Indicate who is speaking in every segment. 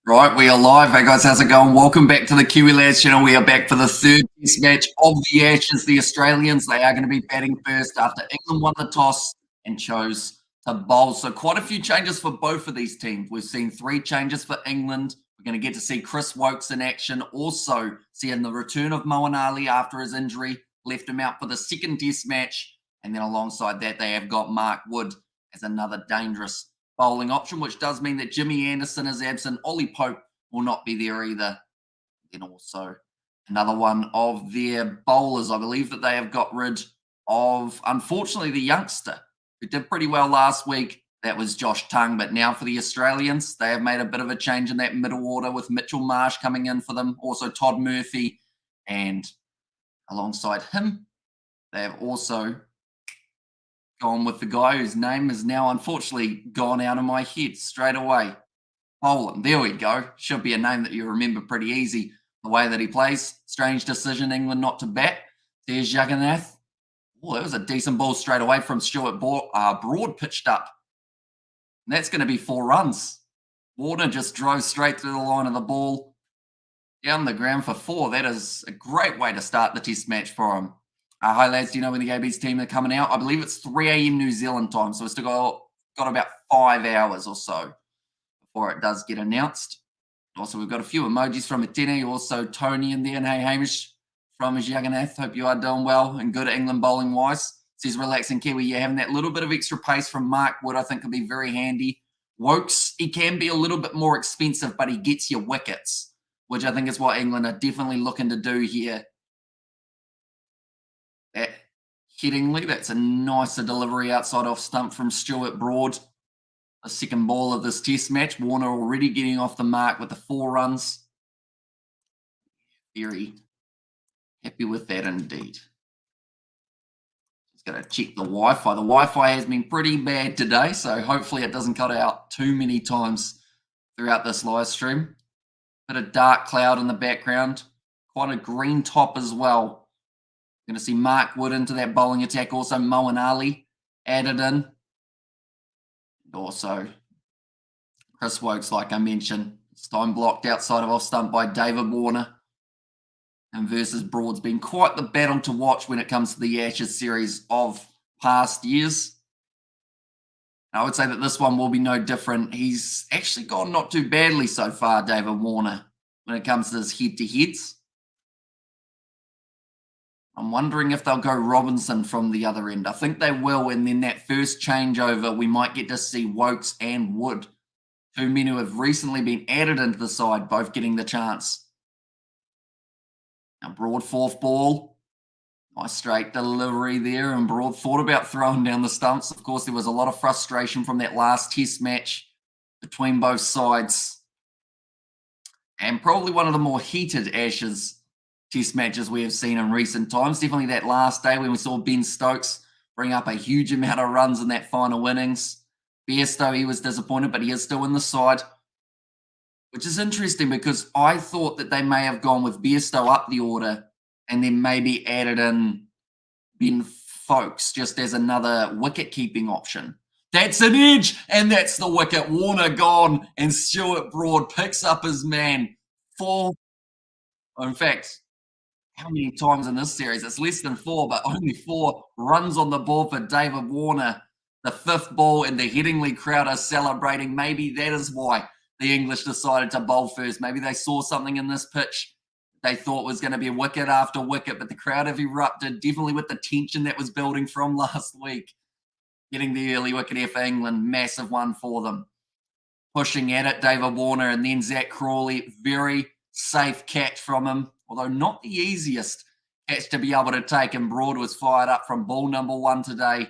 Speaker 1: Right, we are live. Hey guys, how's it going? Welcome back to the Kiwi Lads channel. We are back for the third test match of the Ashes. The Australians, they are going to be batting first after England won the toss and chose to bowl. So quite a few changes for both of these teams. We've seen 3 changes for England. We're going to get to see Chris Woakes in action. Also seeing the return of Moeen Ali after his injury. Left him out for the second test match. And then alongside that, they have got Mark Wood as another dangerous bowling option, which does mean that Jimmy Anderson is absent. Ollie Pope will not be there either. Then also another one of their bowlers. I believe that they have got rid of, unfortunately, the youngster who did pretty well last week. That was Josh Tongue. But now for the Australians, they have made a bit of a change in that middle order with Mitchell Marsh coming in for them. Also Todd Murphy. And alongside him, they have also gone with the guy whose name is now unfortunately gone out of my head straight away. Poland. There we go. Should be a name that you remember pretty easy. The way that he plays. Strange decision, England not to bat. There's Jagannath. Oh, that was a decent ball straight away from Stuart Broad pitched up. And that's going to be 4 runs. Warner just drove straight through the line of the ball. Down the ground for 4. That is a great way to start the test match for him. Hi, lads. Do you know when the AB's team are coming out? I believe it's 3 a.m. New Zealand time. So we've still got about 5 hours or so before it does get announced. Also, we've got a few emojis from Atene. Also, Tony in there. And hey, Hamish from Jagannath. Hope you are doing well and good at England bowling-wise. Says relaxing Kiwi. Yeah, having that little bit of extra pace from Mark Wood, I think, could be very handy. Woakes, he can be a little bit more expensive, but he gets you wickets, which I think is what England are definitely looking to do here. Headingley, that's a nicer delivery outside off stump from Stuart Broad. The second ball of this test match. Warner already getting off the mark with the 4 runs. Very happy with that indeed. Just got to check the Wi-Fi. The Wi-Fi has been pretty bad today, so hopefully it doesn't cut out too many times throughout this live stream. Bit of dark cloud in the background. Quite a green top as well. Going to see Mark Wood into that bowling attack. Also, Moeen Ali added in. And also, Chris Woakes, like I mentioned. This time blocked outside of off stump by David Warner. And versus Broad's been quite the battle to watch when it comes to the Ashes series of past years. I would say that this one will be no different. He's actually gone not too badly so far, David Warner, when it comes to his head-to-heads. I'm wondering if they'll go Robinson from the other end. I think they will, and then that first changeover, we might get to see Woakes and Wood, 2 men who have recently been added into the side, both getting the chance. Now, Broad 4th ball. Nice straight delivery there, and Broad thought about throwing down the stumps. Of course, there was a lot of frustration from that last test match between both sides. And probably one of the more heated Ashes test matches we have seen in recent times. Definitely that last day when we saw Ben Stokes bring up a huge amount of runs in that final innings. Bairstow, he was disappointed, but he is still in the side, which is interesting because I thought that they may have gone with Bairstow up the order and then maybe added in Ben Foakes just as another wicket-keeping option. That's an edge, and that's the wicket. Warner gone, and Stuart Broad picks up his man. 4. In fact, how many times in this series? It's less than 4, but only 4 runs on the board for David Warner. The 5th ball, and the Headingley crowd are celebrating. Maybe that is why the English decided to bowl first. Maybe they saw something in this pitch they thought was going to be wicket after wicket, but the crowd have erupted, definitely with the tension that was building from last week. Getting the early wicket here for England, massive one for them. Pushing at it, David Warner, and then Zach Crawley. Very safe catch from him, although not the easiest catch to be able to take, and Broad was fired up from ball number 1 today.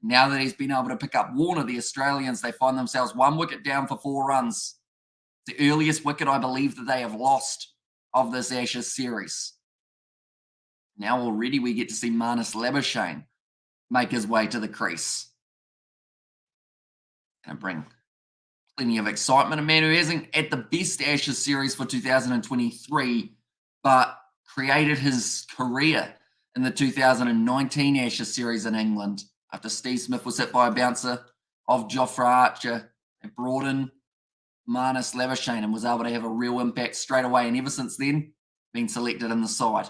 Speaker 1: Now that he's been able to pick up Warner, the Australians, they find themselves 1 wicket down for 4 runs. The earliest wicket, I believe, that they have lost of this Ashes series. Now already we get to see Labuschagne make his way to the crease. And bring plenty of excitement. A man who hasn't at the best Ashes series for 2023, but created his career in the 2019 Ashes series in England after Steve Smith was hit by a bouncer of Jofra Archer. They brought in Marnus Labuschagne and was able to have a real impact straight away. And ever since then, been selected in the side.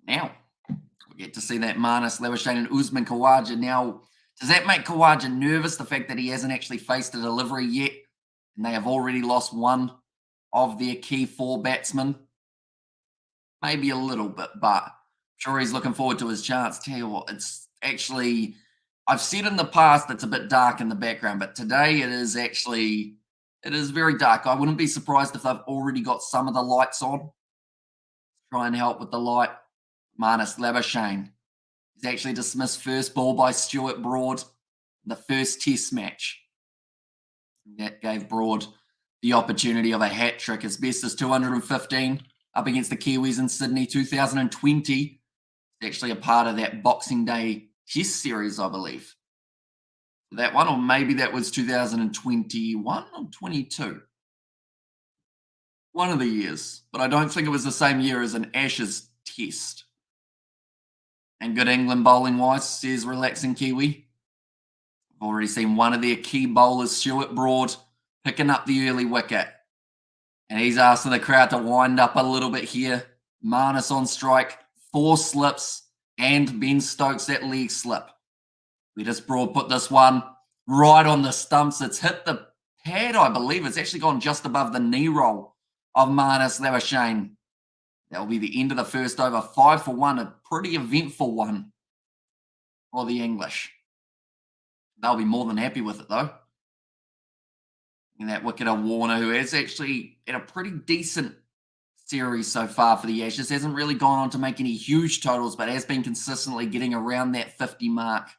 Speaker 1: Now, we get to see that Marnus Labuschagne and Usman Khawaja. Now, does that make Khawaja nervous, the fact that he hasn't actually faced a delivery yet? And they have already lost one of their key four batsmen? Maybe a little bit, but I'm sure he's looking forward to his chance. Tell you what, it's actually, I've said in the past it's a bit dark in the background, but today it is actually, it is very dark. I wouldn't be surprised if they've already got some of the lights on. Try and help with the light. Marnus Labuschagne is actually dismissed first ball by Stuart Broad in the first test match. That gave Broad the opportunity of a hat trick, his best is 215 up against the Kiwis in Sydney 2020. It's actually a part of that Boxing Day test series, I believe. That one, or maybe that was 2021 or 22. One of the years, but I don't think it was the same year as an Ashes test. And good England bowling wise, says relaxing Kiwi. I've already seen one of their key bowlers, Stuart Broad, picking up the early wicket. And he's asking the crowd to wind up a little bit here. Marnus on strike, 4 slips, and Ben Stokes that leg slip. We just Broad put this one right on the stumps. It's hit the pad, I believe. It's actually gone just above the knee roll of Marnus Labuschagne. That will be the end of the first over. 5 for 1, a pretty eventful one for the English. They'll be more than happy with it, though. And that wicket of Warner, who has actually had a pretty decent series so far for the Ashes, hasn't really gone on to make any huge totals, but has been consistently getting around that 50 mark.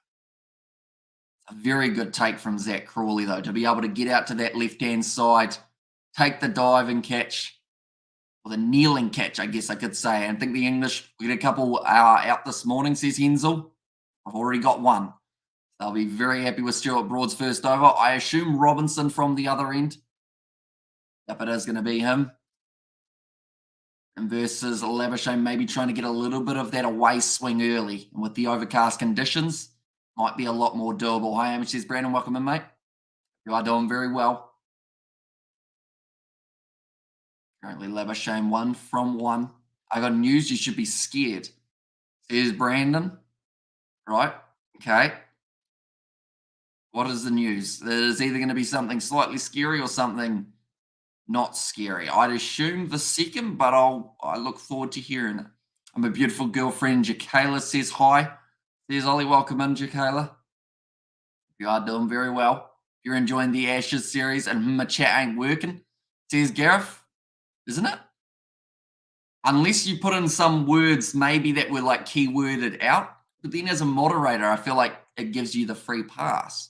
Speaker 1: A very good take from Zach Crawley, though, to be able to get out to that left-hand side, take the diving catch, or the kneeling catch, I guess I could say. And I think the English, we get a couple out this morning, says Hensel. I've already got one. They'll be very happy with Stuart Broad's first over. I assume Robinson from the other end. Yep, it is going to be him. And versus Labuschagne, maybe trying to get a little bit of that away swing early. And with the overcast conditions, might be a lot more doable. Hi, Amish, says Brandon. Welcome in, mate. You are doing very well. Currently, Labuschagne 1 from 1. I got news. You should be scared. Says Brandon. Right. Okay. What is the news? There's either going to be something slightly scary or something not scary. I'd assume the second, but I look forward to hearing it. I'm a beautiful girlfriend. Jacayla says hi. Says Ollie, welcome in, Jacayla. You are doing very well. You're enjoying the Ashes series, and my chat ain't working. Says Gareth, isn't it? Unless you put in some words maybe that were like keyworded out, but then as a moderator, I feel like it gives you the free pass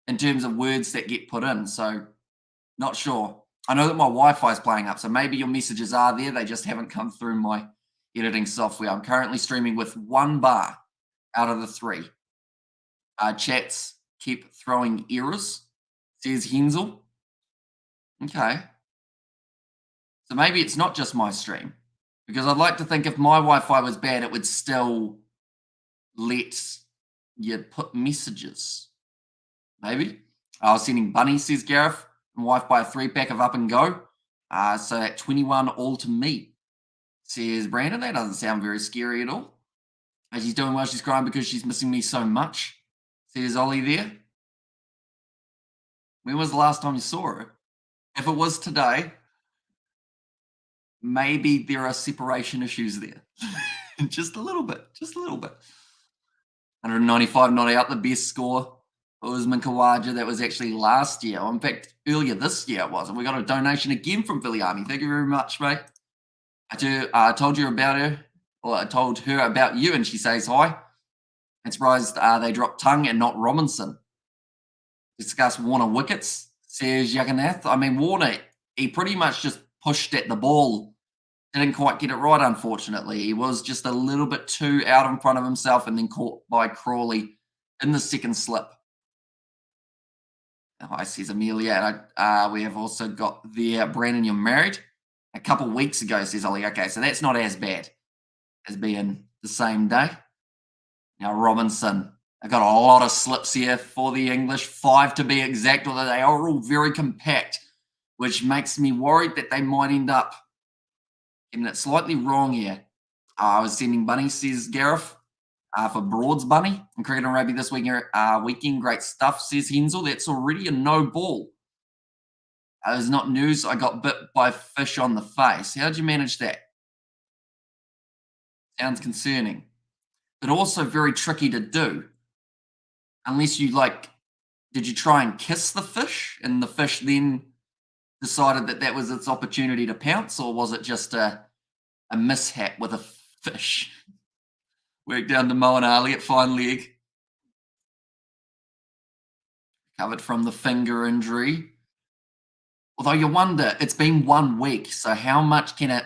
Speaker 1: in terms of words that get put in. So not sure. I know that my Wi-Fi is playing up, so maybe your messages are there. They just haven't come through my editing software. I'm currently streaming with 1 bar out of the 3. Chats keep throwing errors, says Hensel. Okay. So maybe it's not just my stream, because I'd like to think if my Wi-Fi was bad, it would still let you put messages. Maybe. I was sending Bunny, says Gareth, and wife by a 3-pack of Up and Go. So at 21 all to me, says Brandon. That doesn't sound very scary at all. She's doing well. She's crying because she's missing me so much, says Ollie there. When was the last time you saw her? If it was today, maybe there are separation issues there. Just a little bit. Just a little bit. 195 not out, the best score. Usman Khawaja, that was actually last year. In fact, earlier this year it was. And we got a donation again from Billy Army. Thank you very much, mate. I told you about her, or I told her about you, and she says hi. I'm surprised they dropped Tongue and not Robinson. Discuss Warner wickets, says Jagannath. I mean, Warner, he pretty much just pushed at the ball. Didn't quite get it right, unfortunately. He was just a little bit too out in front of himself and then caught by Crawley in the second slip. Hi, says Amelia. And we have also got there, Brandon, you're married? A couple weeks ago, says Ollie. Okay, so that's not as bad as being the same day. Now, Robinson, I got a lot of slips here for the English, 5 to be exact, although they are all very compact, which makes me worried that they might end up getting it slightly wrong here. I was sending Bunny, says Gareth, for Broad's Bunny and cricket and rugby this weekend. Great stuff, says Hensel. That's already a no ball. It's not news. I got bit by fish on the face. How did you manage that? Sounds concerning, but also very tricky to do. Unless you did you try and kiss the fish and the fish then decided that that was its opportunity to pounce, or was it just a mishap with a fish? Worked down to Moen Ali at fine leg. Covered from the finger injury. Although you wonder, it's been 1 week, so how much can it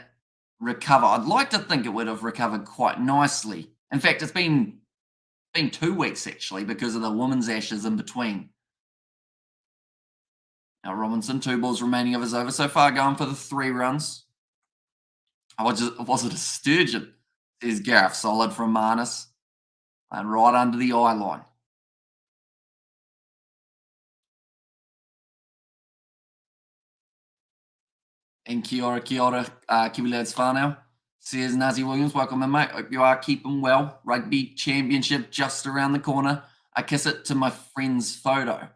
Speaker 1: recover? I'd like to think it would have recovered quite nicely. In fact, it's been 2 weeks actually because of the women's ashes in between. Now Robinson, 2 balls remaining of his over so far, going for the 3 runs. Was it a sturgeon? Says Gareth, solid from Marnus. And right under the eye line. And kia ora, Kiwi Lads whānau. Says Nazi Williams, welcome in, mate. Hope you are keeping well. Rugby Championship just around the corner. I kiss it to my friend's photo.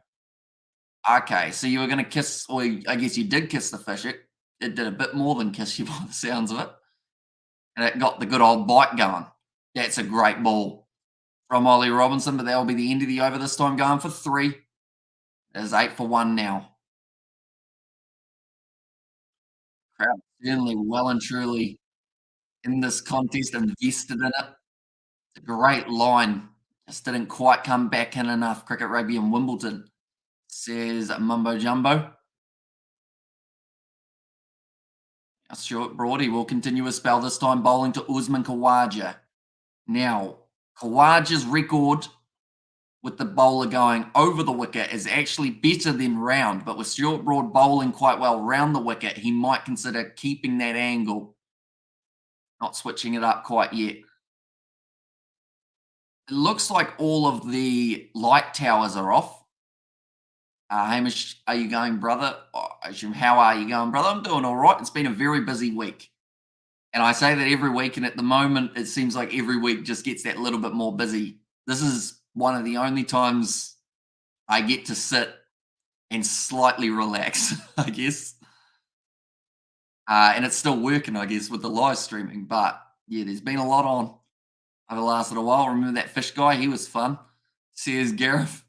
Speaker 1: Okay, so you were going to kiss, or I guess you did kiss the fish. It did a bit more than kiss you by the sounds of it. And it got the good old bite going. That's a great ball from Ollie Robinson, but that'll be the end of the over this time, going for 3. There's 8 for 1 now. Crowd certainly well and truly in this contest, invested in it. It's a great line. Just didn't quite come back in enough. Cricket Rugby in Wimbledon, says Mumbo Jumbo. Stuart Broad, he will continue his spell, this time bowling to Usman Khawaja. Now, Khawaja's record with the bowler going over the wicket is actually better than round, but with Stuart Broad bowling quite well round the wicket, he might consider keeping that angle, not switching it up quite yet. It looks like all of the light towers are off. Hamish, are you going, brother? How are you going, brother? I'm doing all right. It's been a very busy week. And I say that every week, and at the moment, it seems like every week just gets that little bit more busy. This is one of the only times I get to sit and slightly relax, I guess. And it's still working, I guess, with the live streaming. But yeah, there's been a lot on over the last little while. Remember that fish guy? He was fun. Says Gareth.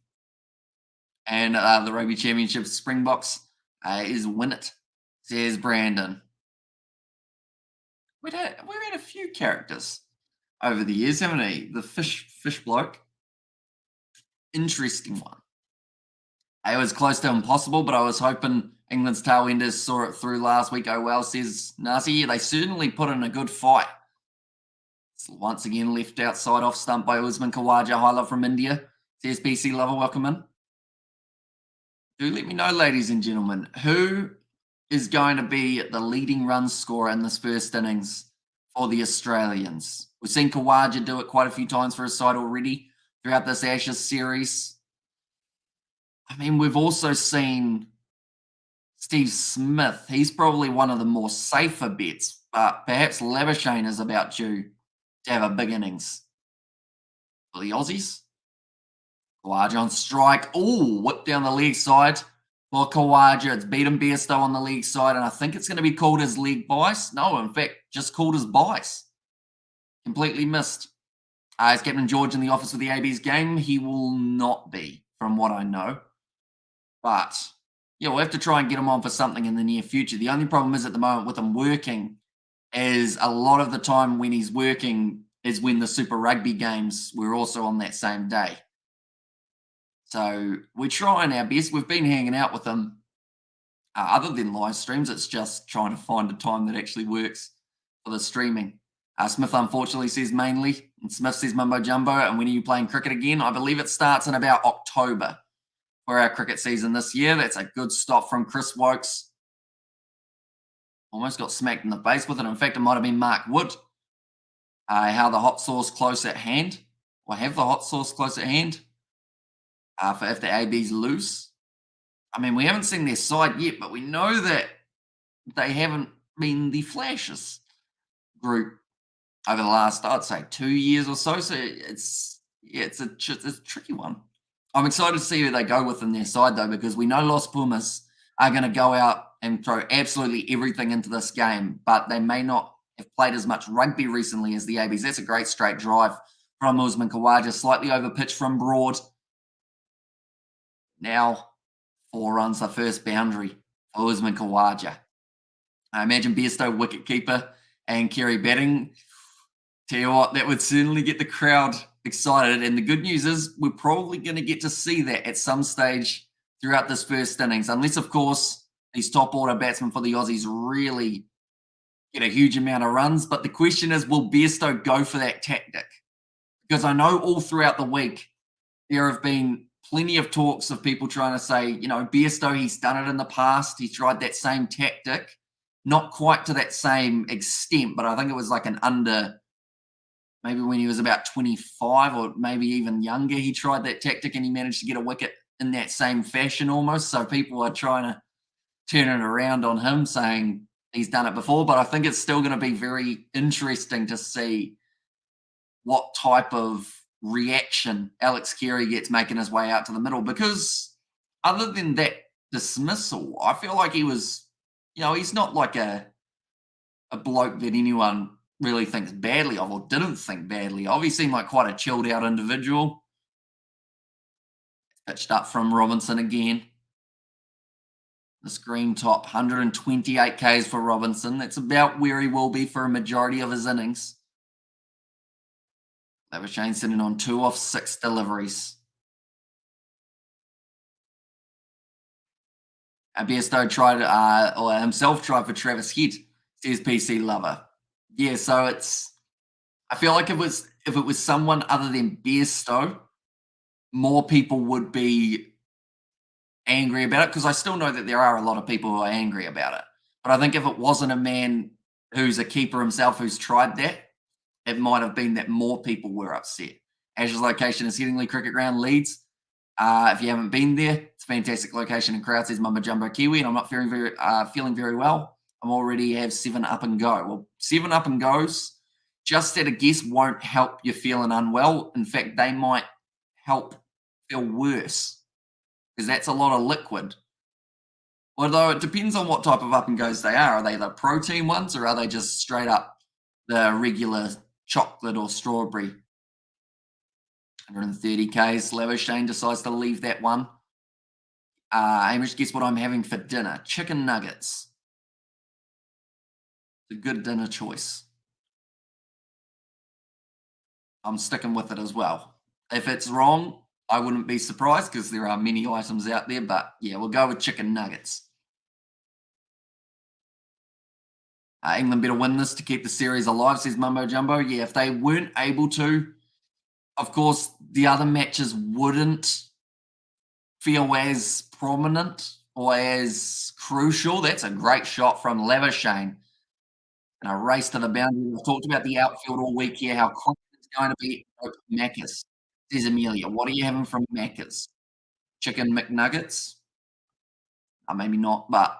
Speaker 1: And the Rugby Championship Springboks is win it, says Brandon. We've had a few characters over the years, haven't we? The fish bloke. Interesting one. It was close to impossible, but I was hoping England's tailenders saw it through last week. Oh well, says Nasi. They certainly put in a good fight. It's once again left outside off stump by Usman Khawaja. High love from India, says PC Lover. Welcome in. Do let me know, ladies and gentlemen, who is going to be the leading run scorer in this first innings for the Australians? We've seen Khawaja do it quite a few times for his side already throughout this Ashes series. I mean, we've also seen Steve Smith. He's probably one of the more safer bets, but perhaps Labuschagne is about due to have a big innings for the Aussies. Khawaja on strike. Oh, whip down the leg side for Khawaja. It's beaten Bairstow on the leg side, and I think it's going to be called his leg bias. No, in fact, just called his bias. Completely missed. Is Captain George in the office with the AB's game? He will not be, from what I know. But, yeah, we'll have to try and get him on for something in the near future. The only problem is at the moment with him working is a lot of the time when he's working is when the Super Rugby games were also on that same day. So we're trying our best. We've been hanging out with him. Other than live streams, it's just trying to find a time that actually works for the streaming. Smith, unfortunately, says mainly. And Smith says Mumbo Jumbo. And when are you playing cricket again? I believe it starts in about October for our cricket season this year. That's a good stop from Chris Woakes. Almost got smacked in the face with it. In fact, it might have been Mark Wood. How the hot sauce close at hand. I have the hot sauce close at hand for if the ABs lose. I mean, we haven't seen their side yet, but we know that they haven't been the flashes group over the last, I'd say, 2 years or so. So it's a tricky one. I'm excited to see who they go with in their side, though, because we know Los Pumas are going to go out and throw absolutely everything into this game, but they may not have played as much rugby recently as the ABs. That's a great straight drive from Usman Khawaja, slightly over pitch from Broad. Now, 4 runs, the first boundary for Usman Khawaja. I imagine Bairstow wicket keeper and Kerry batting. Tell you what, that would certainly get the crowd excited. And the good news is we're probably going to get to see that at some stage throughout this first innings, unless, of course, these top order batsmen for the Aussies really get a huge amount of runs. But the question is, will Bairstow go for that tactic? Because I know all throughout the week there have been plenty of talks of people trying to say, Bairstow, he's done it in the past. He tried that same tactic, not quite to that same extent, but I think it was like an under, maybe when he was about 25 or maybe even younger, he tried that tactic and he managed to get a wicket in that same fashion almost. So people are trying to turn it around on him, saying he's done it before. But I think it's still going to be very interesting to see what type of reaction Alex Carey gets making his way out to the middle, because other than that dismissal, I feel like he was, he's not like a bloke that anyone really thinks badly of or didn't think badly of. He seemed like quite a chilled out individual. Pitched up from Robinson again. The screen top, 128 Ks for Robinson. That's about where he will be for a majority of his innings. Labuschagne sitting on 2 off 6 deliveries. Bairstow tried, or himself tried for Travis Head, says PC Lover. Yeah, so I feel like if it was someone other than Bairstow, more people would be angry about it, because I still know that there are a lot of people who are angry about it. But I think if it wasn't a man who's a keeper himself who's tried that, it might have been that more people were upset. Ashes location is Headingley Cricket Ground, Leeds. If you haven't been there, it's a fantastic location and crowd, says Mumbo Jumbo Kiwi, and I'm not feeling very well. I'm already have 7 up and go. Well, 7 up and goes, just at a guess, won't help you feeling unwell. In fact, they might help feel worse, because that's a lot of liquid. Although it depends on what type of up and goes they are. Are they the protein ones, or are they just straight up the regular chocolate or strawberry? 130 Ks. Labuschagne decides to leave that one. Hamish, guess what I'm having for dinner? Chicken nuggets. It's a good dinner choice. I'm sticking with it as well. If it's wrong, I wouldn't be surprised, because there are many items out there. But yeah, we'll go with chicken nuggets. England better win this to keep the series alive, says Mumbo Jumbo. Yeah, if they weren't able to, of course, the other matches wouldn't feel as prominent or as crucial. That's a great shot from Labuschagne. And a race to the boundary. We've talked about the outfield all week here, how quick it's going to be. Macca's, says Amelia. What are you having from Macca's? Chicken McNuggets? Maybe not, but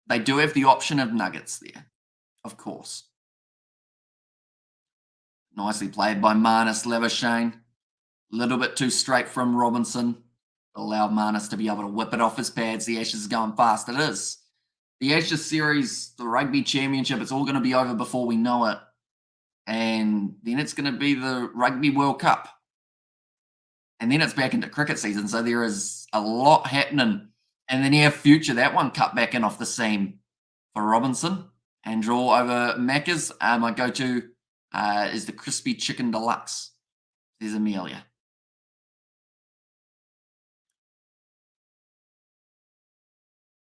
Speaker 1: they do have the option of nuggets there, of course. Nicely played by Marnus. Labuschagne. A little bit too straight from Robinson. Allow Marnus to be able to whip it off his pads. The Ashes is going fast. It is. The Ashes series, the Rugby Championship, it's all going to be over before we know it. And then it's going to be the Rugby World Cup. And then it's back into cricket season. So there is a lot happening in the near future. That one cut back in off the seam for Robinson. And draw over Macca's. My go-to is the Crispy Chicken Deluxe. There's Amelia.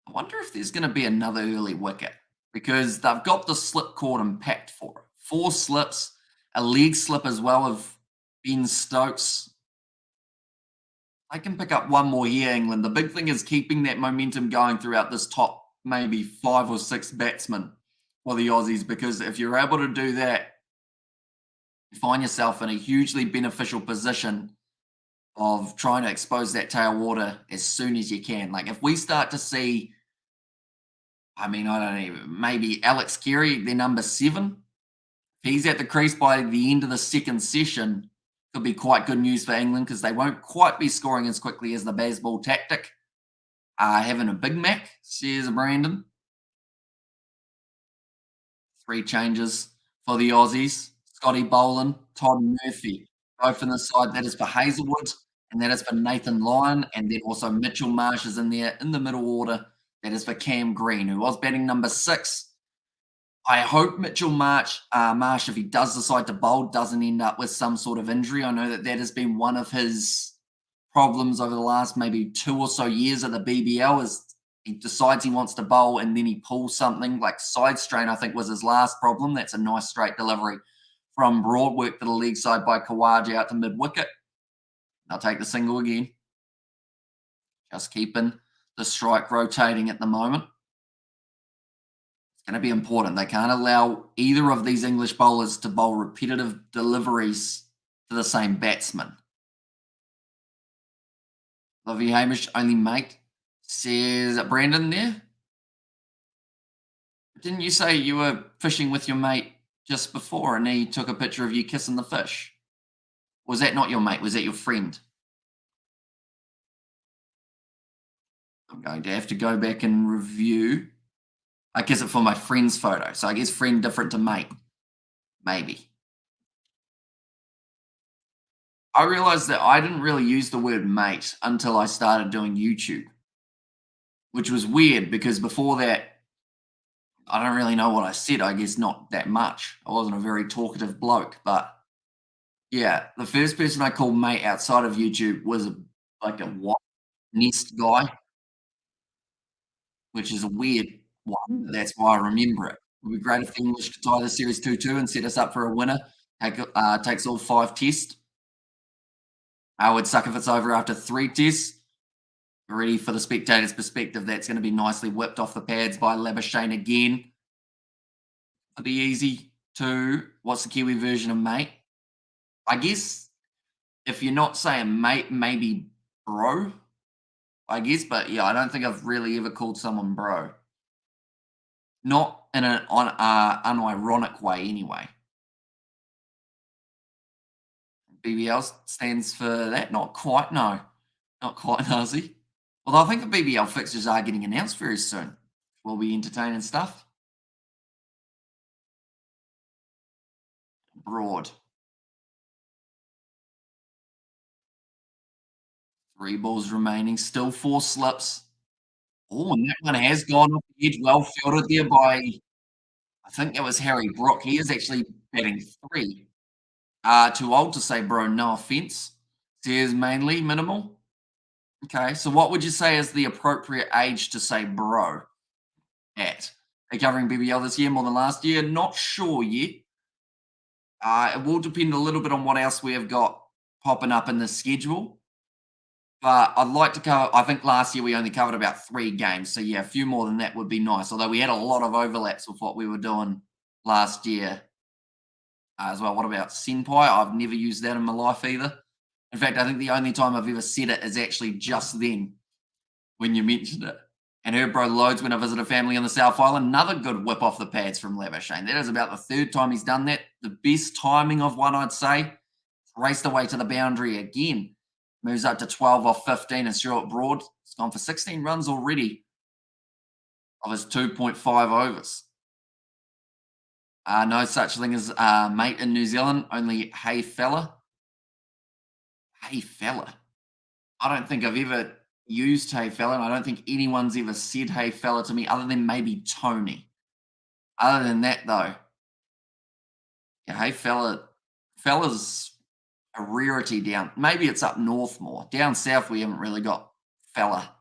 Speaker 1: I wonder if there's going to be another early wicket, because they've got the slip cord impact for it. 4 slips, a leg slip as well of Ben Stokes. I can pick up one more here, England. The big thing is keeping that momentum going throughout this top maybe 5 or 6 batsmen for the Aussies, because if you're able to do that, you find yourself in a hugely beneficial position of trying to expose that tail water as soon as you can. Like if we start to see, I mean, I don't even, maybe Alex Carey, their number 7, if he's at the crease by the end of the second session, could be quite good news for England because they won't quite be scoring as quickly as the baseball tactic. Having a Big Mac, says Brandon. 3 changes for the Aussies. Scotty Boland, Todd Murphy, both in the side. That is for Hazelwood, and that is for Nathan Lyon, and then also Mitchell Marsh is in there in the middle order. That is for Cam Green, who was batting number 6. I hope Mitchell Marsh, if he does decide to bowl, doesn't end up with some sort of injury. I know that that has been one of his problems over the last maybe 2 or so years at the BBL is he decides he wants to bowl and then he pulls something like side strain, I think was his last problem. That's a nice straight delivery from Broad, worked to the leg side by Khawaja out to mid wicket. I'll take the single again. Just keeping the strike rotating at the moment. It's going to be important. They can't allow either of these English bowlers to bowl repetitive deliveries to the same batsman. Love you, Hamish. Only mate, says Brandon there. Didn't you say you were fishing with your mate just before and he took a picture of you kissing the fish? Was that not your mate? Was that your friend? I'm going to have to go back and review. I guess it for my friend's photo. So I guess friend different to mate. Maybe. I realized that I didn't really use the word mate until I started doing YouTube, which was weird because before that, I don't really know what I said. I guess not that much. I wasn't a very talkative bloke, but yeah, the first person I called mate outside of YouTube was like a white nest guy, which is a weird one. But that's why I remember it. It would be great if the English could tie the series 2-2 and set us up for a winner. Takes all 5 tests. I would suck if it's over after 3 tests. Already for the spectators' perspective, that's going to be nicely whipped off the pads by Labuschagne again. For the easy 2, what's the Kiwi version of mate? I guess if you're not saying mate, maybe bro, I guess. But yeah, I don't think I've really ever called someone bro. Not in an unironic way, anyway. BBL stands for that? Not quite, no. Not quite, Nazi. Although I think the BBL fixtures are getting announced very soon. Will be entertaining stuff. Broad. 3 balls remaining. Still 4 slips. Oh, and that one has gone off the edge. Well fielded there by, I think it was Harry Brook. He is actually batting 3. Too old to say bro, no offense. Says mainly minimal. Okay, so what would you say is the appropriate age to say bro at? They're covering BBL this year more than last year. Not sure yet. It will depend a little bit on what else we have got popping up in the schedule. But I'd like to cover, I think last year we only covered about 3 games. So yeah, a few more than that would be nice. Although we had a lot of overlaps with what we were doing last year as well. What about Senpai? I've never used that in my life either. In fact, I think the only time I've ever said it is actually just then when you mentioned it. And heard bro loads when I visited family on the South Island. Another good whip off the pads from Labuschagne. That is about the 3rd time he's done that. The best timing of one, I'd say. Raced away to the boundary again. Moves up to 12 off 15 and Stuart Broad. It's gone for 16 runs already of his 2.5 overs. No such thing as mate in New Zealand, only hey fella. Hey fella. I don't think I've ever used hey fella, and I don't think anyone's ever said hey fella to me other than maybe Tony. Other than that, though, yeah, hey fella, fella's a rarity down. Maybe it's up north more. Down south, we haven't really got fella.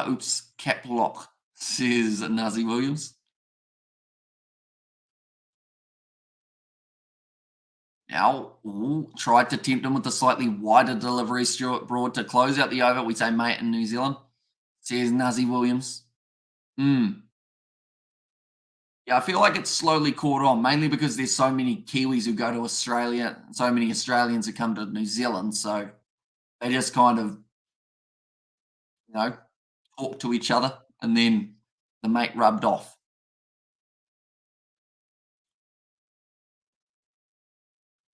Speaker 1: Oops, cap lock, says Nazi Williams. Now, tried to tempt him with a slightly wider delivery, Stuart Broad, to close out the over. We say mate in New Zealand, says Nazi Williams. Yeah, I feel like it's slowly caught on, mainly because there's so many Kiwis who go to Australia, and so many Australians who come to New Zealand. So they just kind of, you know, talk to each other, and then the mate rubbed off.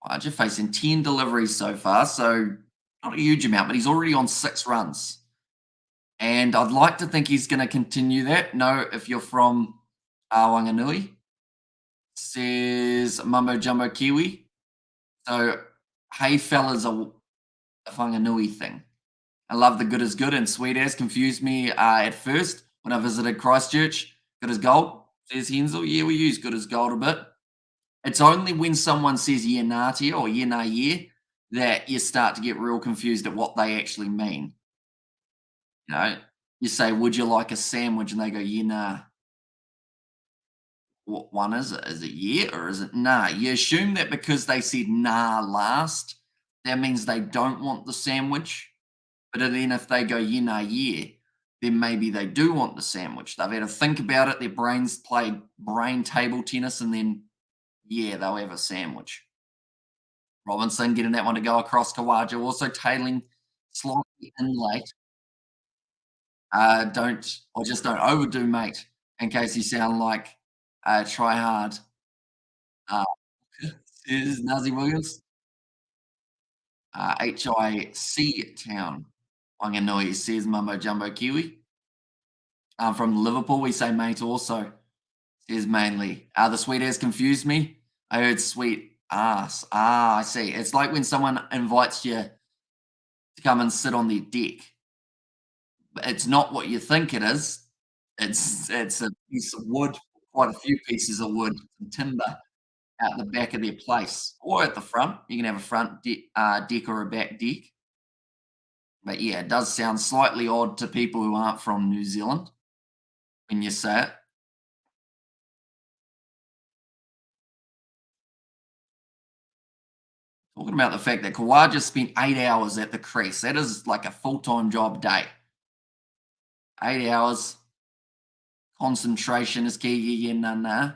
Speaker 1: Archer facing 10 deliveries so far, so not a huge amount, but he's already on 6 runs. And I'd like to think he's going to continue that. No, if you're from Wanganui, says Mumbo Jumbo Kiwi. So, hey fellas, a Whanganui thing. I love the good as good, and sweet as confused me at first when I visited Christchurch. Good as gold, says Hensel. Yeah, we use good as gold a bit. It's only when someone says yeah nah to you or yeah nah yeah that you start to get real confused at what they actually mean. You know, you say, "Would you like a sandwich?" and they go, "Yeah nah." What one is it? Is it yeah or is it nah? You assume that because they said nah last, that means they don't want the sandwich. But then if they go yeah nah yeah, then maybe they do want the sandwich. They've had to think about it. Their brains play brain table tennis, and then yeah, they'll have a sandwich. Robinson getting that one to go across Khawaja, also tailing slightly in late. Don't or just don't overdo, mate, in case you sound like try hard. Uh, is Nazi Williams, HIC Town. Wanganui says Mumbo Jumbo Kiwi. From Liverpool, we say mate also, says mainly. The sweet ass confused me. I heard sweet ass. I see. It's like when someone invites you to come and sit on their deck. It's not what you think it is. It's a piece of wood, quite a few pieces of wood, some timber out the back of their place, or at the front. You can have a front deck or a back deck. But yeah, it does sound slightly odd to people who aren't from New Zealand when you say it. Talking about the fact that Khawaja spent 8 hours at the crease. That is like a full-time job day. 8 hours, concentration is key. Yeah, yeah, nah, nah.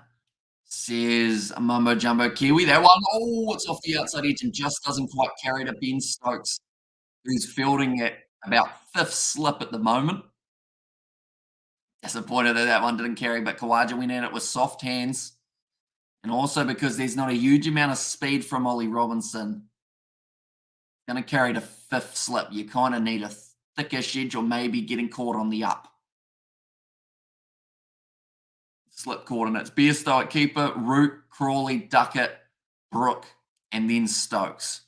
Speaker 1: Says Mumbo Jumbo Kiwi. That one, oh, it's off the outside edge and just doesn't quite carry to Ben Stokes, who's fielding at about fifth slip at the moment. Disappointed that that one didn't carry, but Khawaja went at it with soft hands. And also because there's not a huge amount of speed from Ollie Robinson, going to carry to fifth slip. You kind of need a thickish edge or maybe getting caught on the up. Slip coordinates. Bairstow at keeper, Root, Crawley, Duckett, Brook, and then Stokes,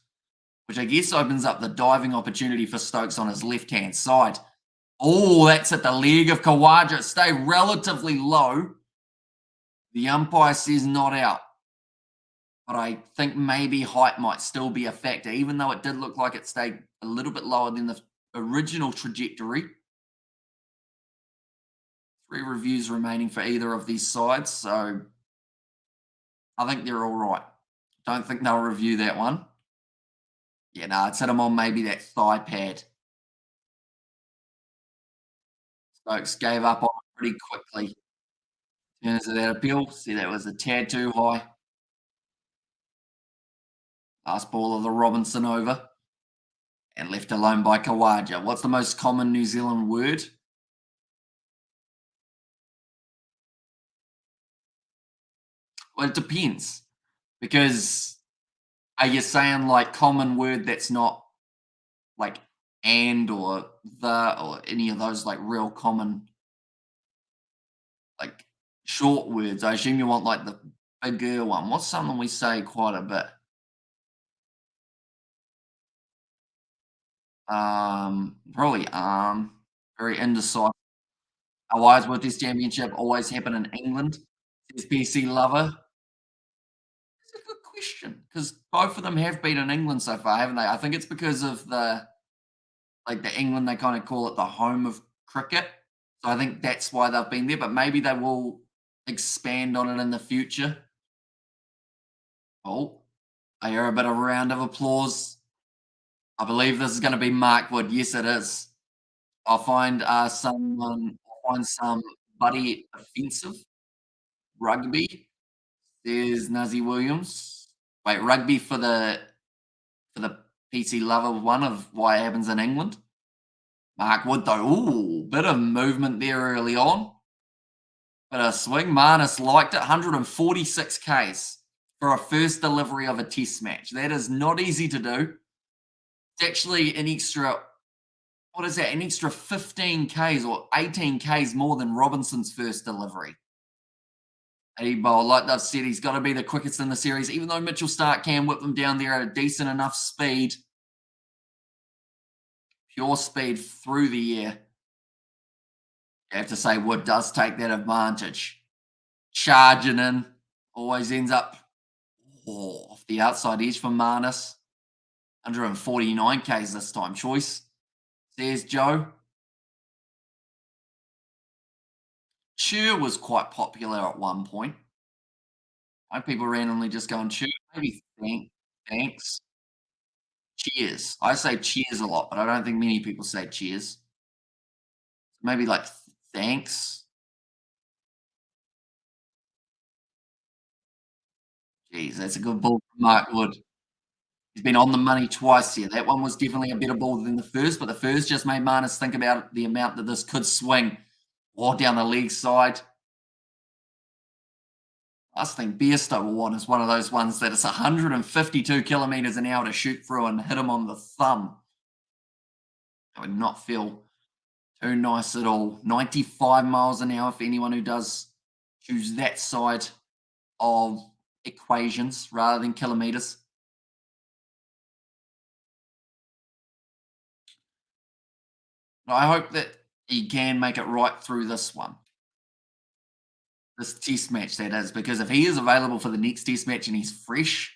Speaker 1: which I guess opens up the diving opportunity for Stokes on his left-hand side. Oh, that's at the leg of Khawaja. Stay relatively low. The umpire says not out. But I think maybe height might still be a factor, even though it did look like it stayed a little bit lower than the original trajectory. 3 reviews remaining for either of these sides, so I think they're all right. Don't think they'll review that one. Yeah, no, it's hit him on maybe that thigh pad. Stokes gave up on it pretty quickly. Turns to that appeal. See, that was a tad too high. Last ball of the Robinson over. And left alone by Khawaja. What's the most common New Zealand word? Well, it depends. Because are you saying like common word that's not like and or the or any of those like real common like short words? I assume you want like the bigger one. What's something we say quite a bit? Probably very indecisive. Why would this championship always happen in England? Says PC lover. It's a good question because both of them have been in England so far, haven't they? I think it's because of the England, they kind of call it the home of cricket. So I think that's why they've been there, but maybe they will expand on it in the future. Oh, I hear a bit of a round of applause. I believe this is going to be Mark Wood. Yes, it is. I'll find somebody offensive. Rugby. There's Nazzy Williams. Wait, rugby for the PC lover one of why it happens in England. Mark Wood though, ooh, bit of movement there early on. But a swing. Marnus liked it. 146 Ks for a first delivery of a test match. That is not easy to do. It's actually an extra, what is that? An extra 15 Ks or 18 Ks more than Robinson's first delivery. Bowl, like I've said, he's got to be the quickest in the series, even though Mitchell Stark can whip them down there at a decent enough speed. Pure speed through the air. You have to say Wood does take that advantage. Charging in, always ends up off the outside edge for Marnus. 149 Ks this time. Choice, says Joe. Cheer was quite popular at one point. Why people randomly just going cheer? Maybe thanks. Cheers. I say cheers a lot, but I don't think many people say cheers. Maybe like thanks. Jeez, that's a good ball from Mark Wood. He's been on the money twice here. That one was definitely a better ball than the first, but the first just made Marnus think about the amount that this could swing or down the leg side. I think Bairstow will want is one of those ones that it's 152 kilometers an hour to shoot through and hit him on the thumb. That would not feel too nice at all. 95 miles an hour for anyone who does choose that side of equations rather than kilometers. But I hope that he can make it right through this one. This test match, that is, because if he is available for the next test match and he's fresh,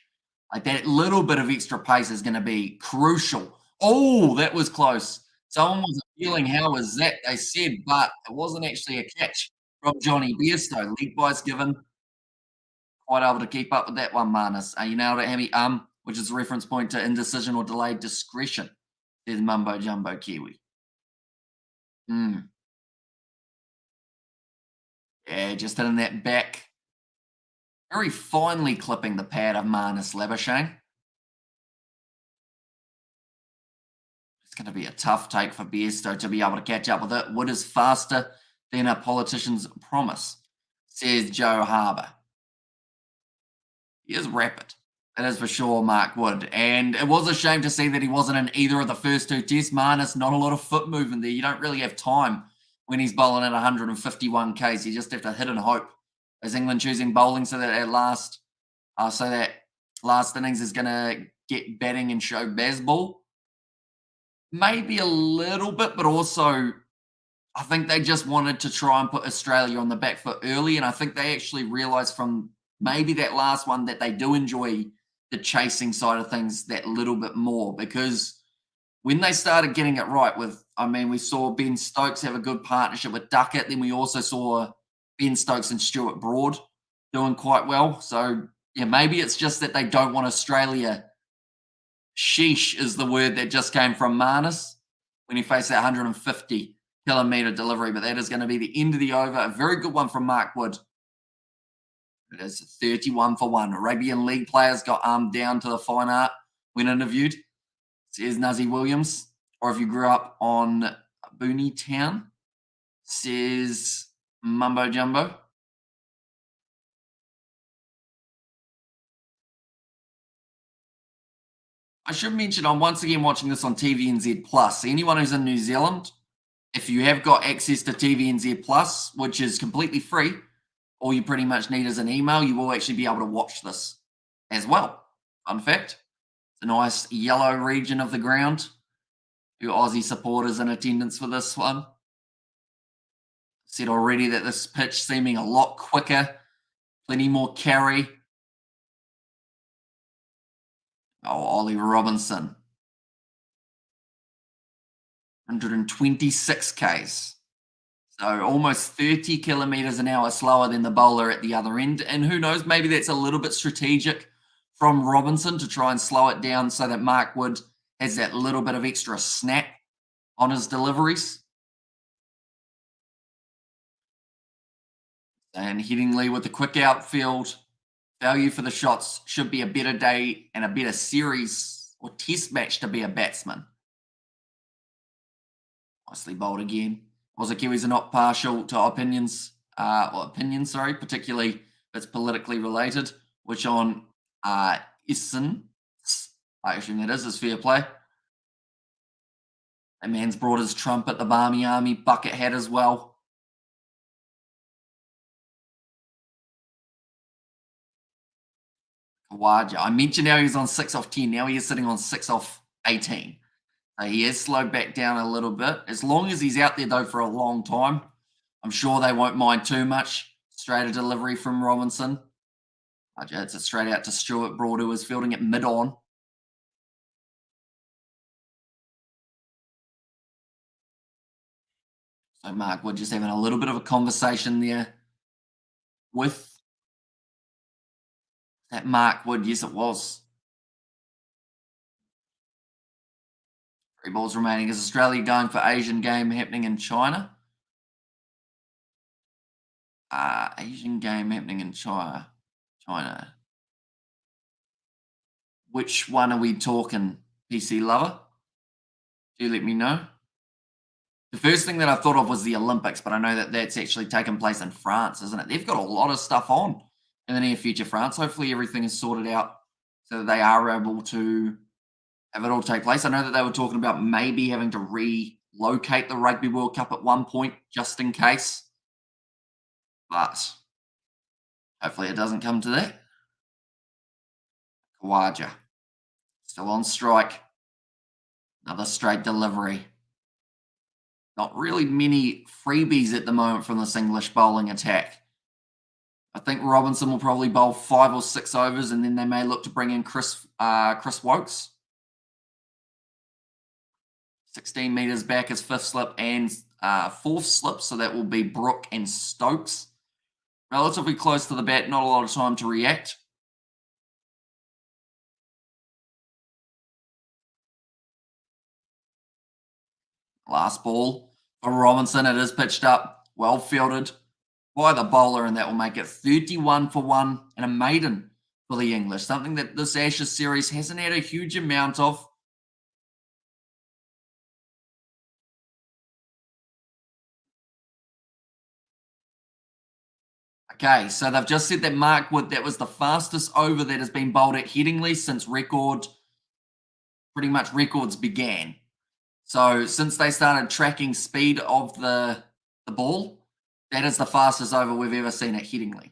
Speaker 1: like that little bit of extra pace is going to be crucial. Oh, that was close. Someone was appealing. How was that? They said, but it wasn't actually a catch from Johnny Bairstow. Leg by's given. Quite able to keep up with that one, Marnus. You nailed it, Hammy. Which is a reference point to indecision or delayed discretion. There's Mumbo Jumbo Kiwi. Yeah, just hitting that back. Very finely clipping the pad of Marnus Labuschagne. It's going to be a tough take for Bairstow to be able to catch up with it. Wood is faster than a politician's promise, says Joe Harbour. He is rapid. That is for sure, Mark Wood. And it was a shame to see that he wasn't in either of the first two tests. Marnus, not a lot of foot movement there. You don't really have time when he's bowling at 151 Ks. You just have to hit and hope. Is England choosing bowling so that last innings is going to get batting and show Bazball? Maybe a little bit, but also I think they just wanted to try and put Australia on the back foot early. And I think they actually realised from maybe that last one that they do enjoy the chasing side of things that little bit more, because when they started getting it right we saw Ben Stokes have a good partnership with Duckett. Then we also saw Ben Stokes and Stuart Broad doing quite well. So, yeah, maybe it's just that they don't want Australia. Sheesh is the word that just came from Marnus when he faced that 150 kilometre delivery. But that is going to be the end of the over. A very good one from Mark Wood. It is 31 for 1. Arabian League players got armed down to the fine art when interviewed. Says Nazzy Williams. Or if you grew up on Booney Town, says Mumbo Jumbo. I should mention I'm once again watching this on TVNZ Plus. Anyone who's in New Zealand, if you have got access to TVNZ Plus, which is completely free, all you pretty much need is an email. You will actually be able to watch this as well. Fun fact. It's a nice yellow region of the ground. Your Aussie supporters in attendance for this one. Said already that this pitch seeming a lot quicker, plenty more carry. Oh, Ollie Robinson. 126 Ks. So almost 30 kilometers an hour slower than the bowler at the other end. And who knows, maybe that's a little bit strategic from Robinson to try and slow it down so that Mark Wood has that little bit of extra snap on his deliveries. And Headingley with the quick outfield. Value for the shots should be a better day and a better series or test match to be a batsman. Nicely bowled again. Also, Kiwis are not partial to opinions, particularly if it's politically related, which on Essen, I assume that is fair play. That man's brought his trumpet, the Barmy Army bucket hat as well. Khawaja. I mentioned how he's on 6 off 10. Now he is sitting on 6 off 18. So he has slowed back down a little bit. As long as he's out there, though, for a long time, I'm sure they won't mind too much. Straight a delivery from Robinson. It's a straight out to Stuart Broad, who is fielding it mid-on. So Mark Wood just having a little bit of a conversation there with that Mark Wood. Yes, it was. 3 balls remaining. Is Australia going for Asian game happening in China? Asian game happening in China. Which one are we talking, PC lover? Do let me know. The first thing that I thought of was the Olympics, but I know that that's actually taken place in France, isn't it? They've got a lot of stuff on in the near future, France. Hopefully everything is sorted out so that they are able to have it all take place. I know that they were talking about maybe having to relocate the Rugby World Cup at one point, just in case. But hopefully it doesn't come to that. Khawaja still on strike. Another straight delivery. Not really many freebies at the moment from this English bowling attack. I think Robinson will probably bowl 5 or 6 overs, and then they may look to bring in Chris Woakes. 16 metres back is 5th slip and 4th slip, so that will be Brook and Stokes. Relatively close to the bat, not a lot of time to react. Last ball for Robinson. It is pitched up, well fielded by the bowler, and that will make it 31 for 1 and a maiden for the English. Something that this Ashes series hasn't had a huge amount of. Okay, so they've just said that Mark Wood, that was the fastest over that has been bowled at Headingley since records began. So since they started tracking speed of the ball, that is the fastest over we've ever seen at Headingley.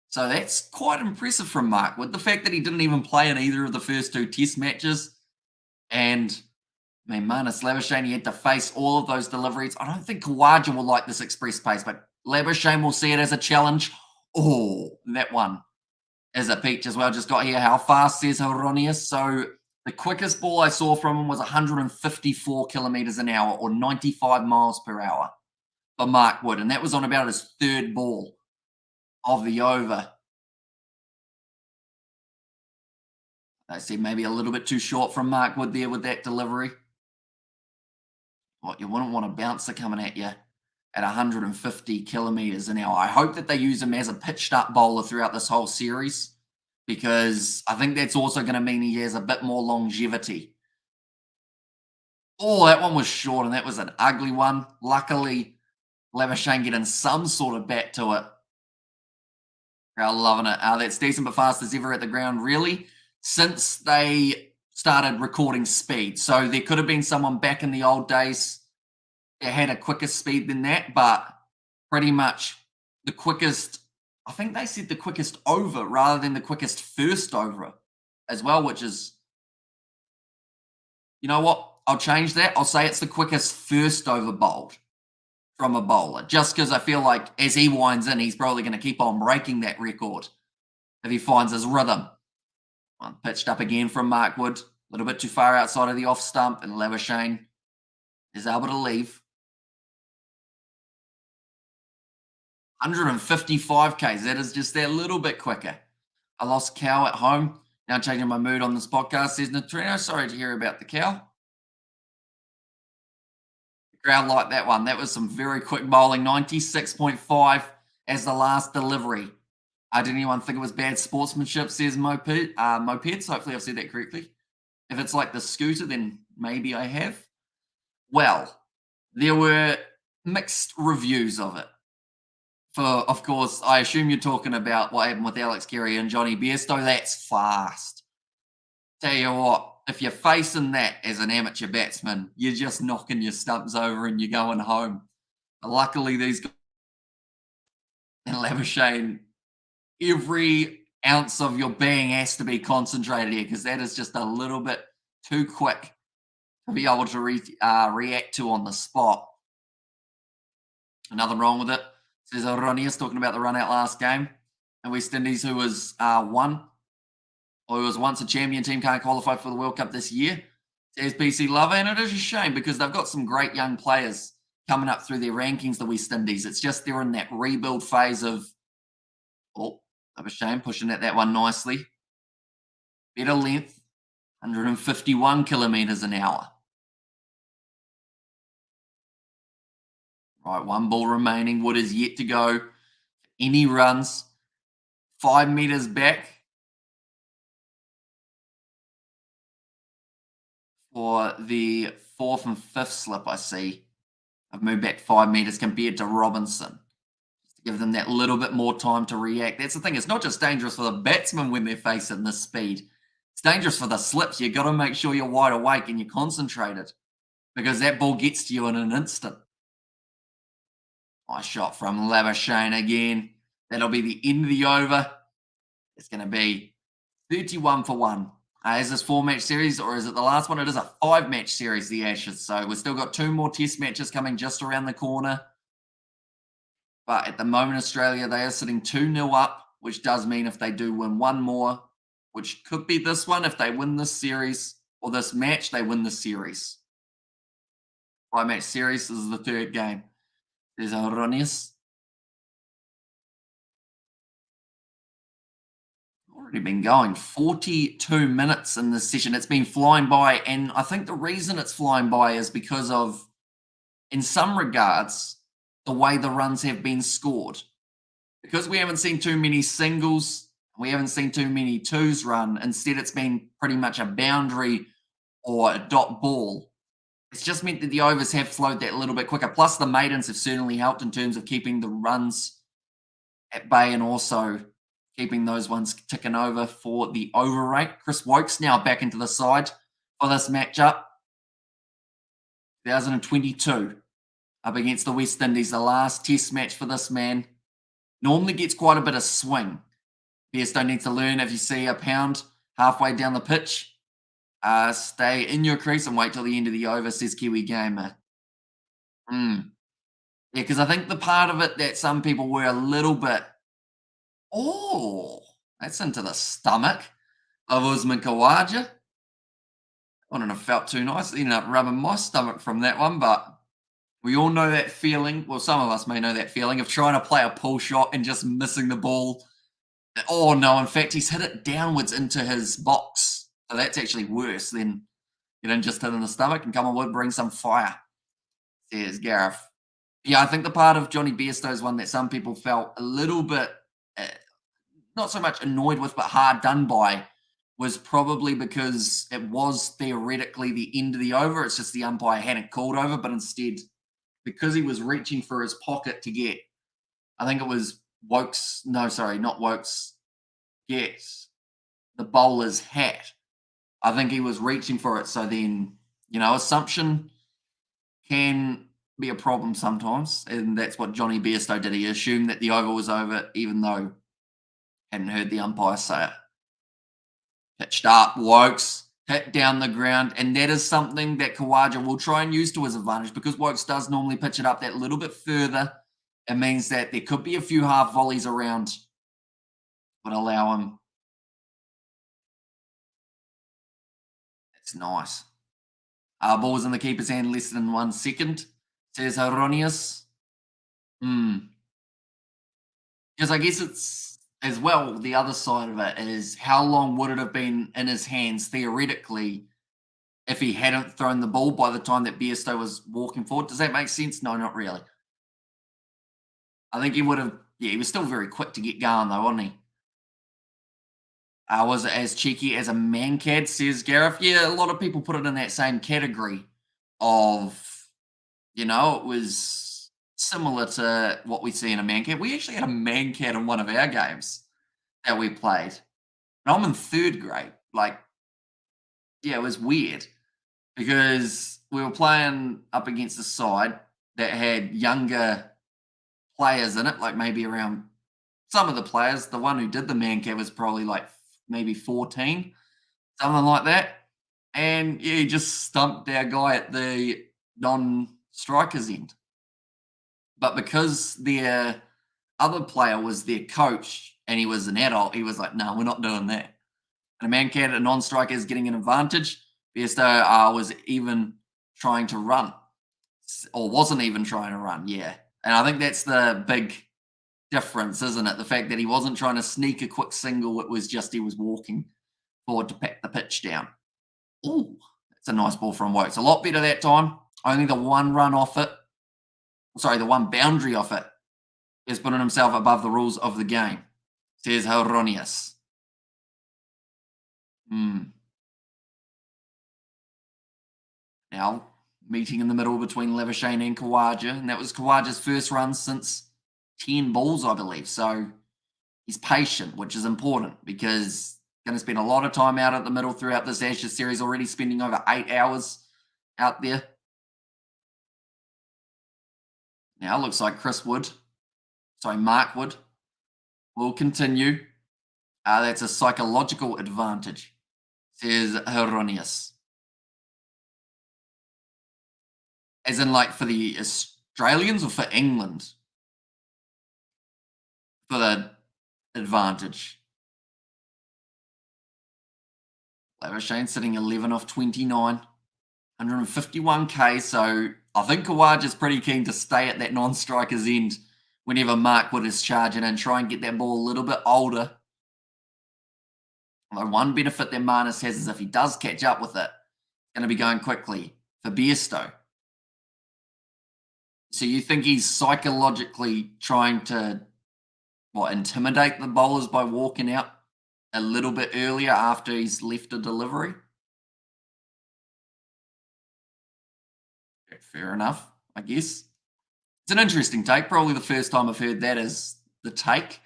Speaker 1: So that's quite impressive from Mark Wood. The fact that he didn't even play in either of the first 2 test matches. And I mean, Marnus Labuschagne had to face all of those deliveries. I don't think Khawaja will like this express pace, but Labuschagne will see it as a challenge. Oh, that one is a peach as well. Just got here. How fast, says Hironius. So the quickest ball I saw from him was 154 kilometers an hour, or 95 miles per hour for Mark Wood. And that was on about his 3rd ball of the over. I said maybe a little bit too short from Mark Wood there with that delivery. What, you wouldn't want a bouncer coming at you at 150 kilometers an hour. I hope that they use him as a pitched up bowler throughout this whole series, because I think that's also going to mean he has a bit more longevity. Oh, that one was short, and that was an ugly one. Luckily, Labuschagne getting some sort of bat to it. Crowd loving it. That's decent but fast as ever at the ground, really, since they started recording speed. So there could have been someone back in the old days that had a quicker speed than that, but pretty much the quickest, I think they said the quickest over rather than the quickest first over as well, which is, you know what? I'll change that. I'll say it's the quickest first over bowled from a bowler, just because I feel like as he winds in, he's probably going to keep on breaking that record if he finds his rhythm. One pitched up again from Mark Wood, a little bit too far outside of the off stump, and Labuschagne is able to leave. 155 Ks, that is just that little bit quicker. I lost cow at home. Now changing my mood on this podcast, says Neutrino. Sorry to hear about the cow. The crowd liked that one. That was some very quick bowling. 96.5 as the last delivery. Did anyone think it was bad sportsmanship, says Mopeds? Hopefully I've said that correctly. If it's like the scooter, then maybe I have. Well, there were mixed reviews of it. For, of course, I assume you're talking about what happened with Alex Carey and Johnny Bairstow. That's fast. Tell you what, if you're facing that as an amateur batsman, you're just knocking your stumps over and you're going home. But luckily, these guys and Labuschagne, every ounce of your being has to be concentrated here because that is just a little bit too quick to be able to react to on the spot. Nothing wrong with it. Says Ronia's talking about the run out last game. And West Indies, who was who was once a champion team, can't qualify for the World Cup this year. Says PC Lover, and it is a shame because they've got some great young players coming up through their rankings, the West Indies. It's just they're in that rebuild phase of, a shame, pushing at that one nicely. Better length, 151 kilometres an hour. Right, one ball remaining. Wood is yet to go. Any runs. 5 metres back for the fourth and fifth slip, I see. I've moved back 5 metres compared to Robinson. Just to give them that little bit more time to react. That's the thing. It's not just dangerous for the batsmen when they're facing this speed. It's dangerous for the slips. You've got to make sure you're wide awake and you're concentrated because that ball gets to you in an instant. Nice shot from Labuschagne again. That'll be the end of the over. It's going to be 31 for 1. Is this 4-match series or is it the last one? It is a 5-match series, the Ashes. So we've still got 2 more test matches coming just around the corner. But at the moment, Australia, they are sitting 2-0 up, which does mean if they do win one more, which could be this one, if they win this series or this match, they win the series. 5-match series, this is the 3rd game. There's Aronius. Already been going 42 minutes in this session. It's been flying by, and I think the reason it's flying by is because of, in some regards, the way the runs have been scored. Because we haven't seen too many singles, we haven't seen too many twos run. Instead, it's been pretty much a boundary or a dot ball. It's just meant that the overs have flowed that little bit quicker. Plus, the maidens have certainly helped in terms of keeping the runs at bay and also keeping those ones ticking over for the over rate. Chris Woakes now back into the side for this matchup. 2022 up against the West Indies, the last test match for this man. Normally gets quite a bit of swing. Bairstow needs to learn if you see a pound halfway down the pitch, stay in your crease and wait till the end of the over, says Kiwi Gamer. Yeah, because I think the part of it that some people were a little bit, that's into the stomach of Usman Khawaja. I wouldn't have felt too nice. Ended up rubbing my stomach from that one, but we all know that feeling. Well, some of us may know that feeling of trying to play a pull shot and just missing the ball. Oh, no, in fact, he's hit it downwards into his box. So that's actually worse than just hit in the stomach. And come on, Wood, bring some fire, says Gareth. Yeah, I think the part of Johnny Bairstow's one that some people felt a little bit, not so much annoyed with, but hard done by, was probably because it was theoretically the end of the over. It's just the umpire hadn't called over, but instead, because he was reaching for his pocket to get, I think it was Woakes, no, sorry, not Woakes, get the bowler's hat. I think he was reaching for it. So then, assumption can be a problem sometimes. And that's what Johnny Bairstow did. He assumed that the over was over, even though hadn't heard the umpire say it. Pitched up, Woakes, hit down the ground. And that is something that Khawaja will try and use to his advantage because Woakes does normally pitch it up that little bit further. It means that there could be a few half volleys around, but allow him. That's nice. Ball's in the keeper's hand less than 1 second, says Aronius. Because I guess it's, as well, the other side of it is how long would it have been in his hands, theoretically, if he hadn't thrown the ball by the time that Bairstow was walking forward? Does that make sense? No, not really. I think he would have Yeah, he was still very quick to get going, though, wasn't he? Was it as cheeky as a mankad, says Gareth? Yeah, a lot of people put it in that same category of, it was similar to what we see in a mankad. We actually had a mankad in one of our games that we played. And I'm in third grade. Like, yeah, it was weird because we were playing up against a side that had younger players in it, like maybe around some of the players. The one who did the mankad was probably like maybe 14, something like that. And yeah, he just stumped our guy at the non-strikers end. But because their other player was their coach and he was an adult, he was like, "No, we're not doing that." And a mankad, a non-striker, is getting an advantage. Biesto was even trying to run, or wasn't even trying to run. Yeah, and I think that's the big difference, isn't it? The fact that he wasn't trying to sneak a quick single; it was just he was walking forward to pack the pitch down. Ooh, that's a nice ball from Woakes. A lot better that time. Only the one run off it. Sorry, the one boundary off it is putting himself above the rules of the game, says Horonius. Now, meeting in the middle between Labuschagne and Khawaja, and that was Khawaja's first run since 10 balls, I believe. So he's patient, which is important because going to spend a lot of time out at the middle throughout this Ashes series, already spending over 8 hours out there. Now, looks like Mark Wood, will continue. That's a psychological advantage, says Heronius. As in, like, for the Australians or for England? For the advantage. Labuschagne sitting 11 off 29, 151k. So I think Khawaja's pretty keen to stay at that non-striker's end whenever Mark Wood is charging and try and get that ball a little bit older. Although one benefit that Marnus has is if he does catch up with it, it's going to be going quickly for Bairstow. So you think he's psychologically trying to, intimidate the bowlers by walking out a little bit earlier after he's left a delivery? Fair enough, I guess. It's an interesting take. Probably the first time I've heard that as the take.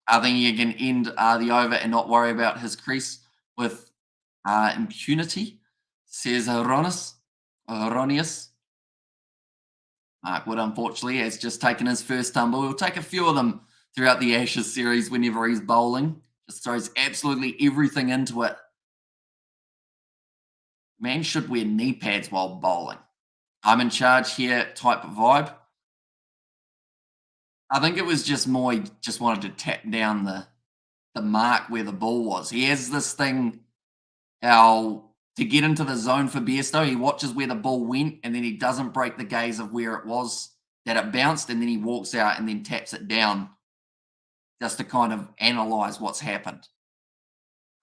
Speaker 1: I think you can end the over and not worry about his crease with impunity, says Eronius. Mark Wood, unfortunately, has just taken his first tumble. He'll take a few of them throughout the Ashes series whenever he's bowling. Just throws absolutely everything into it. Man should wear knee pads while bowling. I'm in charge here type of vibe. I think it was just more he just wanted to tap down the mark where the ball was. He has this thing how to get into the zone for Bairstow, he watches where the ball went and then he doesn't break the gaze of where it was that it bounced, and then he walks out and then taps it down just to kind of analyze what's happened.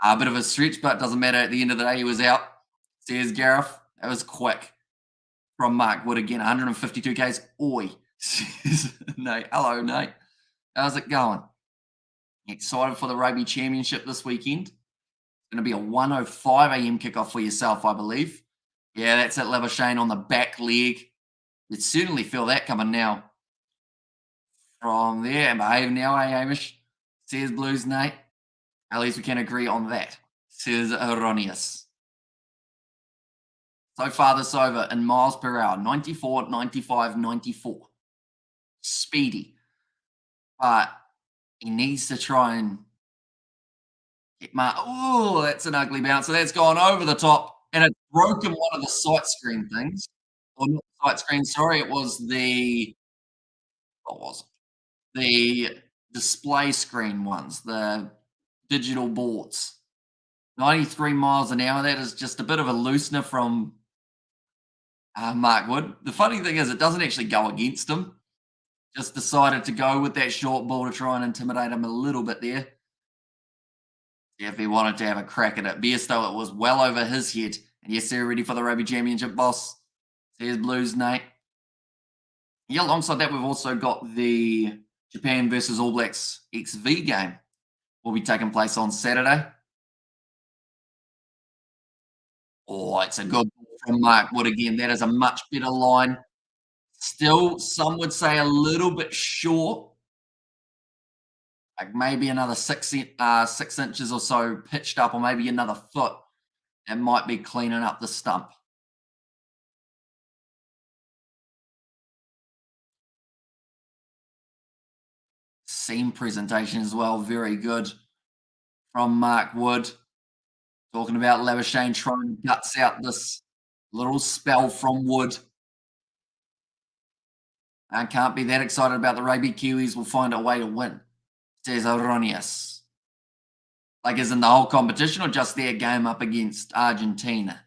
Speaker 1: A bit of a stretch, but doesn't matter. At the end of the day, he was out, says Gareth. That was quick from Mark Wood again, 152 Ks. Oi, says Nate. Hello, Nate. How's it going? Excited for the Rugby Championship this weekend? It's going to be a 1:05 a.m. kickoff for yourself, I believe. Yeah, that's at Labuschagne on the back leg. You'd certainly feel that coming now. From there, and behave now, eh, Hamish? Says Blues, Nate. At least we can agree on that, says Eronius. So far this over in miles per hour, 94, 95, 94. Speedy. But he needs to try and get Mark. Oh, that's an ugly bounce. So that's gone over the top, and it's broken one of the sight screen things. Or not sight screen, sorry, it was what was it? The display screen ones, the digital boards. 93 miles an hour. That is just a bit of a loosener from Mark Wood. The funny thing is, it doesn't actually go against him. Just decided to go with that short ball to try and intimidate him a little bit there. If he wanted to have a crack at it. Bairstow, it was well over his head. And yes, they're ready for the Rugby Championship, boss. There's Blues, Nate. Yeah, alongside that, we've also got the Japan versus All Blacks XV game will be taking place on Saturday. Oh, it's a good ball from Mark Wood again. That is a much better line. Still, some would say a little bit short, like maybe another 6 inches or so pitched up, or maybe another foot. It might be cleaning up the stump. Seam presentation as well, very good from Mark Wood. Talking about Labuschagne trying guts out this little spell from Wood. I can't be that excited about the rugby. Kiwis will find a way to win, says Aronius. Like, as in the whole competition or just their game up against Argentina?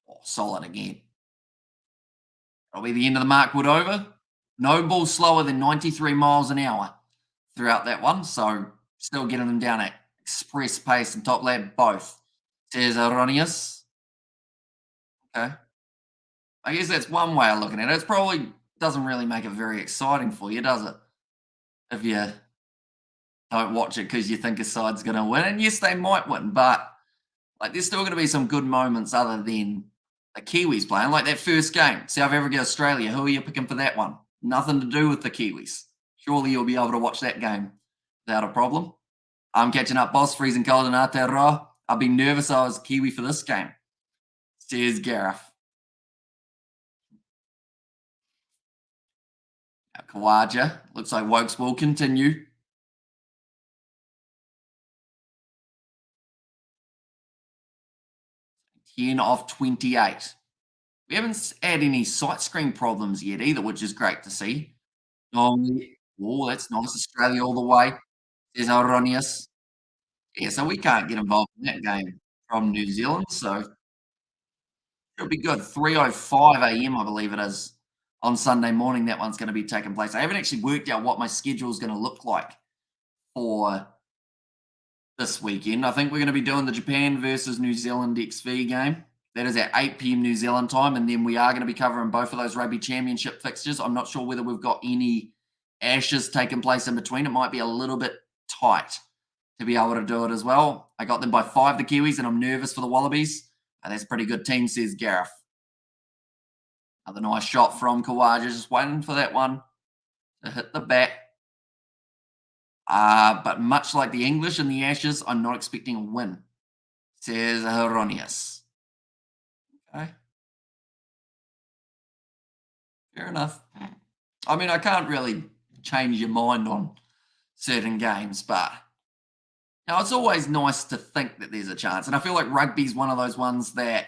Speaker 1: Oh, solid again. That'll be the end of the Mark Wood over. No ball slower than 93 miles an hour throughout that one. So still getting them down at express pace and top lap both, says Aronius. Okay. I guess that's one way of looking at it. It probably doesn't really make it very exciting for you, does it? If you don't watch it because you think a side's going to win. And yes, they might win, but like there's still going to be some good moments other than the Kiwis playing. Like that first game, South Africa, Australia. Who are you picking for that one? Nothing to do with the Kiwis. Surely you'll be able to watch that game without a problem. I'm catching up, boss. Freezing cold in Aotearoa. I'll be nervous I was Kiwi for this game, says Gareth. Khawaja. Looks like Woakes will continue. 10 off 28. We haven't had any sight screen problems yet either, which is great to see. Oh, that's nice. Australia all the way, says Aronius. Yeah, so we can't get involved in that game from New Zealand, so it'll be good. 3:05 AM, I believe it is, on Sunday morning. That one's going to be taking place. I haven't actually worked out what my schedule is going to look like for this weekend. I think we're going to be doing the Japan versus New Zealand XV game. That is at 8 PM New Zealand time, and then we are going to be covering both of those rugby championship fixtures. I'm not sure whether we've got any Ashes taking place in between. It might be a little bit tight to be able to do it as well. I got them by 5, the Kiwis, and I'm nervous for the Wallabies. That's a pretty good team, says Gareth. Another nice shot from Khawaja, just waiting for that one to hit the bat. But much like the English and the Ashes, I'm not expecting a win, says Heronius. Okay. Fair enough. I mean, I can't really change your mind on certain games, but it's always nice to think that there's a chance. And I feel like rugby's one of those ones that,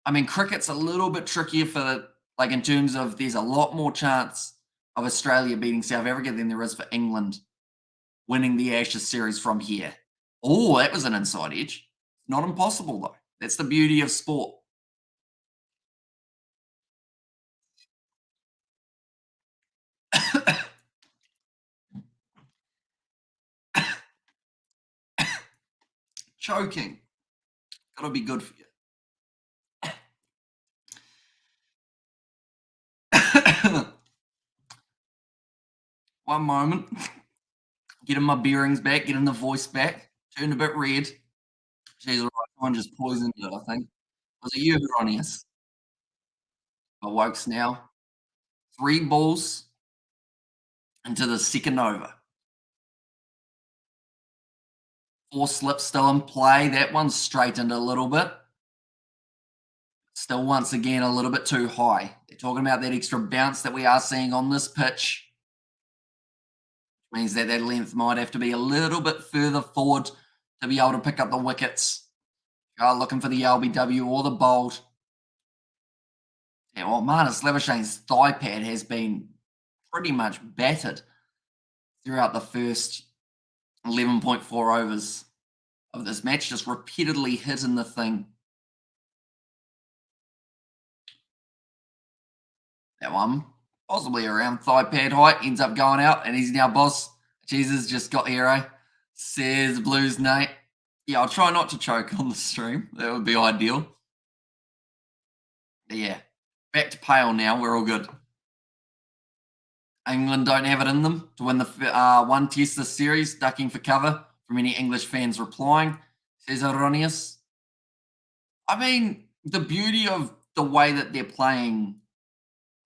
Speaker 1: I mean, cricket's a little bit trickier for, like, in terms of there's a lot more chance of Australia beating South Africa than there is for England winning the Ashes series from here. Oh, that was an inside edge. Not impossible, though. That's the beauty of sport. Choking. Gotta be good for you. One moment. Getting my bearings back, getting the voice back. Turned a bit red. She's alright. Someone just poisoned it, I think. Was it you, Veronius? Woakes now. 3 balls into the second over. 4 slips still in play. That one's straightened a little bit. Still, once again, a little bit too high. They're talking about that extra bounce that we are seeing on this pitch. Which means that that length might have to be a little bit further forward to be able to pick up the wickets. Looking for the LBW or the bold. Yeah, well, Marnus Labuschagne's thigh pad has been pretty much battered throughout the first 11.4 overs of this match, just repeatedly hitting the thing. That one, possibly around thigh pad height, ends up going out, and he's now boss. Jesus just got here, eh? Says Blues Nate. Yeah, I'll try not to choke on the stream. That would be ideal. But yeah, back to pale now. We're all good. England don't have it in them to win the one test this series, ducking for cover from any English fans replying, says Erroneous. I mean, the beauty of the way that they're playing,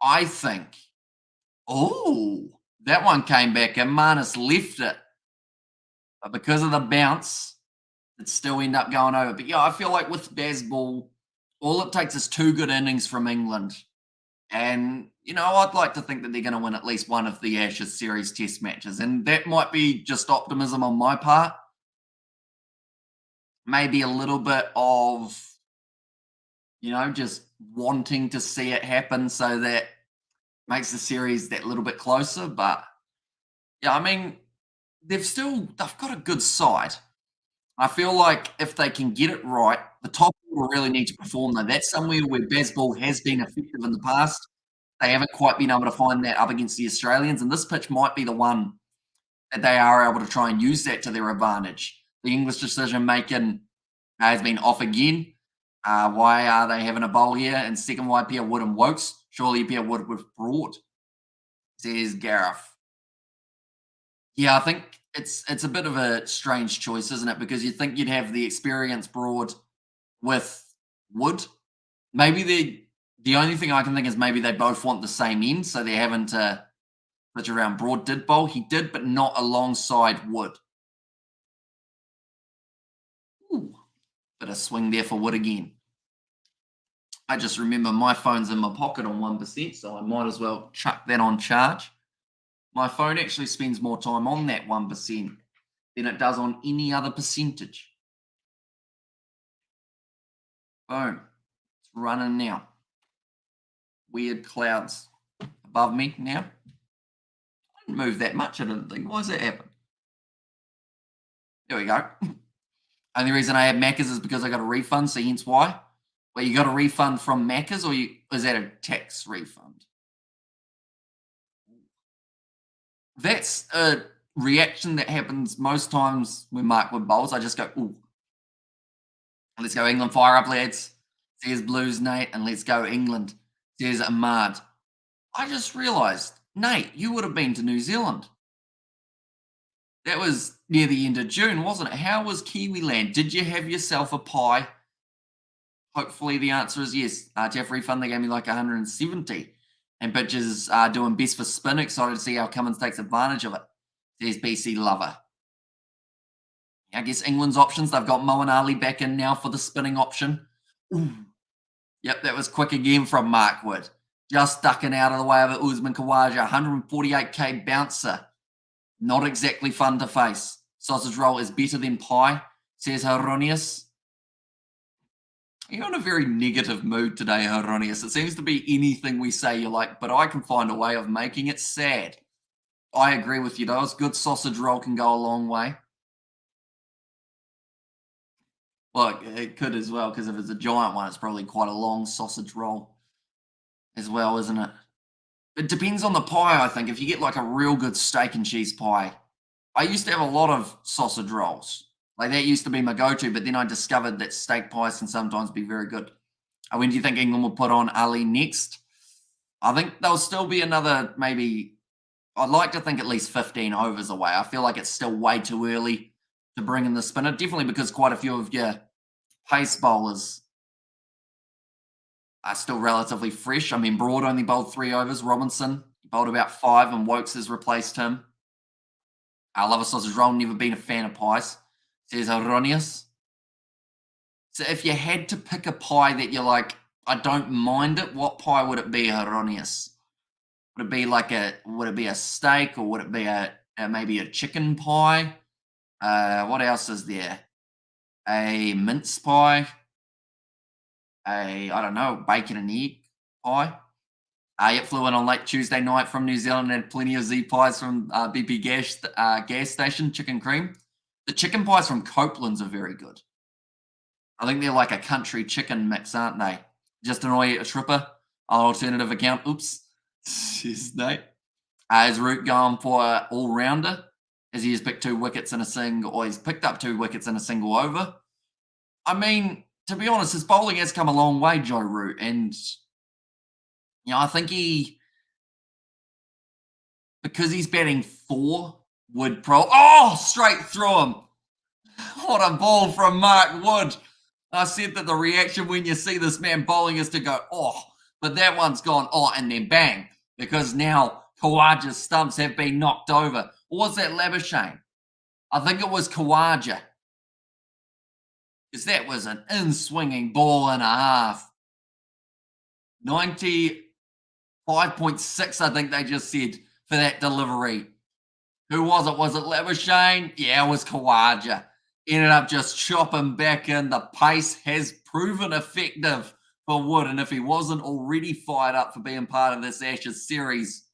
Speaker 1: I think. Oh, that one came back and Manus left it. But because of the bounce, it still end up going over. But yeah, I feel like with Bazball, all it takes is 2 good innings from England. And, I'd like to think that they're going to win at least one of the Ashes series test matches. And that might be just optimism on my part. Maybe a little bit of, just wanting to see it happen so that makes the series that little bit closer. But yeah, I mean, they've got a good side. I feel like if they can get it right, the top will really need to perform though. That's somewhere where Bazball has been effective in the past. They haven't quite been able to find that up against the Australians, and this pitch might be the one that they are able to try and use that to their advantage. The English decision making has been off again. Why are they having a bowl here? And second, why Pierre Wood and Woakes? Surely Pierre Wood with Broad, says Gareth. Yeah, I think it's a bit of a strange choice, isn't it? Because you'd think you'd have the experienced Broad with Wood. Maybe the only thing I can think is maybe they both want the same end, so they're having to switch around. Broad did bowl, he did, but not alongside Wood. Ooh, bit of swing there for Wood again. I just remember my phone's in my pocket on 1%, so I might as well chuck that on charge. My phone actually spends more time on that 1% than it does on any other percentage. Boom. It's running now. Weird clouds above me now. I didn't move that much, I didn't think. Why does that happen? There we go. Only reason I had Macca's is because I got a refund, so hence why. Well, you got a refund from Macca's, or is that a tax refund? That's a reaction that happens most times when Mark Wood bowls. I just go, ooh. Let's go England, fire up, lads. Says Blues Nate, and let's go England, says Ahmad. I just realised, Nate, you would have been to New Zealand. That was near the end of June, wasn't it? How was Kiwiland? Did you have yourself a pie? Hopefully the answer is yes. Jeff Refund, they gave me like 170. And pitches are doing best for spin. Excited to see how Cummins takes advantage of it, says BC Lover. I guess England's options, they've got Moeen Ali back in now for the spinning option. Ooh. Yep, that was quick again from Mark Wood. Just ducking out of the way of it, Usman Khawaja, 148k bouncer. Not exactly fun to face. Sausage roll is better than pie, says Heronius. You're in a very negative mood today, Heronius. It seems to be anything we say you're like, but I can find a way of making it sad. I agree with you, though. A good sausage roll can go a long way. Well, it could as well, because if it's a giant one, it's probably quite a long sausage roll as well, isn't it? It depends on the pie, I think. If you get like a real good steak and cheese pie, I used to have a lot of sausage rolls. Like that used to be my go-to, but then I discovered that steak pies can sometimes be very good. When do you think England will put on Ali next? I think there'll still be another maybe, I'd like to think at least 15 overs away. I feel like it's still way too early to bring in the spinner, definitely because quite a few of your pace bowlers are still relatively fresh. I mean, Broad only bowled 3 overs. Robinson bowled about 5, and Woakes has replaced him. I love a sausage roll. Never been a fan of pies, says Erroneous. So if you had to pick a pie that you're like, I don't mind it, what pie would it be, Erroneous? Would it be like a steak, or would it be maybe a chicken pie? What else is there? A mince pie? I don't know, bacon and egg pie. It flew in on late Tuesday night from New Zealand and had plenty of Z pies from BP gas station, chicken cream. The chicken pies from Copeland's are very good. I think they're like a country chicken mix, aren't they? Just annoy a tripper. Alternative account. Oops. Jeez, Nate. Is Root going for an all-rounder? As he has picked 2 wickets in a single, or he's picked up 2 wickets in a single over? I mean, to be honest, his bowling has come a long way, Joe Root, and I think he because he's batting 4, Wood Pro. Oh, straight through him. What a ball from Mark Wood. I said that the reaction when you see this man bowling is to go, oh, but that one's gone, oh, and then bang, because now Khawaja's stumps have been knocked over. Or was that Labuschagne? I think it was Khawaja. Because that was an in-swinging ball and a half. 95.6, I think they just said, for that delivery. Who was it? Was it Labuschagne? Yeah, it was Khawaja. Ended up just chopping back in. The pace has proven effective for Wood, and if he wasn't already fired up for being part of this Ashes series,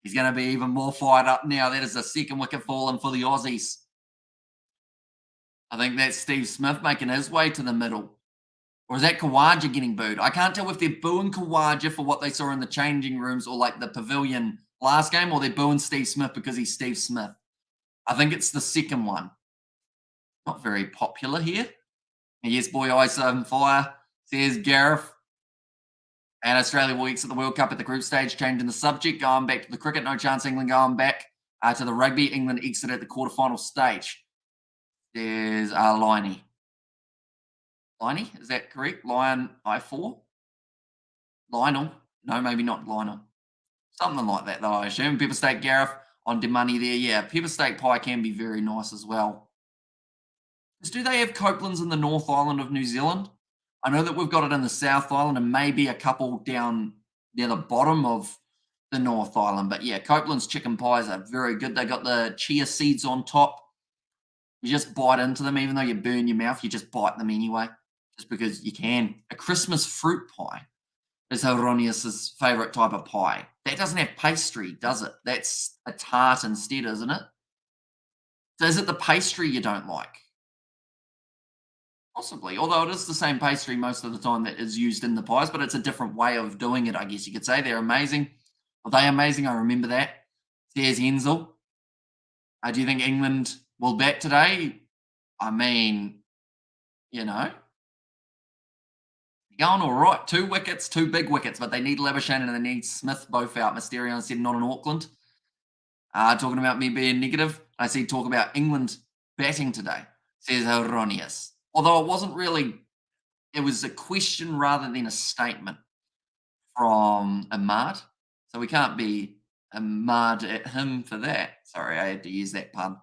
Speaker 1: he's going to be even more fired up now. That is the second wicket fallen for the Aussies. I think that's Steve Smith making his way to the middle. Or is that Khawaja getting booed? I can't tell if they're booing Khawaja for what they saw in the changing rooms or like the pavilion last game, or they're booing Steve Smith because he's Steve Smith. I think it's the second one. Not very popular here. And yes, boy, ice on fire, says Gareth. And Australia will exit the World Cup at the group stage, changing the subject, going back to the cricket. No chance England going back to the rugby. England exit at the quarterfinal stage. There's Liney. Liney, is that correct? Lion I4? Lionel? No, maybe not Lionel. Something like that, though, I assume. Pepper Steak Gareth on the money there. Yeah, pepper steak pie can be very nice as well. Do they have Copeland's in the North Island of New Zealand? I know that we've got it in the South Island and maybe a couple down near the bottom of the North Island. But yeah, Copeland's chicken pies are very good. They got the chia seeds on top. You just bite into them, even though you burn your mouth, you just bite them anyway, just because you can. A Christmas fruit pie is Erroneous's favourite type of pie. That doesn't have pastry, does it? That's a tart instead, isn't it? So is it the pastry you don't like? Possibly, although it is the same pastry most of the time that is used in the pies, but it's a different way of doing it, I guess you could say. They're amazing. Are they amazing? I remember that. There's Hensel. Do you think England will bat today? I mean, you know, going all right. 2 wickets, 2 big wickets, but they need Labuschagne and they need Smith both out. Mysterion said not in Auckland. Talking about me being negative, I see talk about England batting today, says Erroneous. Although it wasn't really, it was a question rather than a statement from Ahmad. So we can't be Ahmad at him for that. Sorry, I had to use that pun.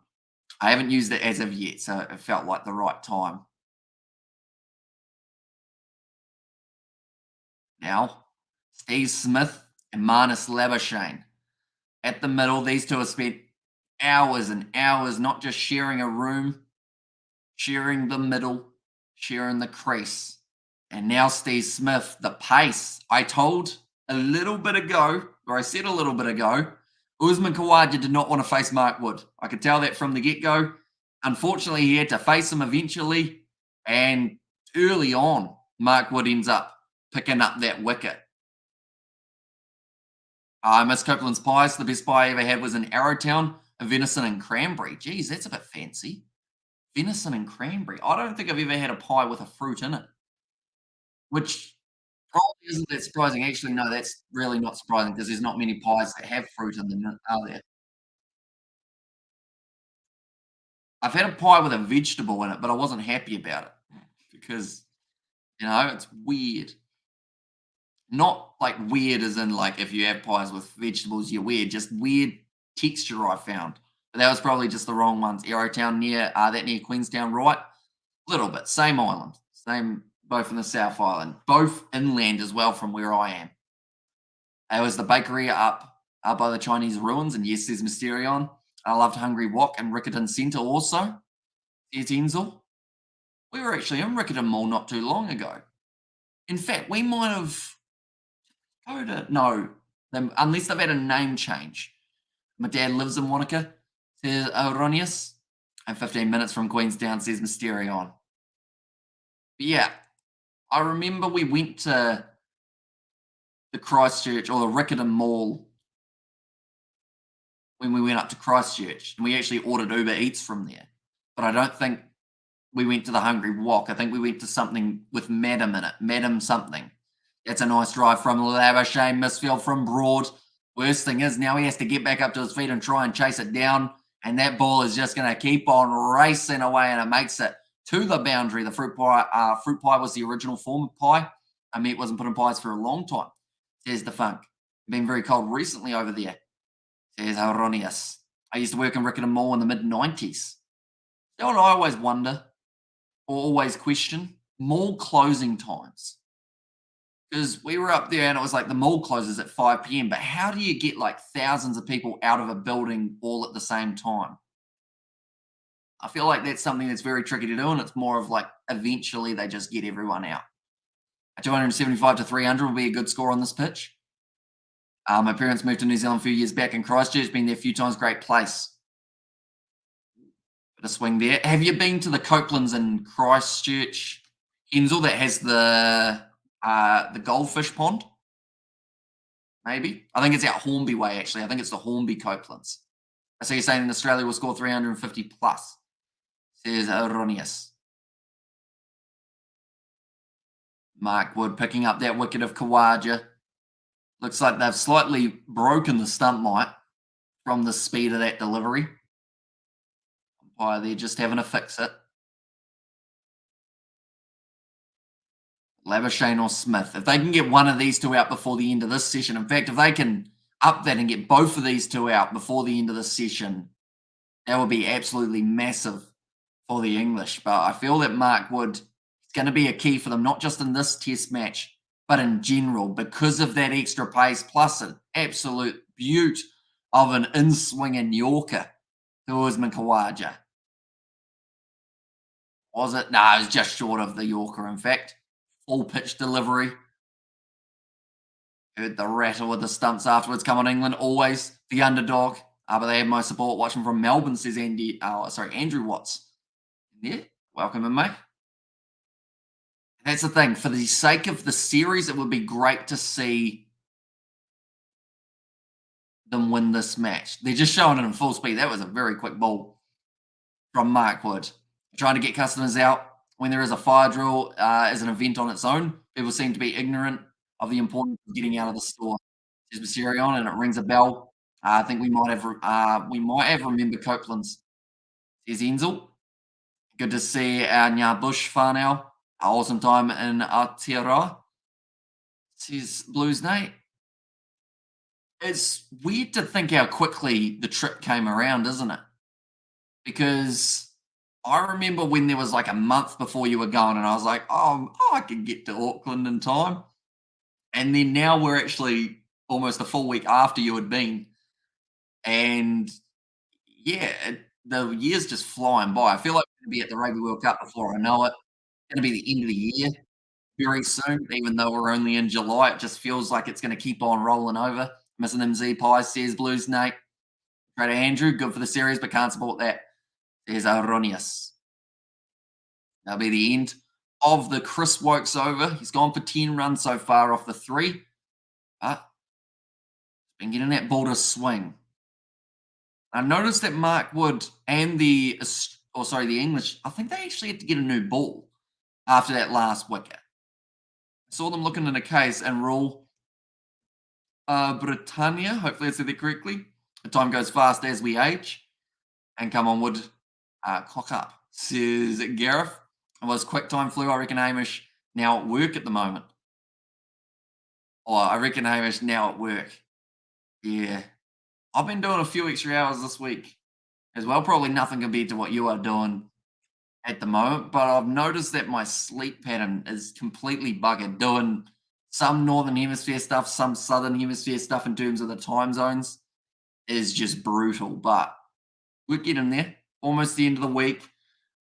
Speaker 1: I haven't used it as of yet, so it felt like the right time. Now, Steve Smith and Marnus Labuschagne. At the middle, these two have spent hours and hours not just sharing a room, sharing the middle, sharing the crease. And now Steve Smith, the pace. I told a little bit ago, or I said a little bit ago, Usman Khawaja did not want to face Mark Wood. I could tell that from the get-go. Unfortunately, he had to face him eventually. And early on, Mark Wood ends up picking up that wicket. I miss Copeland's pies. The best pie I ever had was in Arrowtown, a venison and cranberry. Geez, that's a bit fancy. Venison and cranberry. I don't think I've ever had a pie with a fruit in it, which probably isn't that surprising. Actually, no, that's really not surprising because there's not many pies that have fruit in them, are there? I've had a pie with a vegetable in it, but I wasn't happy about it because, it's weird. Not like weird as in like if you have pies with vegetables, you're weird. Just weird texture I found. But that was probably just the wrong ones. Arrowtown near Queenstown, right? Little bit. Same island. Same, both in the South Island. Both inland as well from where I am. It was the bakery up by the Chinese ruins. And yes, there's Mysterion. I loved Hungry Wok and Riccarton Centre also. There's Enzel. We were actually in Riccarton Mall not too long ago. In fact, we might have unless they've had a name change. My dad lives in Wanaka, says Erroneous, and 15 minutes from Queenstown, says Mysterion. But yeah, I remember we went to the Christchurch or the Riccarton Mall when we went up to Christchurch, and we actually ordered Uber Eats from there. But I don't think we went to the Hungry Wok. I think we went to something with Madam in it, Madam something. It's a nice drive from Labuschagne, Misfield from Broad. Worst thing is now he has to get back up to his feet and try and chase it down. And that ball is just going to keep on racing away, and it makes it to the boundary. The fruit pie was the original form of pie. I mean, it wasn't put in pies for a long time, says the funk. Been very cold recently over there, says Aronius. I used to work in Riccarton Mall in the mid-90s. You know what I always wonder, or always question? Mall closing times. Because we were up there and it was like the mall closes at 5 p.m. But how do you get like thousands of people out of a building all at the same time? I feel like that's something that's very tricky to do, and it's more of like eventually they just get everyone out. A 275 to 300 will be a good score on this pitch. My parents moved to New Zealand a few years back in Christchurch, been there a few times, great place. Bit of swing there. Have you been to the Copelands in Christchurch, Hensel, that has the goldfish pond? Maybe. I think it's out Hornby way, actually. I think it's the Hornby Copelands. I see you're saying in Australia will score 350 plus, says Erroneous. Mark Wood picking up that wicket of Khawaja. Looks like they've slightly broken the stump might from the speed of that delivery. Umpire there just having to fix it. Labuschagne or Smith. If they can get one of these two out before the end of this session, in fact, if they can up that and get both of these two out before the end of this session, that would be absolutely massive for the English. But I feel that Mark Wood is going to be a key for them, not just in this test match, but in general, because of that extra pace, plus an absolute beaut of an in-swinging Yorker to Usman Khawaja. Was it? No, it was just short of the Yorker, in fact. Full pitch delivery. Heard the rattle with the stumps afterwards. Come on, England, always the underdog. But they have my support watching from Melbourne, says Andrew Watts. Yeah, welcome in, mate. That's the thing. For the sake of the series, it would be great to see them win this match. They're just showing it in full speed. That was a very quick ball from Mark Wood. Trying to get customers out when there is a fire drill as an event on its own. People seem to be ignorant of the importance of getting out of the store. Says Mysterion, and it rings a bell. I think we might have remember Copeland's. Says Enzel. Good to see our Nyabush whānau. Awesome time in Aotearoa. Says Blues Nate. It's weird to think how quickly the trip came around, isn't it? Because I remember when there was like a month before you were going, and I was like, oh, I can get to Auckland in time. And then now we're actually almost a full week after you had been. And yeah, the year's just flying by. I feel like we're going to be at the Rugby World Cup before I know it. It's going to be the end of the year very soon, even though we're only in July. It just feels like it's going to keep on rolling over. Missing them Z Pies, says Blues Nate. Trader Andrew, good for the series, but can't support that. There's Aronius. That'll be the end of the Chris Woakes over. He's gone for 10 runs so far off the 3. But been getting that ball to swing. I noticed that Mark Wood and the English, I think they actually had to get a new ball after that last wicket. I saw them looking in a case and rule Britannia, hopefully I said that correctly. The time goes fast as we age. And come on, Wood, clock up, says Gareth. It was quick time flu. I reckon Hamish now at work at the moment. I reckon Hamish now at work. Yeah. I've been doing a few extra hours this week as well. Probably nothing compared to what you are doing at the moment. But I've noticed that my sleep pattern is completely buggered. Doing some Northern Hemisphere stuff, some Southern Hemisphere stuff in terms of the time zones is just brutal. But we're getting there. Almost the end of the week.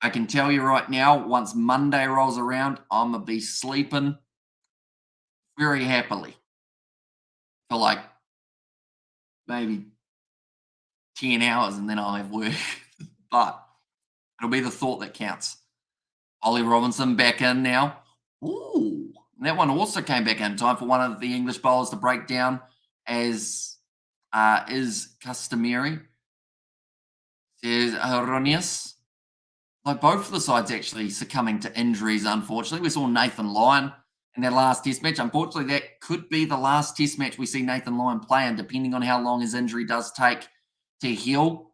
Speaker 1: I can tell you right now, once Monday rolls around, I'm going to be sleeping very happily for like maybe 10 hours and then I'll have work. But it'll be the thought that counts. Ollie Robinson back in now. Ooh, that one also came back in time for one of the English bowlers to break down as is customary. Says Erroneous. Like both of the sides actually succumbing to injuries, unfortunately. We saw Nathan Lyon in their last test match. Unfortunately, that could be the last test match we see Nathan Lyon play, and depending on how long his injury does take to heal.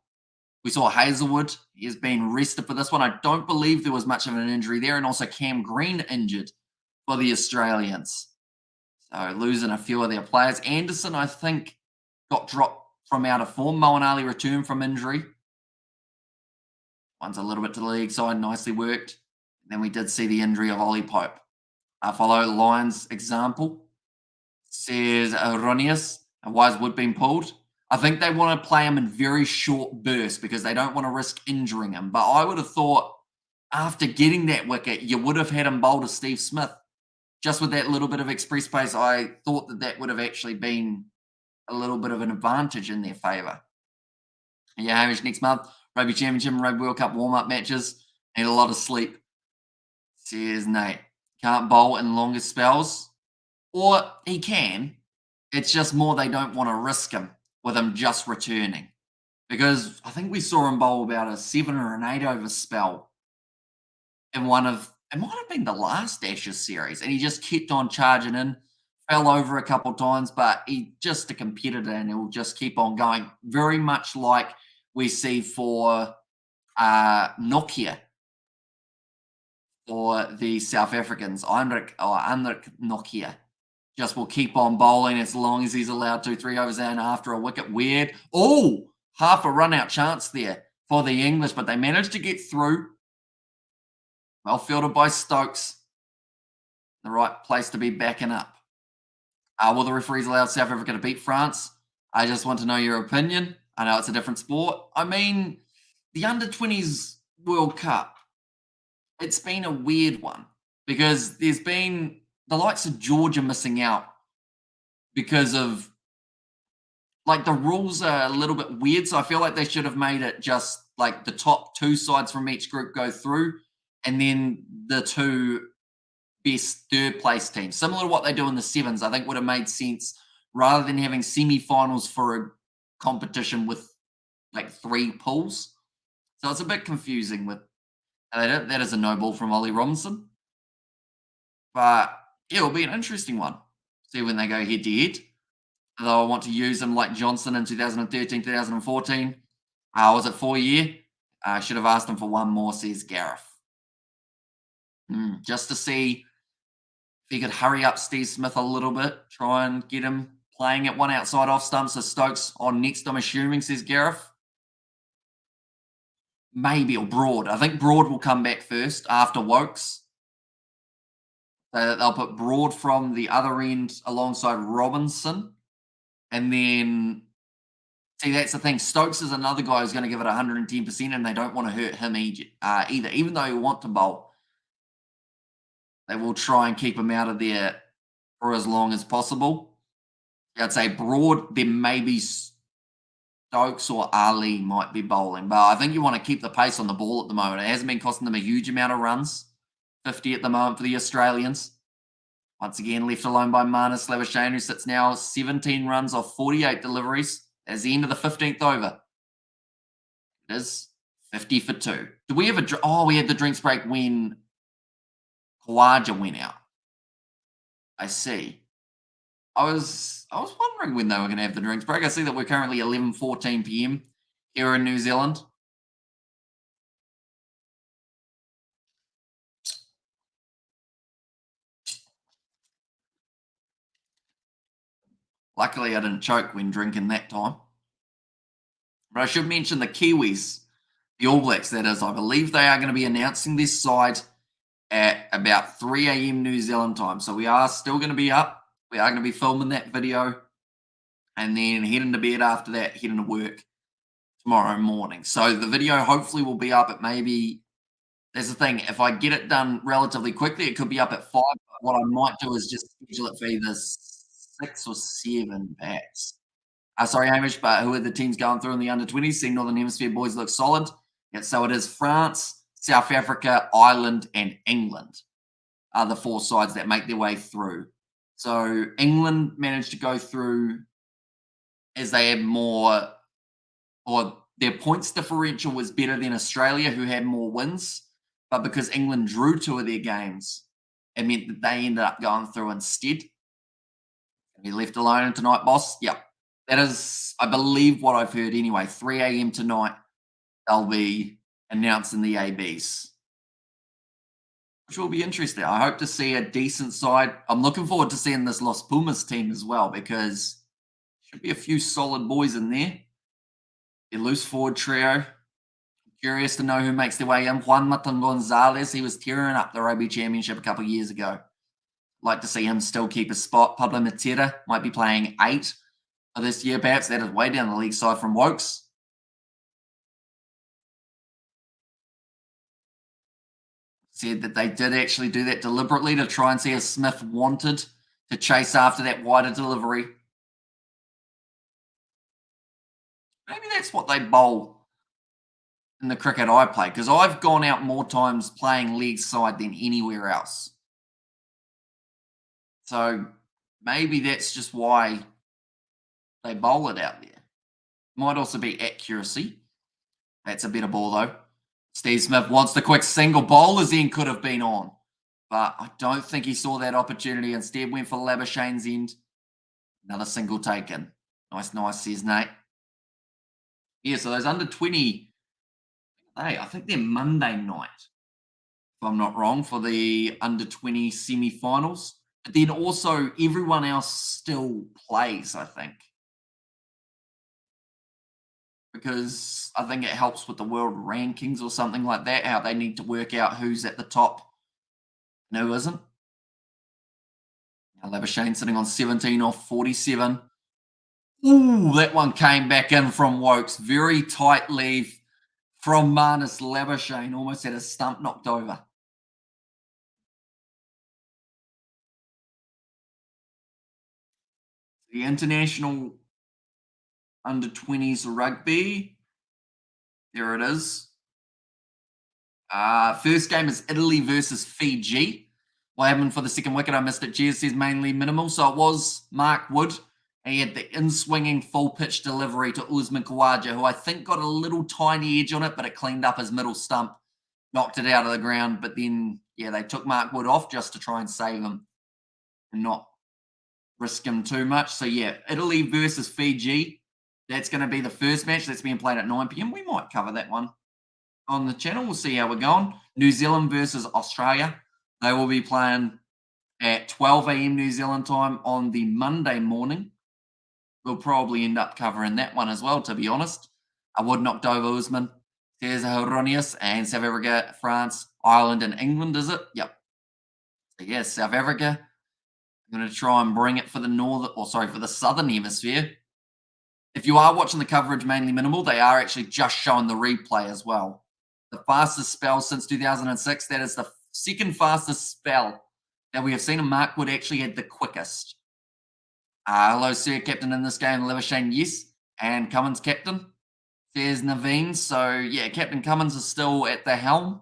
Speaker 1: We saw Hazelwood. He has been rested for this one. I don't believe there was much of an injury there, and also Cam Green injured for the Australians. So losing a few of their players. Anderson, I think, got dropped from out of form. Moanali returned from injury. One's a little bit to the league side, nicely worked. And then we did see the injury of Ollie Pope. Follow Lyons' example, says Erroneous, and why is Wood being pulled? I think they want to play him in very short bursts because they don't want to risk injuring him. But I would have thought after getting that wicket, you would have had him bowled to Steve Smith. Just with that little bit of express pace, I thought that would have actually been a little bit of an advantage in their favour. Yeah, Hamish, next month, Rugby Championship and Rugby World Cup warm-up matches. Need a lot of sleep. Says Nate. Can't bowl in longer spells. Or he can. It's just more they don't want to risk him with him just returning. Because I think we saw him bowl about a 7 or an 8 over spell in one of, it might have been the last Ashes series, and he just kept on charging in, fell over a couple times, but he just a competitor and he'll just keep on going. Very much like we see for Nokia for the South Africans, Heinrich Nokia. Just will keep on bowling as long as he's allowed 2-3 overs and after a wicket. Weird. Oh, half a run out chance there for the English, but they managed to get through. Well fielded by Stokes. The right place to be backing up. Will the referees allow South Africa to beat France? I just want to know your opinion. I know it's a different sport. I mean, the under-20s World Cup, it's been a weird one because there's been the likes of Georgia missing out because of, like, the rules are a little bit weird. So I feel like they should have made it just like the top 2 sides from each group go through and then the 2 best third place teams. Similar to what they do in the sevens, I think would have made sense rather than having semi-finals for a competition with like 3 pools. So it's a bit confusing with that is a no ball from Ollie Robinson. But yeah, it'll be an interesting one. See when they go head to head. Although I want to use them like Johnson in 2013, 2014. Was it 4 year? I should have asked him for 1 more, says Gareth. Just to see if he could hurry up Steve Smith a little bit, try and get him playing at one outside off stump. So Stokes on next, I'm assuming, says Gareth. Maybe, or Broad. I think Broad will come back first after Woakes. So they'll put Broad from the other end alongside Robinson. And then, see, that's the thing. Stokes is another guy who's going to give it 110%, and they don't want to hurt him either. Even though you want to bowl, they will try and keep him out of there for as long as possible. I'd say Broad, then maybe Stokes or Ali might be bowling. But I think you want to keep the pace on the ball at the moment. It hasn't been costing them a huge amount of runs. 50 at the moment for the Australians. Once again, left alone by Marnus Labuschagne, who sits now 17 runs off 48 deliveries. As the end of the 15th over. It is 50 for 2. Do we have a... Oh, we had the drinks break when Khawaja went out. I see. I was wondering when they were going to have the drinks break. I see that we're currently 11:14 p.m. here in New Zealand. Luckily, I didn't choke when drinking that time. But I should mention the Kiwis, the All Blacks, that is. I believe they are going to be announcing this side at about 3 a.m. New Zealand time. So we are still going to be up. We are going to be filming that video and then heading to bed after that, heading to work tomorrow morning. So the video hopefully will be up at maybe, there's the thing, if I get it done relatively quickly, it could be up at 5. But what I might do is just schedule it for either 6 or 7 perhaps. Sorry, Hamish, but who are the teams going through in the under-20s? Seeing Northern Hemisphere boys look solid. Yeah, so it is France, South Africa, Ireland, and England are the 4 sides that make their way through. So England managed to go through as they had more, or their points differential was better than Australia, who had more wins. But because England drew 2 of their games, It meant that they ended up going through instead. Be left alone tonight, boss. Yep. That is, I believe, what I've heard anyway. 3 a.m. tonight, they'll be announcing the ABs, which will be interesting. I hope to see a decent side. I'm looking forward to seeing this Los Pumas team as well because should be a few solid boys in there. A loose forward trio. Curious to know who makes their way in. Juan Matan Gonzalez, he was tearing up the Rugby Championship a couple of years ago. Like to see him still keep a spot. Pablo Matera might be playing 8 for this year, perhaps. That is way down the league side from Woakes. Said that they did actually do that deliberately to try and see if Smith wanted to chase after that wider delivery. Maybe that's what they bowl in the cricket I play, because I've gone out more times playing leg side than anywhere else. So maybe that's just why they bowl it out there. Might also be accuracy. That's a better ball, though. Steve Smith wants the quick single. Bowler's end could have been on, but I don't think he saw that opportunity. Instead, went for Labuschagne's end. Another single taken. Nice, says Nate. Yeah, so those under 20, hey, I think they're Monday night, if I'm not wrong, for the under 20 semi-finals. But then also everyone else still plays, I think. Because I think it helps with the world rankings or something like that, how they need to work out who's at the top and who isn't. Now Labuschagne sitting on 17 off 47. Ooh, that one came back in from Woakes. Very tight leave from Marnus Labuschagne. Almost had a stump knocked over. The international under 20s rugby. There it is. First game is Italy versus Fiji. What happened for the second wicket? I missed it. Jez says mainly minimal. So it was Mark Wood. He had the in-swinging full pitch delivery to Usman Khawaja, who I think got a little tiny edge on it, but it cleaned up his middle stump, knocked it out of the ground. But then, yeah, they took Mark Wood off just to try and save him and not risk him too much. So, yeah, Italy versus Fiji. That's going to be the first match that's being played at 9 p.m. We might cover that one on the channel. We'll see how we're going. New Zealand versus Australia. They will be playing at 12 a.m. New Zealand time on the Monday morning. We'll probably end up covering that one as well, to be honest. I would knocked over Usman, says Horonius, and South Africa, France, Ireland, and England, is it? Yep. So, yes, South Africa. I'm going to try and bring it for the for the Southern Hemisphere. If you are watching the coverage mainly minimal, they are actually just showing the replay as well. The fastest spell since 2006. That is the second fastest spell that we have seen. And Mark Wood actually had the quickest. Hello, sir, captain in this game. Labuschagne, yes. And Cummins, captain, says Naveen. So, yeah, Captain Cummins is still at the helm.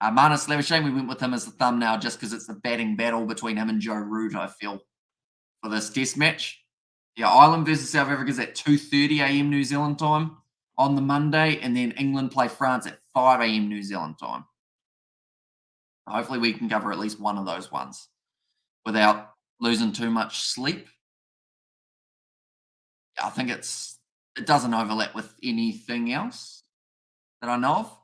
Speaker 1: Marnus Labuschagne, we went with him as the thumbnail just because it's the batting battle between him and Joe Root, I feel, for this test match. Yeah, Ireland versus South Africa is at 2:30 a.m. New Zealand time on the Monday, and then England play France at 5 a.m. New Zealand time. Hopefully we can cover at least one of those ones without losing too much sleep. Yeah, I think it doesn't overlap with anything else that I know of.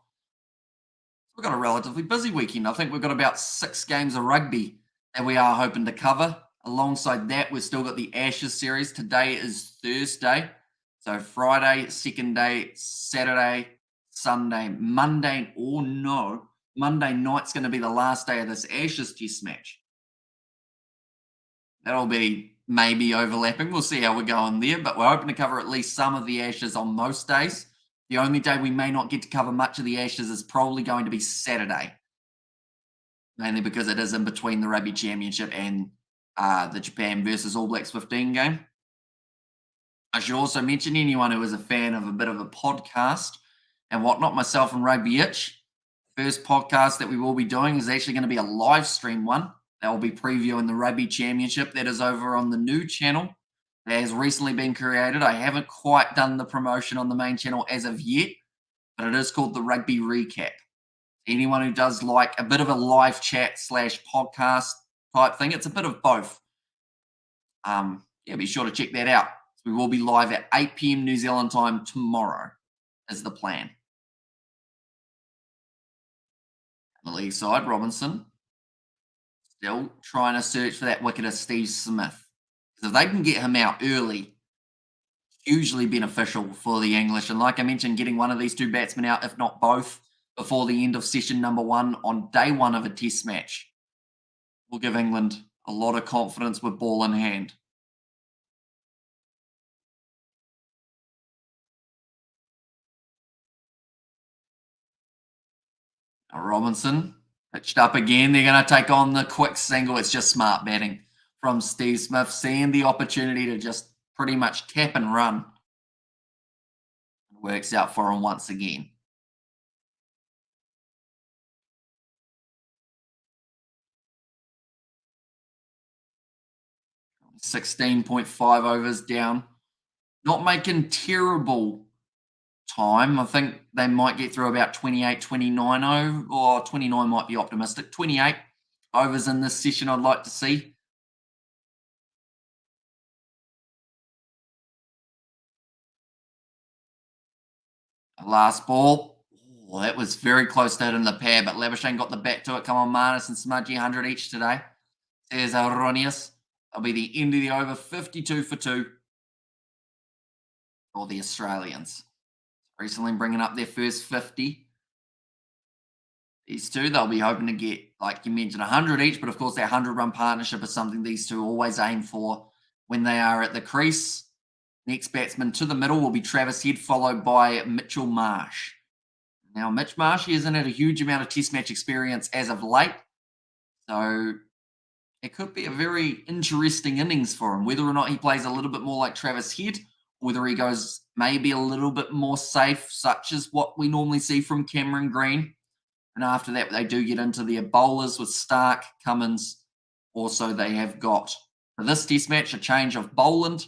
Speaker 1: We've got a relatively busy weekend. I think we've got about 6 games of rugby that we are hoping to cover. Alongside that, we've still got the Ashes series. Today is Thursday. So Friday, second day, Saturday, Sunday, Monday, Monday night's going to be the last day of this Ashes test match. That'll be maybe overlapping. We'll see how we're going there, but we're hoping to cover at least some of the Ashes on most days. The only day we may not get to cover much of the Ashes is probably going to be Saturday, mainly because it is in between the Rugby Championship and the Japan versus All Blacks 15 game. I should also mention anyone who is a fan of a bit of a podcast and whatnot, myself and Rugby Itch, first podcast that we will be doing is actually going to be a live stream one that will be previewing the Rugby Championship. That is over on the new channel that has recently been created. I haven't quite done the promotion on the main channel as of yet, but it is called the Rugby Recap. Anyone who does like a bit of a live chat slash podcast type thing, it's a bit of both. Yeah, be sure to check that out. We will be live at 8 p.m. New Zealand time tomorrow, is the plan. On the league side, Robinson still trying to search for that wicket of Steve Smith. Because if they can get him out early, hugely beneficial for the English. And like I mentioned, getting one of these two batsmen out, if not both, before the end of session number one on day one of a test match will give England a lot of confidence with ball in hand. Now Robinson pitched up again. They're going to take on the quick single. It's just smart batting from Steve Smith, seeing the opportunity to just pretty much tap and run. Works out for him once again. 16.5 overs down. Not making terrible time. I think they might get through about 28, 29 or 29 might be optimistic. 28 overs in this session I'd like to see. Last ball. Oh, that was very close to hitting the pad, but Labuschagne got the bat to it. Come on, Marnus and Smudgy, 100 each today. There's Aronius. That'll be the end of the over, 52 for 2 for the Australians. Recently bringing up their first 50. These two, they'll be hoping to get, like you mentioned, 100 each, but of course, that 100-run partnership is something these two always aim for when they are at the crease. Next batsman to the middle will be Travis Head, followed by Mitchell Marsh. Now, Mitch Marsh hasn't had a huge amount of test match experience as of late, so it could be a very interesting innings for him, whether or not he plays a little bit more like Travis Head, whether he goes maybe a little bit more safe, such as what we normally see from Cameron Green. And after that, they do get into their bowlers with Stark, Cummins. Also, they have got, for this test match, a change of Boland,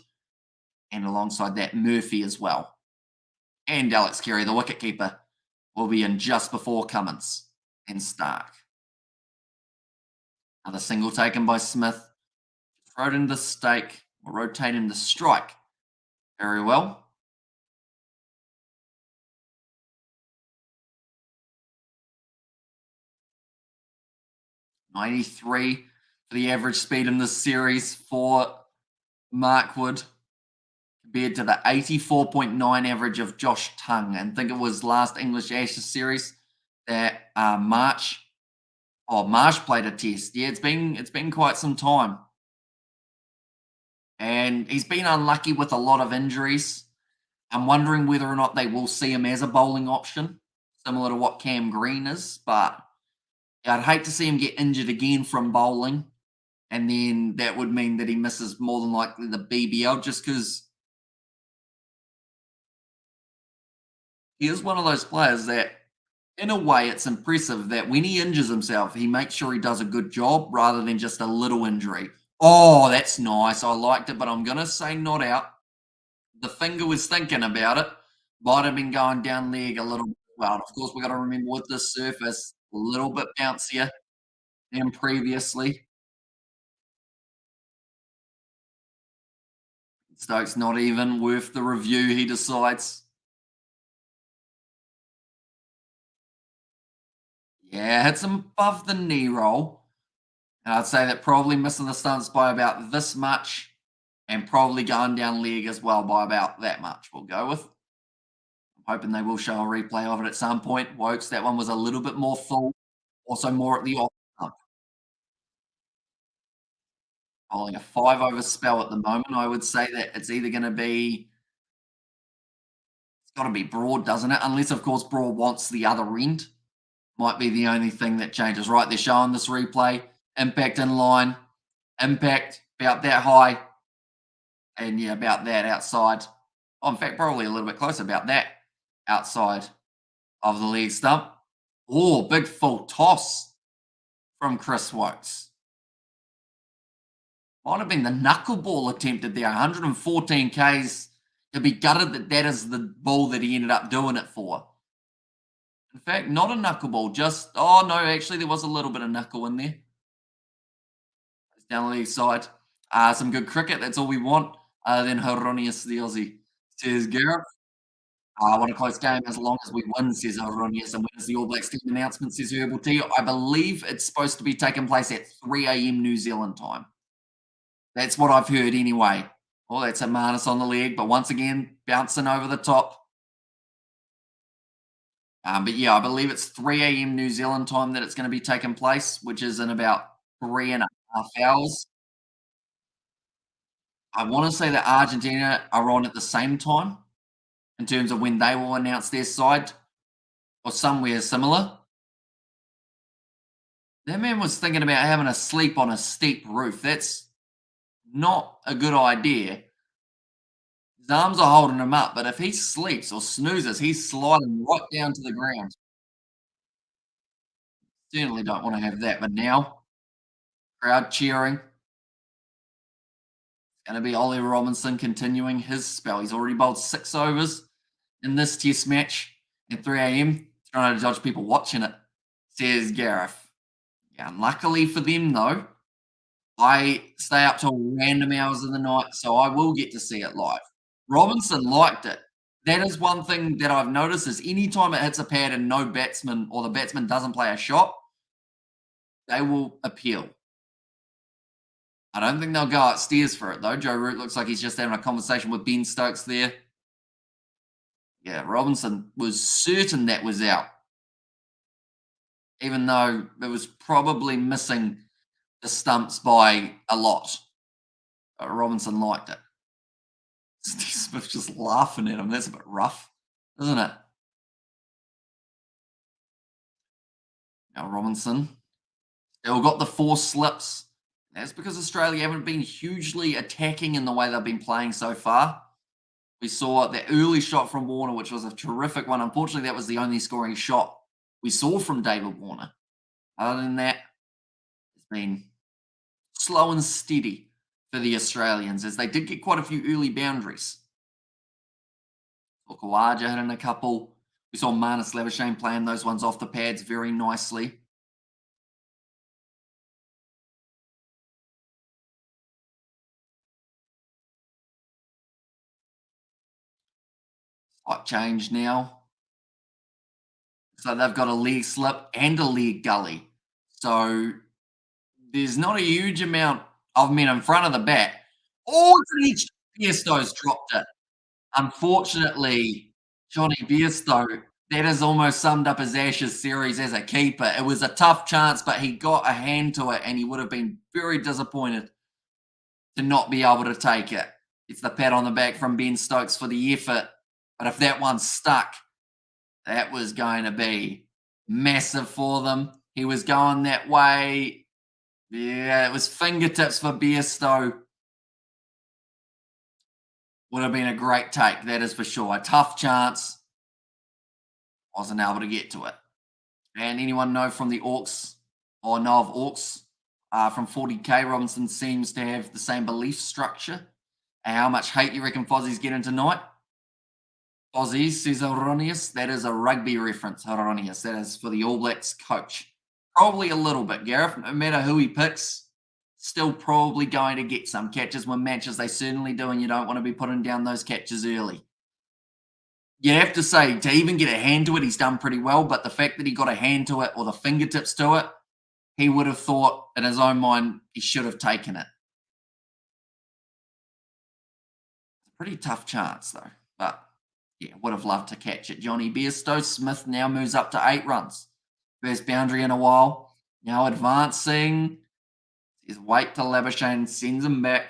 Speaker 1: and alongside that, Murphy as well. And Alex Carey, the wicketkeeper, will be in just before Cummins and Stark. Another single taken by Smith. Throw it into the stake, or rotate into strike. Very well. .93 for the average speed in this series for Mark Wood, compared to the 84.9 average of Josh Tongue. And I think it was last English Ashes series that Marsh played a test. Yeah, it's been quite some time. And he's been unlucky with a lot of injuries. I'm wondering whether or not they will see him as a bowling option, similar to what Cam Green is. But I'd hate to see him get injured again from bowling. And then that would mean that he misses more than likely the BBL, just because he is one of those players that, in a way, it's impressive that when he injures himself, he makes sure he does a good job rather than just a little injury. Oh, that's nice. I liked it, but I'm going to say not out. The finger was thinking about it. Might have been going down leg a little bit. Well, of course, we've got to remember with this surface, a little bit bouncier than previously. Stokes not even worth the review, he decides. Yeah, hits him above the knee roll. And I'd say that probably missing the stunts by about this much and probably going down leg as well by about that much, we'll go with. I'm hoping they will show a replay of it at some point. Woakes, that one was a little bit more full, also more at the off stump. Bowling a 5-over spell at the moment. I would say that it's either going to be, it's got to be Broad, doesn't it? Unless, of course, Broad wants the other end. Might be the only thing that changes. Right, they're showing this replay. Impact in line. Impact about that high. And yeah, about that outside. Oh, in fact, probably a little bit closer, about that outside of the leg stump. Oh, big full toss from Chris Woakes. Might have been the knuckleball attempted there. 114 Ks. He'll be gutted that that is the ball that he ended up doing it for. In fact, not a knuckleball, just oh no, actually there was a little bit of knuckle in there. It's down the leg side. Some good cricket, that's all we want. Then Hironius the Aussie. Says Gareth. What a close game as long as we win, says Hironius. And when is the All Blacks team announcement, says Herbal T? I believe it's supposed to be taking place at 3 a.m. New Zealand time. That's what I've heard anyway. Oh, that's a Marnus on the leg, but once again, bouncing over the top. But yeah, I believe it's 3 a.m. New Zealand time that it's going to be taking place, which is in about 3.5 hours. I want to say that Argentina are on at the same time in terms of when they will announce their side or somewhere similar. That man was thinking about having a sleep on a steep roof. That's not a good idea. His arms are holding him up, but if he sleeps or snoozes, he's sliding right down to the ground. Certainly don't want to have that. But now, crowd cheering. Going to be Ollie Robinson continuing his spell. He's already bowled 6 overs in this test match at 3 a.m. Trying to dodge people watching it, says Gareth. Yeah, luckily for them, though, I stay up till random hours of the night, so I will get to see it live. Robinson liked it. That is one thing that I've noticed is anytime it hits a pad and no batsman or the batsman doesn't play a shot, they will appeal. I don't think they'll go upstairs for it though. Joe Root looks like he's just having a conversation with Ben Stokes there. Yeah, Robinson was certain that was out, even though it was probably missing the stumps by a lot. But Robinson liked it. Steve Smith just laughing at him. That's a bit rough, isn't it? Now Robinson still got the 4 slips. That's because Australia haven't been hugely attacking in the way they've been playing so far. We saw the early shot from Warner, which was a terrific one. Unfortunately, that was the only scoring shot we saw from David Warner. Other than that, it's been slow and steady for the Australians, as they did get quite a few early boundaries. Khawaja hitting a couple. We saw Marnus Labuschagne playing those ones off the pads very nicely. Slight change now. So they've got a leg slip and a leg gully. So there's not a huge amount of men in front of the bat. Oh, it's Bairstow's dropped it. Unfortunately, Johnny Bairstow, that has almost summed up his Ashes series as a keeper. It was a tough chance, but he got a hand to it, and he would have been very disappointed to not be able to take it. It's the pat on the back from Ben Stokes for the effort. But if that one stuck, that was going to be massive for them. He was going that way. Yeah, it was fingertips for Bairstow. Would have been a great take, that is for sure. A tough chance. Wasn't able to get to it. And anyone know from the Auks or know of Auks from 40K, Robinson seems to have the same belief structure. And how much hate you reckon Fozzie's getting tonight? Fozzie, says Hironius. That is a rugby reference, Hironius. That is for the All Blacks coach. Probably a little bit, Gareth. No matter who he picks, still probably going to get some catches when matches. They certainly do, and you don't want to be putting down those catches early. You have to say, to even get a hand to it, he's done pretty well. But the fact that he got a hand to it or the fingertips to it, he would have thought in his own mind he should have taken it. It's a pretty tough chance, though. But yeah, would have loved to catch it. Johnny Bairstow. Smith now moves up to 8 runs. First boundary in a while. Now advancing. His wait till Labuschagne sends him back.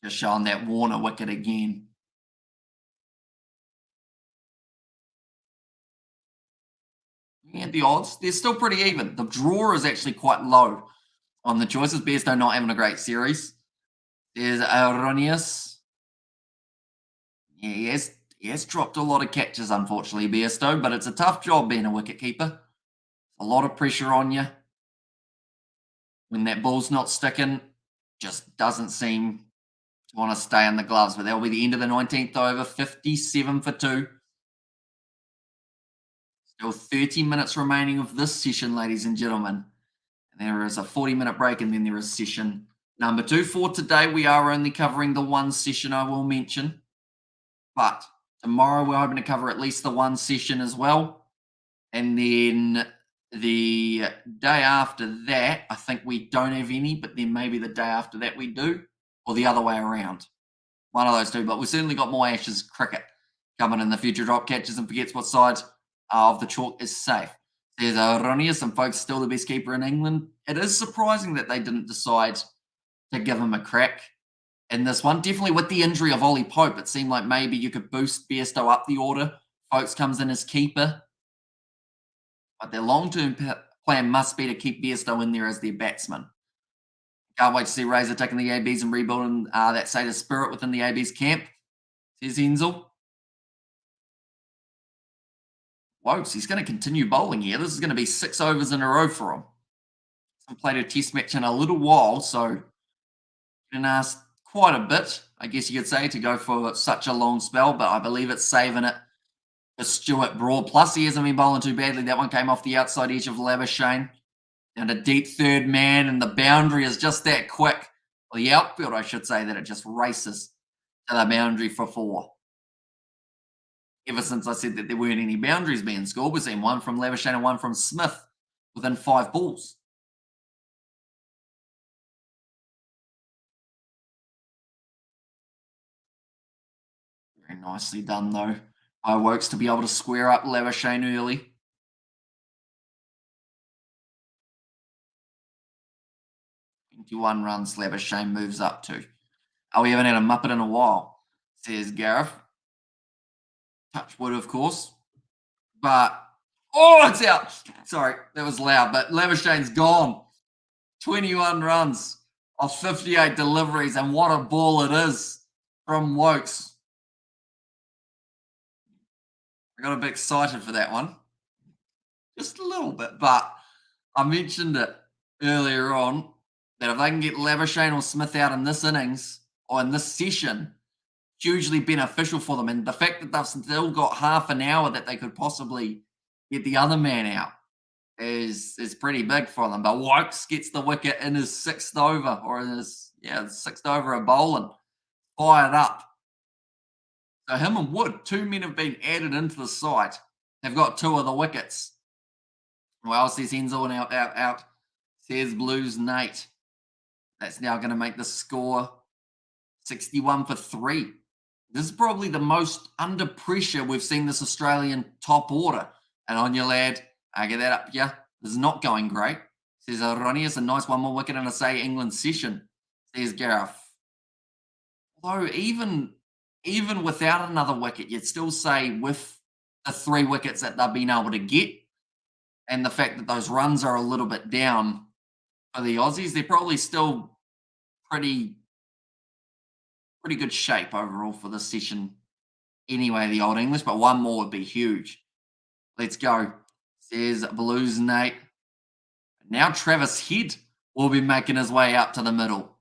Speaker 1: Just showing that Warner wicket again. Yeah, the odds, they're still pretty even. The draw is actually quite low on the choices. Bairstow not having a great series. There's Aronius. Yeah, he has dropped a lot of catches, unfortunately, Bairstow, but it's a tough job being a wicket keeper. A lot of pressure on you. When that ball's not sticking, just doesn't seem want to stay in the gloves, but that will be the end of the 19th over, 57 for 2. Still 30 minutes remaining of this session, ladies and gentlemen. And there is a 40-minute break, and then there is session number 2. For today, we are only covering the one session, I will mention. But tomorrow, we're hoping to cover at least the one session as well. And then the day after that, I think we don't have any, but then maybe the day after that we do, or the other way around. One of those two. But we've certainly got more Ashes cricket coming in the future. Drop catches and forgets what side of the chalk is safe. There's Ronius, and folks, still the best keeper in England. It is surprising that they didn't decide to give him a crack in this one. Definitely with the injury of Ollie Pope, it seemed like maybe you could boost Bairstow up the order. Folks comes in as keeper. But their long-term plan must be to keep Bairstow in there as their batsman. Can't wait to see Razor taking the ABs and rebuilding that state of spirit within the ABs camp, says Enzel. Woakes, he's going to continue bowling here. This is going to be 6 overs in a row for him. He hasn't played a test match in a little while, so been asked quite a bit, I guess you could say, to go for such a long spell, but I believe it's saving it for Stuart Broad. Plus, he hasn't been bowling too badly. That one came off the outside edge of Labuschagne. And a deep third man, and the boundary is just that quick. Well, the outfield, I should say, that it just races to the boundary for 4. Ever since I said that there weren't any boundaries being scored, we've seen one from Labuschagne and one from Smith within 5 balls. Very nicely done, though, by Woakes to be able to square up Labuschagne early. 21 runs Labuschagne moves up to. Oh, we haven't had a Muppet in a while, says Gareth. Touch wood, of course. But, oh, it's out. Sorry, that was loud. But Labuschagne's gone. 21 runs off 58 deliveries, and what a ball it is from Woakes. I got a bit excited for that one. Just a little bit, but I mentioned it earlier on that if they can get Labuschagne or Smith out in this innings or in this session, hugely beneficial for them. And the fact that they've still got half an hour that they could possibly get the other man out is pretty big for them. But Woakes gets the wicket in his 6th over, or in his 6th over of bowling, fired up. So him and Wood, 2 men have been added into the side. They've got 2 of the wickets. Well, says Enzo, and out, says Blues Nate. That's now going to make the score 61 for 3. This is probably the most under pressure we've seen this Australian top order. And on your lad, I get that up here. This is not going great. Says Ronius, a nice 1 more wicket in a say England session. Says Gareth. Although even without another wicket, you'd still say with the 3 wickets that they've been able to get, and the fact that those runs are a little bit down for the Aussies, they're probably still pretty good shape overall for this session anyway, the Old English, but 1 more would be huge. Let's go, says Blues Nate. Now Travis Head will be making his way up to the middle.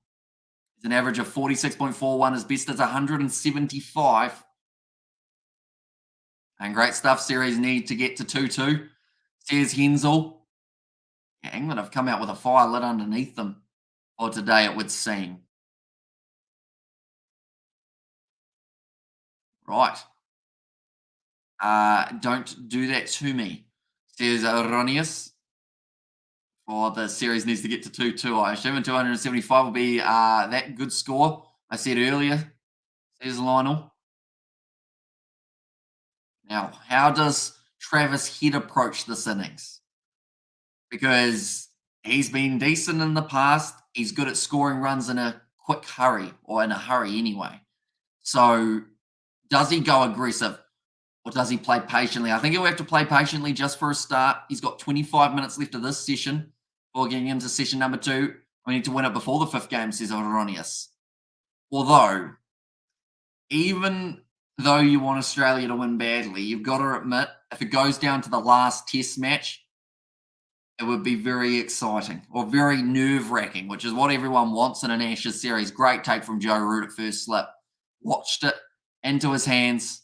Speaker 1: It's an average of 46.41, his best is 175. And great stuff, series need to get to 2-2, says Hensel. Yeah, England have come out with a fire lit underneath them for today, it would seem. Right. Don't do that to me, says Ronius. For the series needs to get to 2-2, I assume, and 275 will be that good score I said earlier, says Lionel. Now, how does Travis Head approach this innings? Because he's been decent in the past. He's good at scoring runs in a quick hurry, or in a hurry anyway. So does he go aggressive, or does he play patiently? I think he'll have to play patiently just for a start. He's got 25 minutes left of this session before getting into session number 2. We need to win it before the 5th game, says Oronius. Although, even though you want Australia to win badly, you've got to admit, if it goes down to the last test match, It would be very exciting or very nerve-wracking, which is what everyone wants in an Ashes series. Great take from Joe Root at first slip. Watched it into his hands.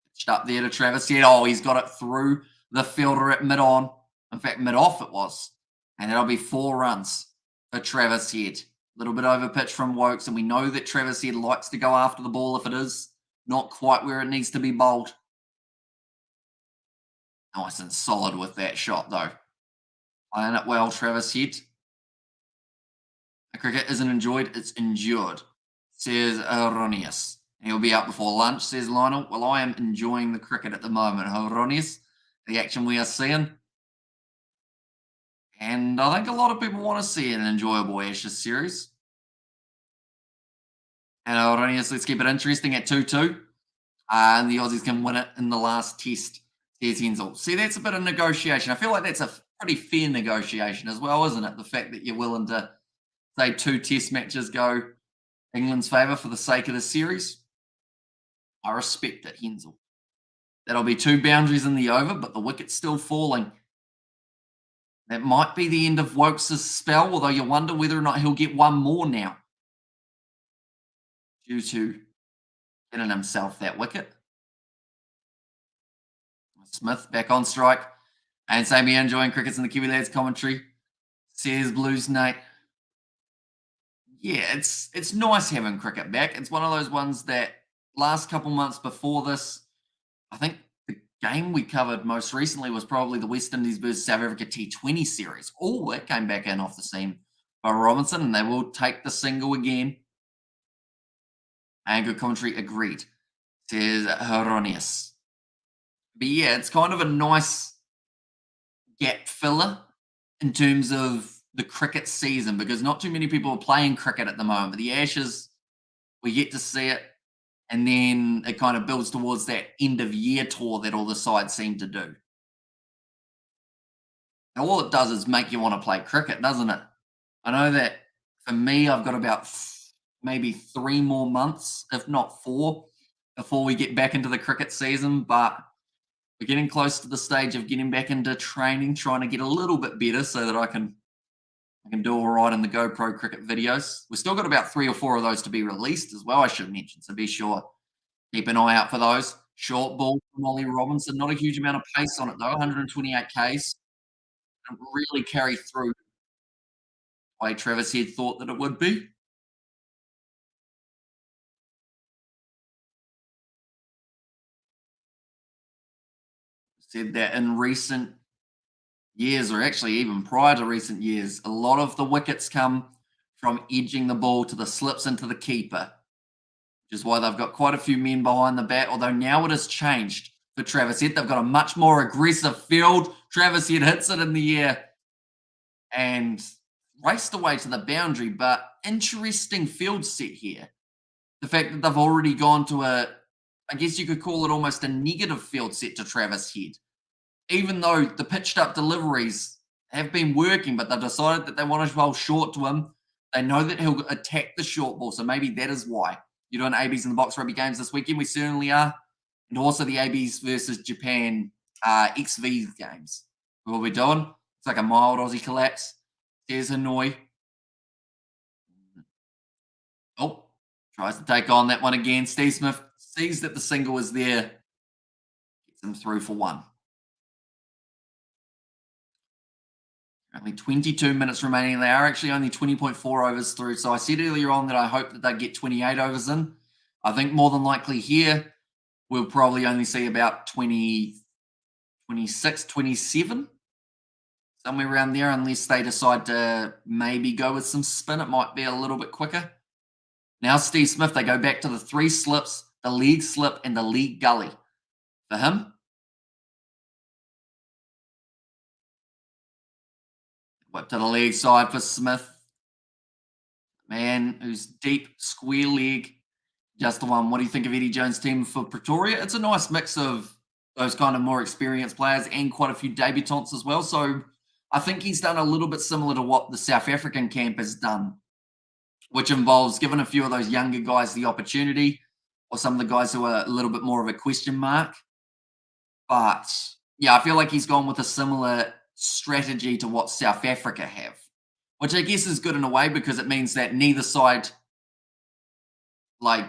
Speaker 1: Pitched up there to Travis Head. Oh, he's got it through the fielder at mid-on. In fact, mid-off it was. And that'll be 4 runs for Travis Head. A little bit over pitch from Woakes, and we know that Travis Head likes to go after the ball if it is not quite where it needs to be bowled. Nice and solid with that shot, though. Playing it well, Travis Head. The cricket isn't enjoyed, it's endured, says Erroneous. He'll be out before lunch, says Lionel. Well, I am enjoying the cricket at the moment, Erroneous. The action we are seeing. And I think a lot of people want to see an enjoyable Ashes series. And Erroneous, let's keep it interesting at 2-2. And the Aussies can win it in the last test, says Hensel. See, that's a bit of negotiation. I feel like that's a pretty fair negotiation as well, isn't it? The fact that you're willing to say 2 test matches go England's favour for the sake of the series. I respect it, Hensel. That'll be 2 boundaries in the over, but the wicket's still falling. That might be the end of Woakes' spell, although you wonder whether or not he'll get one more now due to getting himself that wicket. Smith back on strike. And same here, enjoying crickets in the Kiwi Lads commentary, says Blues Nate. Yeah, it's nice having cricket back. It's one of those ones that last couple months before this, I think the game we covered most recently was probably the West Indies versus South Africa T20 series. Oh, that came back in off the seam by Robinson, and they will take the single again. And good commentary, agreed, says Heronius. But yeah, it's kind of a nice gap filler in terms of the cricket season because not too many people are playing cricket at the moment. The Ashes, we get to see it, and then it kind of builds towards that end of year tour that all the sides seem to do. Now, all it does is make you want to play cricket, doesn't it? I know that for me, I've got about maybe 3 more months, if not 4, before we get back into the cricket season, but we're getting close to the stage of getting back into training, trying to get a little bit better so that I can do all right in the GoPro cricket videos. We've still got about 3 or 4 of those to be released as well, I should mention, so be sure, keep an eye out for those. Short ball from Ollie Robinson, not a huge amount of pace on it though, 128 Ks. Didn't really carry through the way Travis Head thought that it would be. Said that in recent years, or actually even prior to recent years, a lot of the wickets come from edging the ball to the slips into the keeper, which is why they've got quite a few men behind the bat, although now it has changed for Travis Head. They've got a much more aggressive field. Travis Head hits it in the air and raced away to the boundary, but interesting field set here. The fact that they've already gone to I guess you could call it almost a negative field set to Travis Head. Even though the pitched up deliveries have been working, but they've decided that they want to bowl short to him. They know that he'll attack the short ball, so maybe that is why. You're doing ABs in the box rugby games this weekend. We certainly are. And also the ABs versus Japan XV games. What we're doing, it's like a mild Aussie collapse. There's Hanoi. Oh, tries to take on that one again. Steve Smith sees that the single is there. Gets him through for 1. Only 22 minutes remaining. They are actually only 20.4 overs through. So I said earlier on that I hope that they get 28 overs in. I think more than likely here, we'll probably only see about 20, 26, 27. Somewhere around there, unless they decide to maybe go with some spin. It might be a little bit quicker. Now Steve Smith, they go back to the 3 slips, the leg slip, and the leg gully. For him, whip to the leg side for Smith. Man who's deep, square leg. Just the one. What do you think of Eddie Jones' team for Pretoria? It's a nice mix of those kind of more experienced players and quite a few debutants as well. So I think he's done a little bit similar to what the South African camp has done, which involves giving a few of those younger guys the opportunity or some of the guys who are a little bit more of a question mark. But yeah, I feel like he's gone with a similar strategy to what South Africa have, which I guess is good in a way because it means that neither side like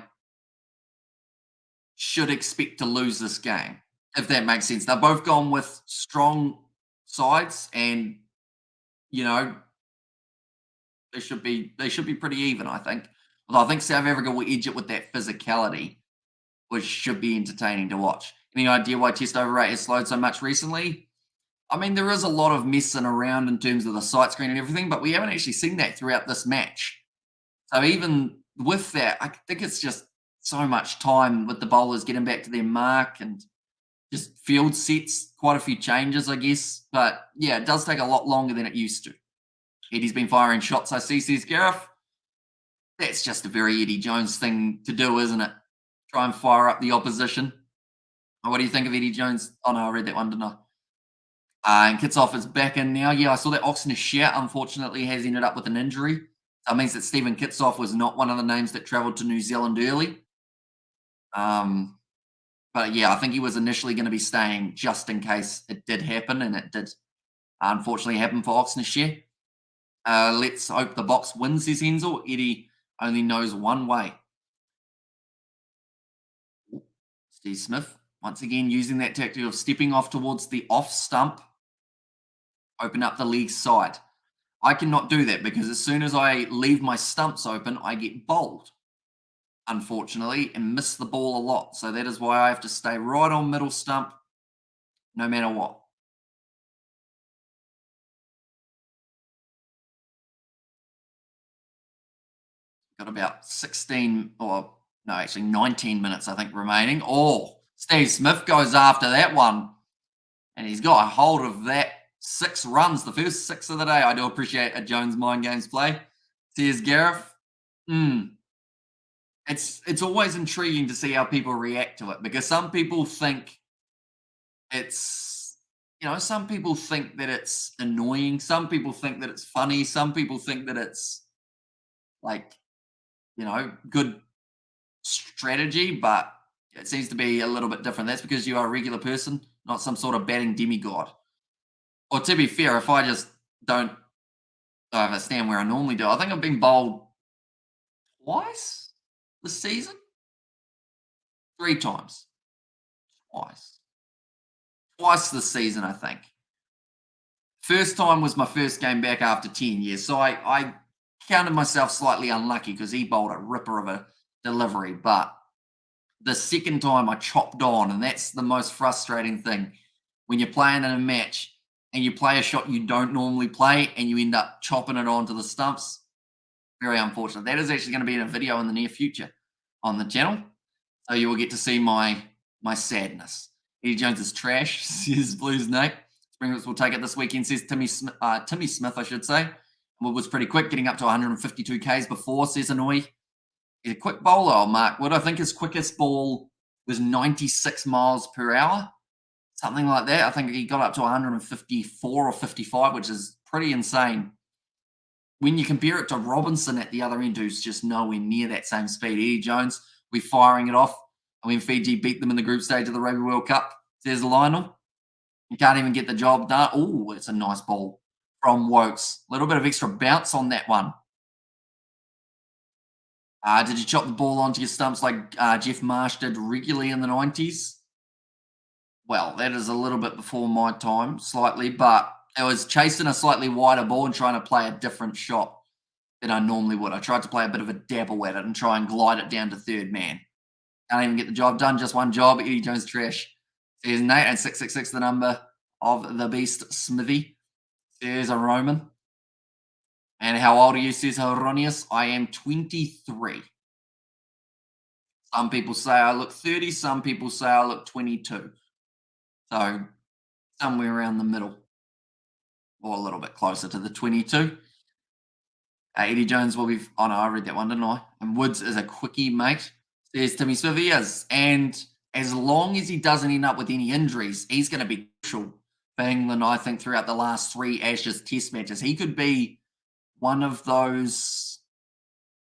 Speaker 1: should expect to lose this game, if that makes sense. They're both gone with strong sides, and you know they should be pretty even. I think. Although I think South Africa will edge it with that physicality, which should be entertaining to watch. Any idea why Test overrate has slowed so much recently? I mean, there is a lot of messing around in terms of the sight screen and everything, but we haven't actually seen that throughout this match. So even with that, I think it's just so much time with the bowlers getting back to their mark and just field sets, quite a few changes, I guess. But yeah, it does take a lot longer than it used to. Eddie's been firing shots, I see, says Gareth. That's just a very Eddie Jones thing to do, isn't it? Try and fire up the opposition. What do you think of Eddie Jones? Oh no, I read that one, didn't I? And Kitsoff is back in now. Yeah, I saw that Oxner Share unfortunately has ended up with an injury. So it means that Stephen Kitsoff was not one of the names that travelled to New Zealand early. But yeah, I think he was initially going to be staying just in case it did happen, and it did unfortunately happen for Oxner Share. Let's hope the box wins, says Hensel. Eddie only knows one way. Steve Smith, once again, using that tactic of stepping off towards the off stump, open up the leg side. I cannot do that because as soon as I leave my stumps open, I get bowled, unfortunately, and miss the ball a lot. So that is why I have to stay right on middle stump no matter what. Got about 16 or no, actually 19 minutes, I think, remaining. Oh, Steve Smith goes after that one. And he's got a hold of that 6 runs, the first 6 of the day. I do appreciate a Jones Mind Games play. Says Gareth. It's always intriguing to see how people react to it because some people think it's some people think that it's annoying, some people think that it's funny, some people think that it's like, good strategy, but it seems to be a little bit different. That's because you are a regular person, not some sort of batting demigod. Or to be fair, if I just don't if I stand where I normally do, I think I've been bowled twice this season. 3 times. Twice. Twice this season, I think. First time was my first game back after 10 years. So I counted myself slightly unlucky because he bowled a ripper of a delivery. But the second time I chopped on, and that's the most frustrating thing. When you're playing in a match and you play a shot you don't normally play and you end up chopping it onto the stumps, very unfortunate. That is actually going to be in a video in the near future on the channel. So you will get to see my sadness. Eddie Jones is trash, says Blues Nate. Springboks will take it this weekend, says Timmy Smith, I should say. Wood was pretty quick, getting up to 152 Ks before, says Annoy. He's a quick bowler, Mark Wood. I think his quickest ball was 96 miles per hour, something like that. I think he got up to 154 or 55, which is pretty insane. When you compare it to Robinson at the other end, who's just nowhere near that same speed. Eddie Jones, we're firing it off. And when Fiji beat them in the group stage of the Rugby World Cup, says Lionel. You can't even get the job done. Oh, it's a nice ball from Woakes. A little bit of extra bounce on that one. Did you chop the ball onto your stumps like Jeff Marsh did regularly in the 90s? Well, that is a little bit before my time, slightly, but it was chasing a slightly wider ball and trying to play a different shot than I normally would. I tried to play a bit of a dabble at it and try and glide it down to third man. Can't even get the job done, just one job. Eddie Jones trash. Says Nate, and 666 the number of the beast Smithy. Says a Roman. And how old are you, says Heronius? I am 23. Some people say I look 30, some people say I look 22. So somewhere around the middle. Or a little bit closer to the 22. Eddie Jones will be... Oh, no, I read that one, didn't I? And Woods is a quickie, mate. Says Timmy Smith. He is. And as long as he doesn't end up with any injuries, he's going to be crucial for England, I think, throughout the last 3 Ashes Test matches. He could be one of those...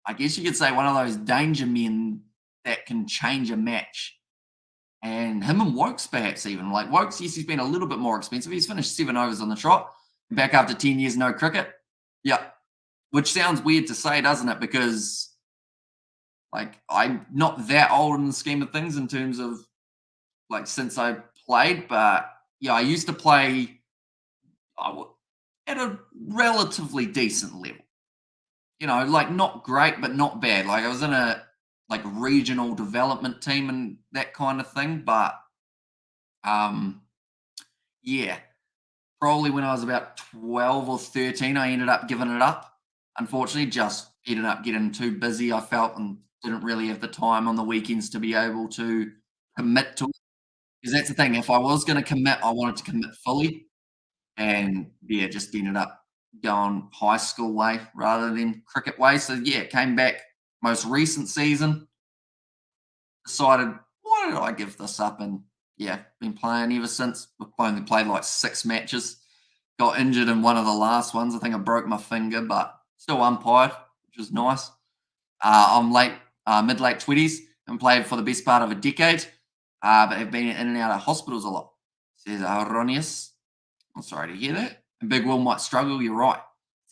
Speaker 1: I guess you could say one of those danger men that can change a match and him and Woakes perhaps even. Like Woakes, yes, he's been a little bit more expensive. He's finished 7 overs on the trot, back after 10 years no cricket. Yeah, which sounds weird to say, doesn't it? Because like I'm not that old in the scheme of things in terms of like since I played, but yeah, I used to play at a relatively decent level. Like not great, but not bad. Like I was in a like regional development team and that kind of thing. But um, yeah, probably when I was about 12 or 13, I ended up giving it up. Unfortunately, just ended up getting too busy, I felt, and didn't really have the time on the weekends to be able to commit to it. Because that's the thing, if I was going to commit, I wanted to commit fully. And yeah, just ended up going high school way rather than cricket way. So yeah, came back most recent season, decided, why did I give this up? And yeah, been playing ever since. I've only played like 6 matches. Got injured in one of the last ones. I think I broke my finger, but still umpired, which was nice. I'm mid late 20s and played for the best part of a decade, but have been in and out of hospitals a lot. Says Aronius. I'm sorry to hear that. And Big Will might struggle, you're right.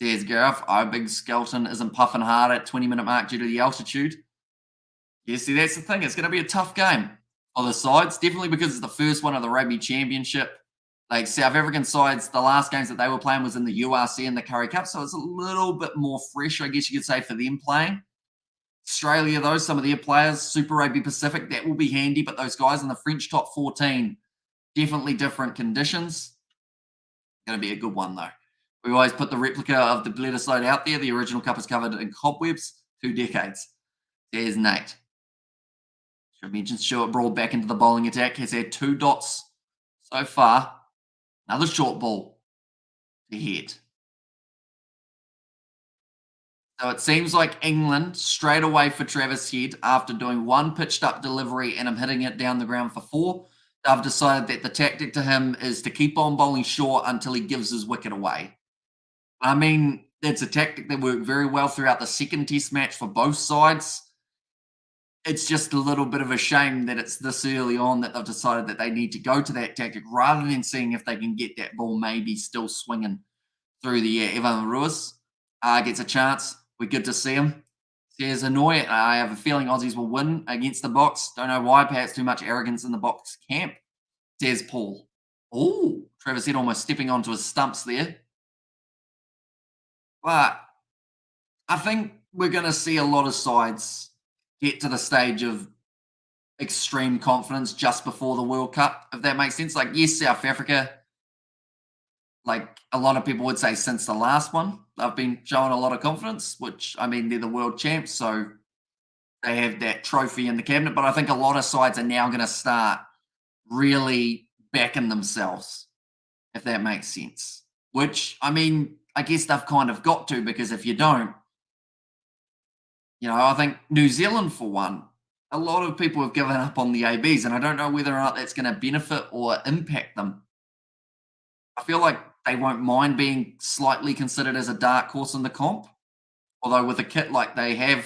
Speaker 1: Says Gareth, Big Skelton isn't puffing hard at 20-minute mark due to the altitude. Yeah, see, that's the thing. It's going to be a tough game for the sides, definitely because it's the first one of the Rugby Championship. Like South African sides, the last games that they were playing was in the URC and the Curry Cup, so it's a little bit more fresh, I guess you could say, for them playing. Australia, though, some of their players, Super Rugby Pacific, that will be handy, but those guys in the French top 14, definitely different conditions. Going to be a good one, though. We always put the replica of the Bledisloe out there. The original cup is covered in cobwebs, 2 decades. There's Nate. Should mention Stuart Broad back into the bowling attack. Has had 2 dots so far. Another short ball to hit. So it seems like England straight away for Travis Head after doing 1 pitched up delivery and him hitting it down the ground for 4. They've decided that the tactic to him is to keep on bowling short until he gives his wicket away. I mean, that's a tactic that worked very well throughout the second test match for both sides. It's just a little bit of a shame that it's this early on that they've decided that they need to go to that tactic rather than seeing if they can get that ball maybe still swinging through the air. Evan Ruiz gets a chance. We're good to see him. Says Annoy. I have a feeling Aussies will win against the Box. Don't know why. Perhaps too much arrogance in the Box camp. Says Paul. Oh, Travis Head almost stepping onto his stumps there. But I think we're going to see a lot of sides get to the stage of extreme confidence just before the World Cup, if that makes sense. Like, yes, South Africa, like a lot of people would say since the last one, they've been showing a lot of confidence, which, I mean, they're the world champs, so they have that trophy in the cabinet. But I think a lot of sides are now going to start really backing themselves, if that makes sense. Which, I mean, I guess they've kind of got to, because if you don't, I think New Zealand, for one, a lot of people have given up on the ABs, and I don't know whether or not that's going to benefit or impact them. I feel like they won't mind being slightly considered as a dark horse in the comp, although with a kit like they have,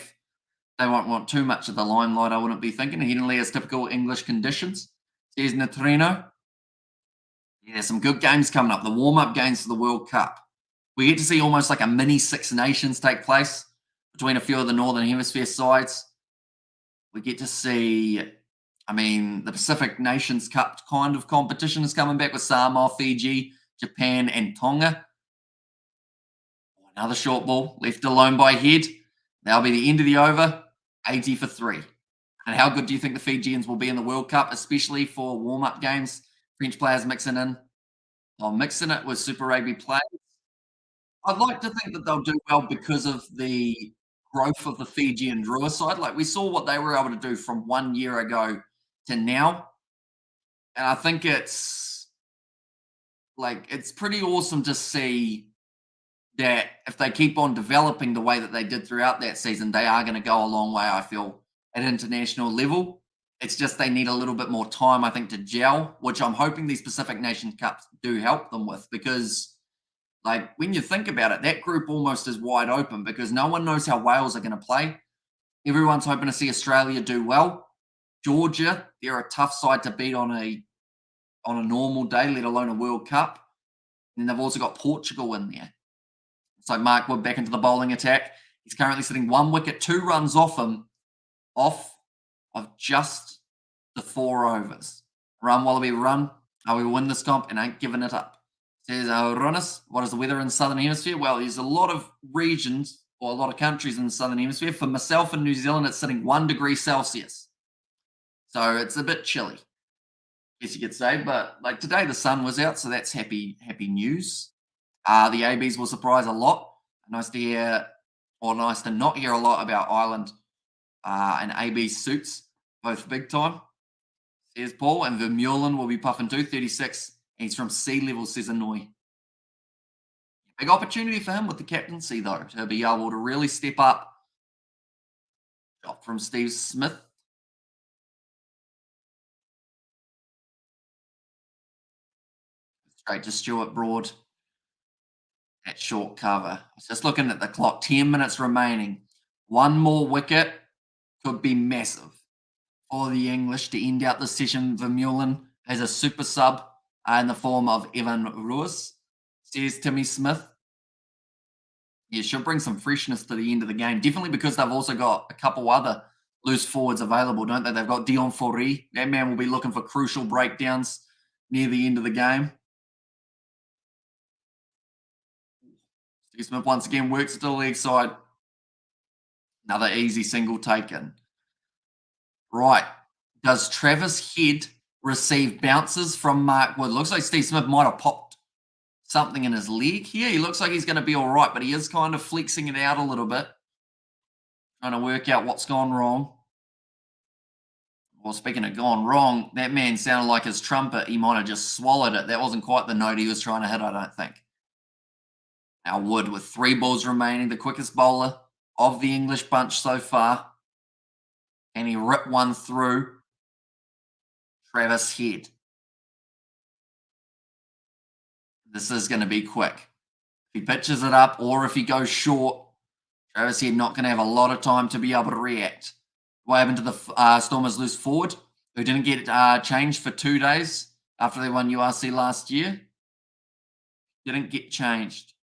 Speaker 1: they won't want too much of the limelight, I wouldn't be thinking. Henley has typical English conditions. Says Natrino. Yeah, there's some good games coming up. The warm-up games for the World Cup. We get to see almost like a mini Six Nations take place between a few of the Northern Hemisphere sides. We get to see, I mean, the Pacific Nations Cup kind of competition is coming back with Samoa, Fiji, Japan, and Tonga. Another short ball left alone by Head. That'll be the end of the over, 80 for 3. And how good do you think the Fijians will be in the World Cup, especially for warm-up games? French players mixing in. Or mixing it with Super Rugby players. I'd like to think that they'll do well because of the growth of the Fiji and Drua side. Like we saw what they were able to do from 1 year ago to now. And I think it's pretty awesome to see that if they keep on developing the way that they did throughout that season, they are going to go a long way, I feel, at international level. It's just they need a little bit more time, I think, to gel, which I'm hoping these Pacific Nation Cups do help them with, because like when you think about it, that group almost is wide open because no one knows how Wales are going to play. Everyone's hoping to see Australia do well. Georgia, they're a tough side to beat on a normal day, let alone a World Cup. And then they've also got Portugal in there. So Mark Wood back into the bowling attack. He's currently sitting 1 wicket, 2 runs off him, off of just the 4 overs. Run, Wallaby, run. We win this comp and ain't giving it up. Says Ronis, what is the weather in the Southern Hemisphere? Well, there's a lot of regions or a lot of countries in the Southern Hemisphere. For myself in New Zealand, it's sitting 1 degree Celsius. So it's a bit chilly, guess you could say. But like today, the sun was out, so that's happy news. The ABs will surprise a lot. Nice to hear, or nice to not hear a lot about Ireland and AB suits, both big time. Says Paul, and Vermeulen will be puffing 236. He's from sea level, says Annoy. Big opportunity for him with the captaincy, though, to be able to really step up. Shot from Steve Smith. Straight to Stuart Broad. At short cover. I was just looking at the clock. 10 minutes remaining. 1 more wicket could be massive for the English to end out the session. Vermeulen has a super sub in the form of Evan Ruiz, says Timmy Smith. Yeah, should bring some freshness to the end of the game. Definitely because they've also got a couple other loose forwards available, don't they? They've got Dion Foree. That man will be looking for crucial breakdowns near the end of the game. Steve Smith once again works to the leg side. Another easy single taken. Right. Does Travis Head receive bounces from Mark Wood? Looks like Steve Smith might have popped something in his leg here. He looks like he's going to be all right, but he is kind of flexing it out a little bit. Trying to work out what's gone wrong. Well, speaking of gone wrong, that man sounded like his trumpet. He might have just swallowed it. That wasn't quite the note he was trying to hit, I don't think. Now Wood with 3 balls remaining, the quickest bowler of the English bunch so far. And he ripped one through Travis Head. This is going to be quick. If he pitches it up or if he goes short, Travis Head not going to have a lot of time to be able to react. What happened to the Stormers loose forward who didn't get changed for 2 days after they won URC last year? Didn't get changed.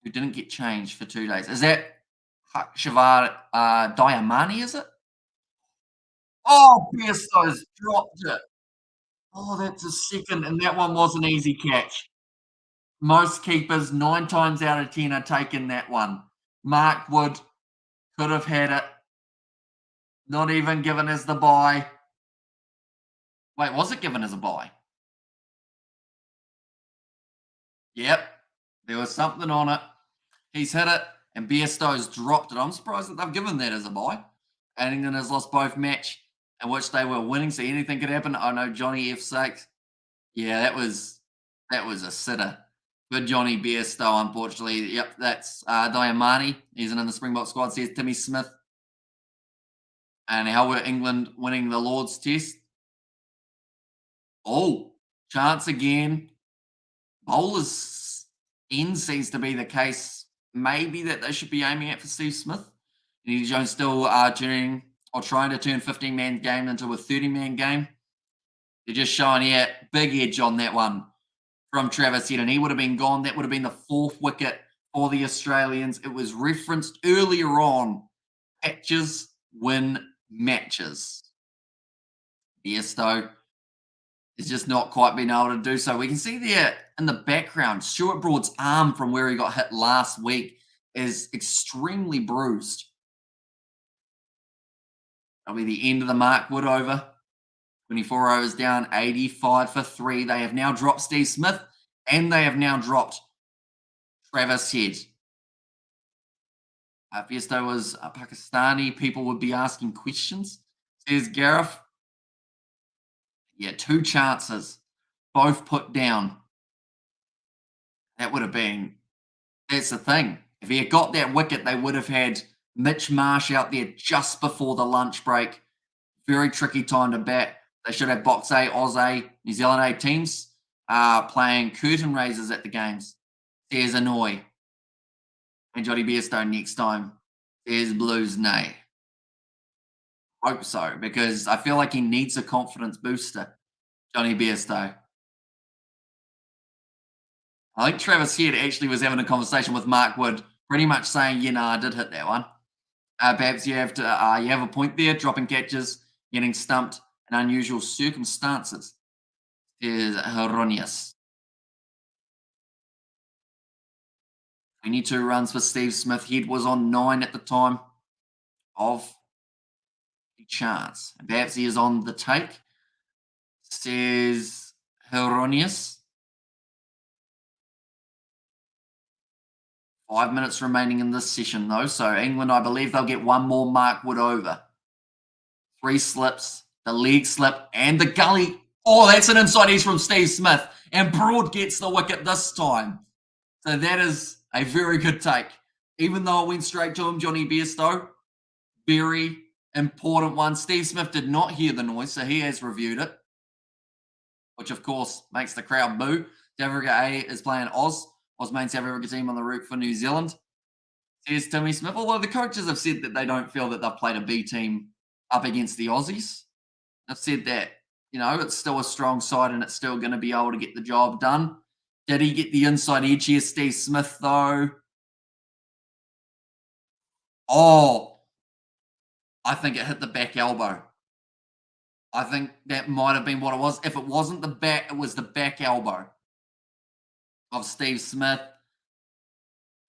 Speaker 1: Who didn't get changed for 2 days? Is that Shavar Diamani, is it? Oh, Pearsto's dropped it. Oh, that's a second, and that one was an easy catch. Most keepers, 9 times out of 10, are taking that one. Mark Wood could have had it. Not even given as the bye. Wait, was it given as a bye? Yep. There was something on it. He's hit it, and Bairstow's dropped it. I'm surprised that they've given that as a bye. Addington has lost both match in which they were winning, so anything could happen. I know Johnny F. Sakes. Yeah, that was a sitter. Good Johnny Bairstow, unfortunately. Yep, that's Diamani. He's in the Springbok squad, says Timmy Smith. And how were England winning the Lord's Test? Oh, chance again. Bowlers end seems to be the case. Maybe that they should be aiming at for Steve Smith. Eddie Jones still trying to turn 15-man game into a 30-man game. They're just showing here big edge on that one from Travis Head, and he would have been gone. That would have been the 4th wicket for the Australians. It was referenced earlier on. Patches win matches. Bairstow is just not quite been able to do so. We can see there in the background, Stuart Broad's arm from where he got hit last week is extremely bruised. That'll be the end of the Mark Wood over. 24 overs down, 85 for 3. They have now dropped Steve Smith, and they have now dropped Travis Head. If Bairstow was Pakistani, people would be asking questions, says Gareth. Yeah, 2 chances, both put down. That would have been, that's the thing. If he had got that wicket, they would have had Mitch Marsh out there just before the lunch break. Very tricky time to bat. They should have Box A, Oz A, New Zealand A teams playing curtain raisers at the games. There's Annoy. And Johnny Bairstow next time. There's Blues Nay. Hope so, because I feel like he needs a confidence booster, Johnny Bairstow. I think Travis Head actually was having a conversation with Mark Wood, pretty much saying, "Yeah, no, I did hit that one. Perhaps you have a point there, dropping catches, getting stumped in unusual circumstances." Is Heronius. 22 runs for Steve Smith. Head was on 9 at the time of the chance. And perhaps he is on the take, says Heronius. 5 minutes remaining in this session, though. So England, I believe they'll get one more Mark Wood over. 3 slips, the leg slip, and the gully. Oh, that's an inside edge from Steve Smith. And Broad gets the wicket this time. So that is a very good take. Even though it went straight to him, Johnny Bairstow, very important one. Steve Smith did not hear the noise, so he has reviewed it, which of course makes the crowd boo. South Africa A is playing Oz main South Africa team on the route for New Zealand. Says Timmy Smith, although the coaches have said that they don't feel that they've played a B team up against the Aussies. They've said that, it's still a strong side and it's still going to be able to get the job done. Did he get the inside edge here, Steve Smith, though? Oh, I think it hit the back elbow. I think that might have been what it was. If it wasn't the back, it was the back elbow of Steve Smith.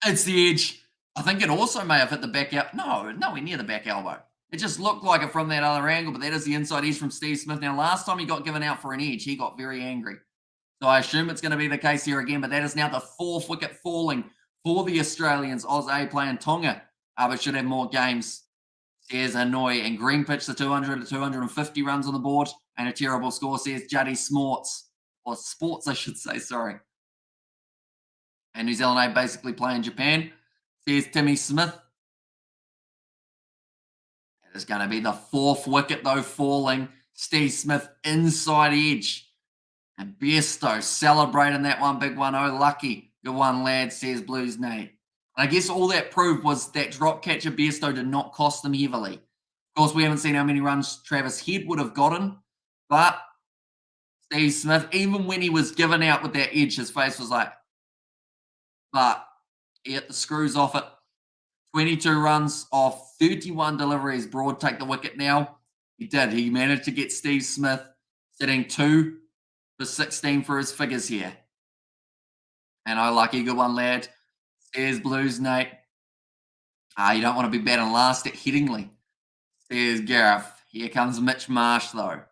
Speaker 1: It's the edge. I think it also may have hit the back elbow. No, nowhere near the back elbow. It just looked like it from that other angle, but that is the inside edge from Steve Smith. Now, last time he got given out for an edge, he got very angry. So I assume it's going to be the case here again, but that is now the 4th wicket falling for the Australians. Oz A playing Tonga, but should have more games. Says Hanoi, and Green pitched the 200 to 250 runs on the board, and a terrible score, says Juddy Smarts, or Sports, I should say, sorry. And New Zealand A basically playing Japan, says Timmy Smith. It is going to be the 4th wicket, though, falling. Steve Smith inside edge. And Bairstow celebrating that one, big one. Oh, lucky. Good one, lad, says Blues Nate. And I guess all that proved was that drop catch of Bairstow did not cost them heavily. Of course, we haven't seen how many runs Travis Head would have gotten, but Steve Smith, even when he was given out with that edge, his face was like, but he hit the screws off it. 22 runs off 31 deliveries. Broad take the wicket now. He did. He managed to get Steve Smith sitting 2 for 16 for his figures here. And oh, lucky, good one, lad. Says Blues Nate. You don't want to be batting last at Headingley. Says Gareth. Here comes Mitch Marsh, though.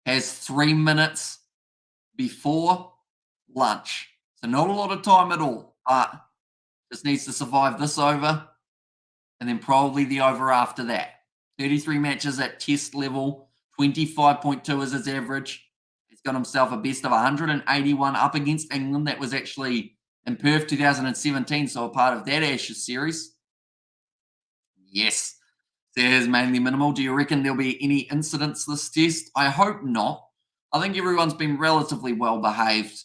Speaker 1: Has 3 minutes before lunch. So not a lot of time at all. But just needs to survive this over. And then probably the over after that. 33 matches at test level. 25.2 is his average. He's got himself a best of 181 up against England. That was actually in Perth 2017, so a part of that Ashes series. Yes. Says mainly minimal. Do you reckon there'll be any incidents this test? I hope not. I think everyone's been relatively well behaved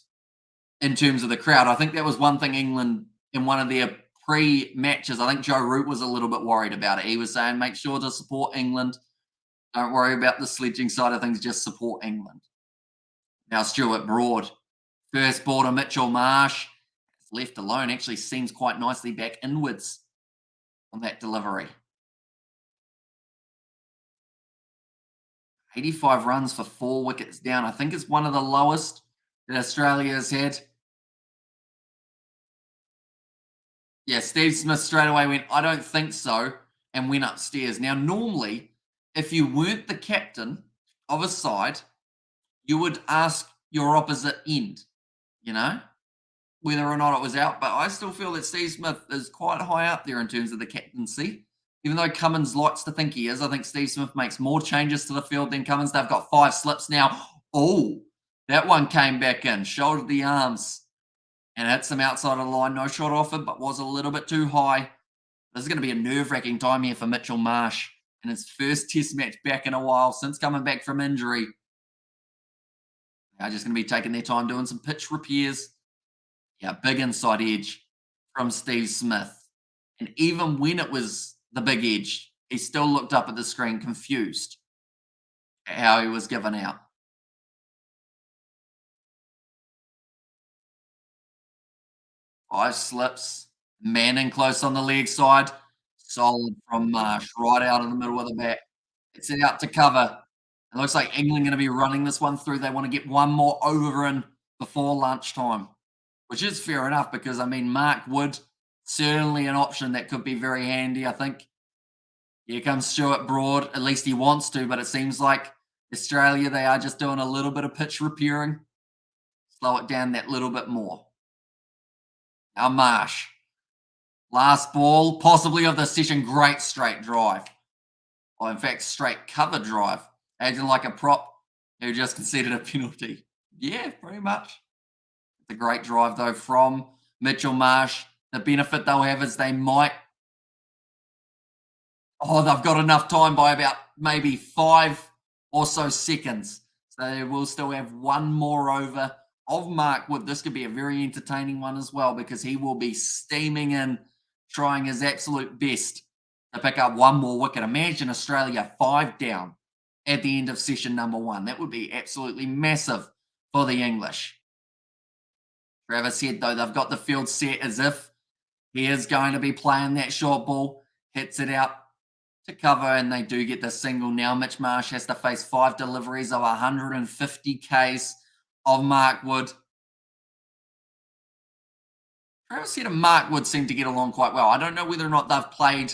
Speaker 1: in terms of the crowd. I think that was one thing England in one of their pre-matches. I think Joe Root was a little bit worried about it. He was saying, make sure to support England. Don't worry about the sledging side of things. Just support England. Now Stuart Broad. First ball to Mitchell Marsh. Left alone. Actually seems quite nicely back inwards on that delivery. 85 runs for 4 wickets down. I think it's one of the lowest that Australia has had. Yeah, Steve Smith straight away went, I don't think so, and went upstairs. Now, normally, if you weren't the captain of a side, you would ask your opposite end, whether or not it was out. But I still feel that Steve Smith is quite high up there in terms of the captaincy. Even though Cummins likes to think he is, I think Steve Smith makes more changes to the field than Cummins. They've got 5 slips now. Oh, that one came back in, shouldered the arms, and hits him outside of the line. No shot offered, but was a little bit too high. This is going to be a nerve-wracking time here for Mitchell Marsh in his first test match back in a while since coming back from injury. They're just going to be taking their time doing some pitch repairs. Yeah, big inside edge from Steve Smith. And even when it was the big edge, he still looked up at the screen confused. how he was given out. Five slips, Manning close on the leg side, solid from Marsh, right out of the middle of the bat. It's it out to cover. It looks like England going to be running this one through. They want to get one more over in before lunchtime, which is fair enough because, I mean, Mark Wood, certainly an option that could be very handy, I think. Here comes Stuart Broad. At least he wants to, but it seems like Australia, they are just doing a little bit of pitch repairing. Slow it down that little bit more. Now Marsh. Last ball, possibly of the session. Great straight drive. Or in fact, straight cover drive. Acting like a prop who just conceded a penalty. Yeah, pretty much. It's a great drive, though, from Mitchell Marsh. The benefit they'll have is they might... Oh, they've got enough time by about maybe 5 or so seconds. So they will still have one more over of Mark Wood. This could be a very entertaining one as well because he will be steaming in, trying his absolute best to pick up one more wicket. Imagine Australia 5 down at the end of session number 1. That would be absolutely massive for the English. Trevor said, though, they've got the field set as if he is going to be playing that short ball. Hits it out to cover, and they do get the single. Now Mitch Marsh has to face 5 deliveries of 150 Ks of Mark Wood. Travis said and Mark Wood seem to get along quite well. I don't know whether or not they've played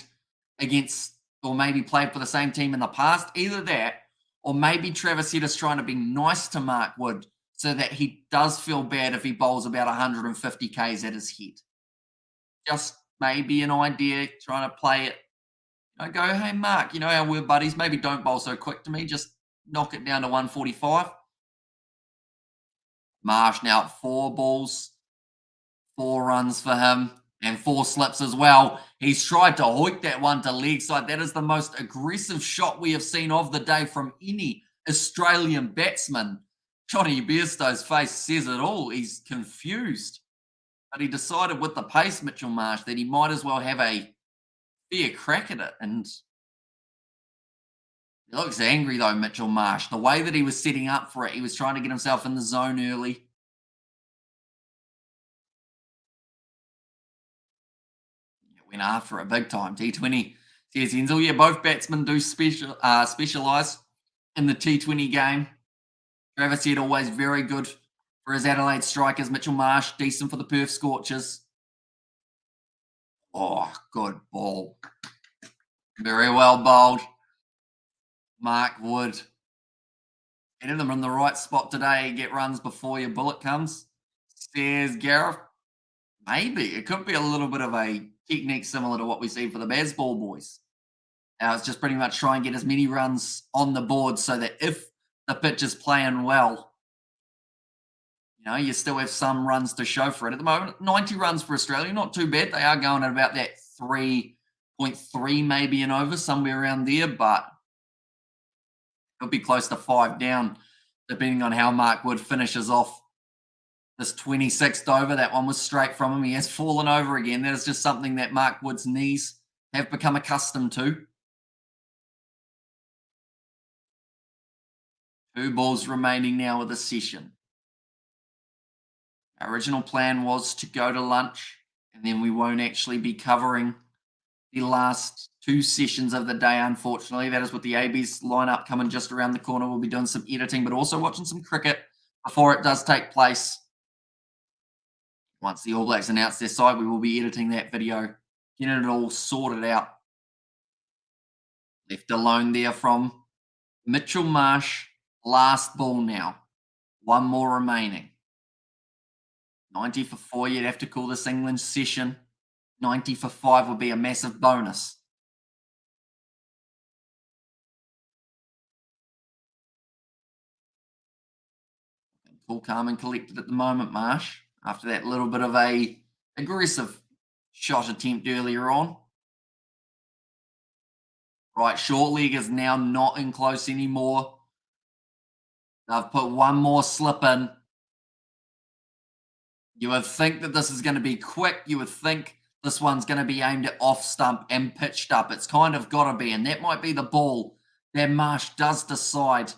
Speaker 1: against or maybe played for the same team in the past. Either that, or maybe Travis Head is trying to be nice to Mark Wood so that he does feel bad if he bowls about 150 Ks at his head. Just maybe an idea, trying to play it. I go, hey, Mark, you know how we're buddies. Maybe don't bowl so quick to me. Just knock it down to 145. Marsh now at 4 balls, 4 runs for him, and 4 slips as well. He's tried to hoik that one to leg side. That is the most aggressive shot we have seen of the day from any Australian batsman. Johnny Bairstow's face says it all. He's confused. But he decided with the pace, Mitchell Marsh, that he might as well have a fair crack at it. And he looks angry, though, Mitchell Marsh. The way that he was setting up for it, he was trying to get himself in the zone early. Went after it big time. T20 says Enzo. Yeah, both batsmen do specialise in the T20 game. Travis said always very good for his Adelaide strikers. Mitchell Marsh, decent for the Perth Scorchers. Oh, good ball. Very well bowled. Mark Wood. Getting them in the right spot today. Get runs before your bullet comes. Says Gareth. Maybe. It could be a little bit of a technique similar to what we see for the Bazball boys. It's just pretty much try and get as many runs on the board so that if the pitch is playing well, you know, you still have some runs to show for it. At the moment, 90 runs for Australia, not too bad. They are going at about that 3.3 maybe and over, somewhere around there, but it'll be close to 5 down, depending on how Mark Wood finishes off this 26th over. That one was straight from him. He has fallen over again. That is just something that Mark Wood's knees have become accustomed to. 2 balls remaining now of the session. Our original plan was to go to lunch, and then we won't actually be covering the last 2 sessions of the day, unfortunately. That is with the AB's lineup coming just around the corner. We'll be doing some editing, but also watching some cricket before it does take place. Once the All Blacks announce their side, we will be editing that video, getting it all sorted out. Left alone there from Mitchell Marsh. Last ball now. 1 more remaining. 90 for 4, you'd have to call this England session. 90 for 5 would be a massive bonus. Cool, calm and collected at the moment, Marsh, after that little bit of a aggressive shot attempt earlier on. Right, short leg is now not in close anymore. They've put 1 more slip in. You would think that this is going to be quick. You would think this one's going to be aimed at off stump and pitched up. It's kind of got to be, and that might be the ball that Marsh does decide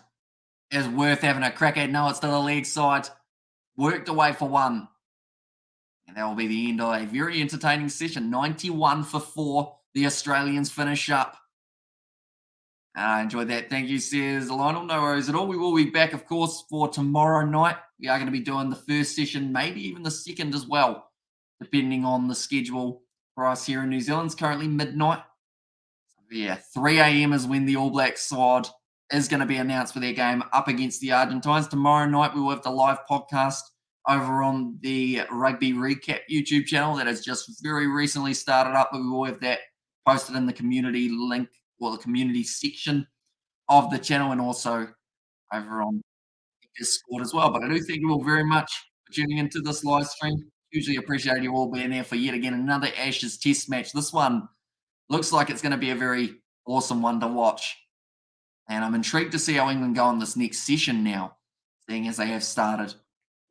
Speaker 1: is worth having a crack at. No, it's to the leg side. Worked away for one. And that will be the end of a very entertaining session. 91 for 4. The Australians finish up. I enjoyed that. Thank you, says Lionel. No worries at all. We will be back, of course, for tomorrow night. We are going to be doing the first session, maybe even the second as well, depending on the schedule for us here in New Zealand. It's currently midnight. Yeah, 3 a.m. is when the All Blacks squad is going to be announced for their game up against the Argentines. Tomorrow night, we will have the live podcast over on the Rugby Recap YouTube channel that has just very recently started up, but we will have that posted in the community link or the community section of the channel and also over on the Discord as well. But I do thank you all very much for tuning into this live stream. Hugely appreciate you all being there for yet again another Ashes Test match. This one looks like it's going to be a very awesome one to watch. And I'm intrigued to see how England go on this next session now, seeing as they have started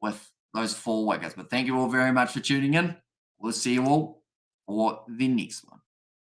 Speaker 1: with those 4 wickets. But thank you all very much for tuning in. We'll see you all for the next one.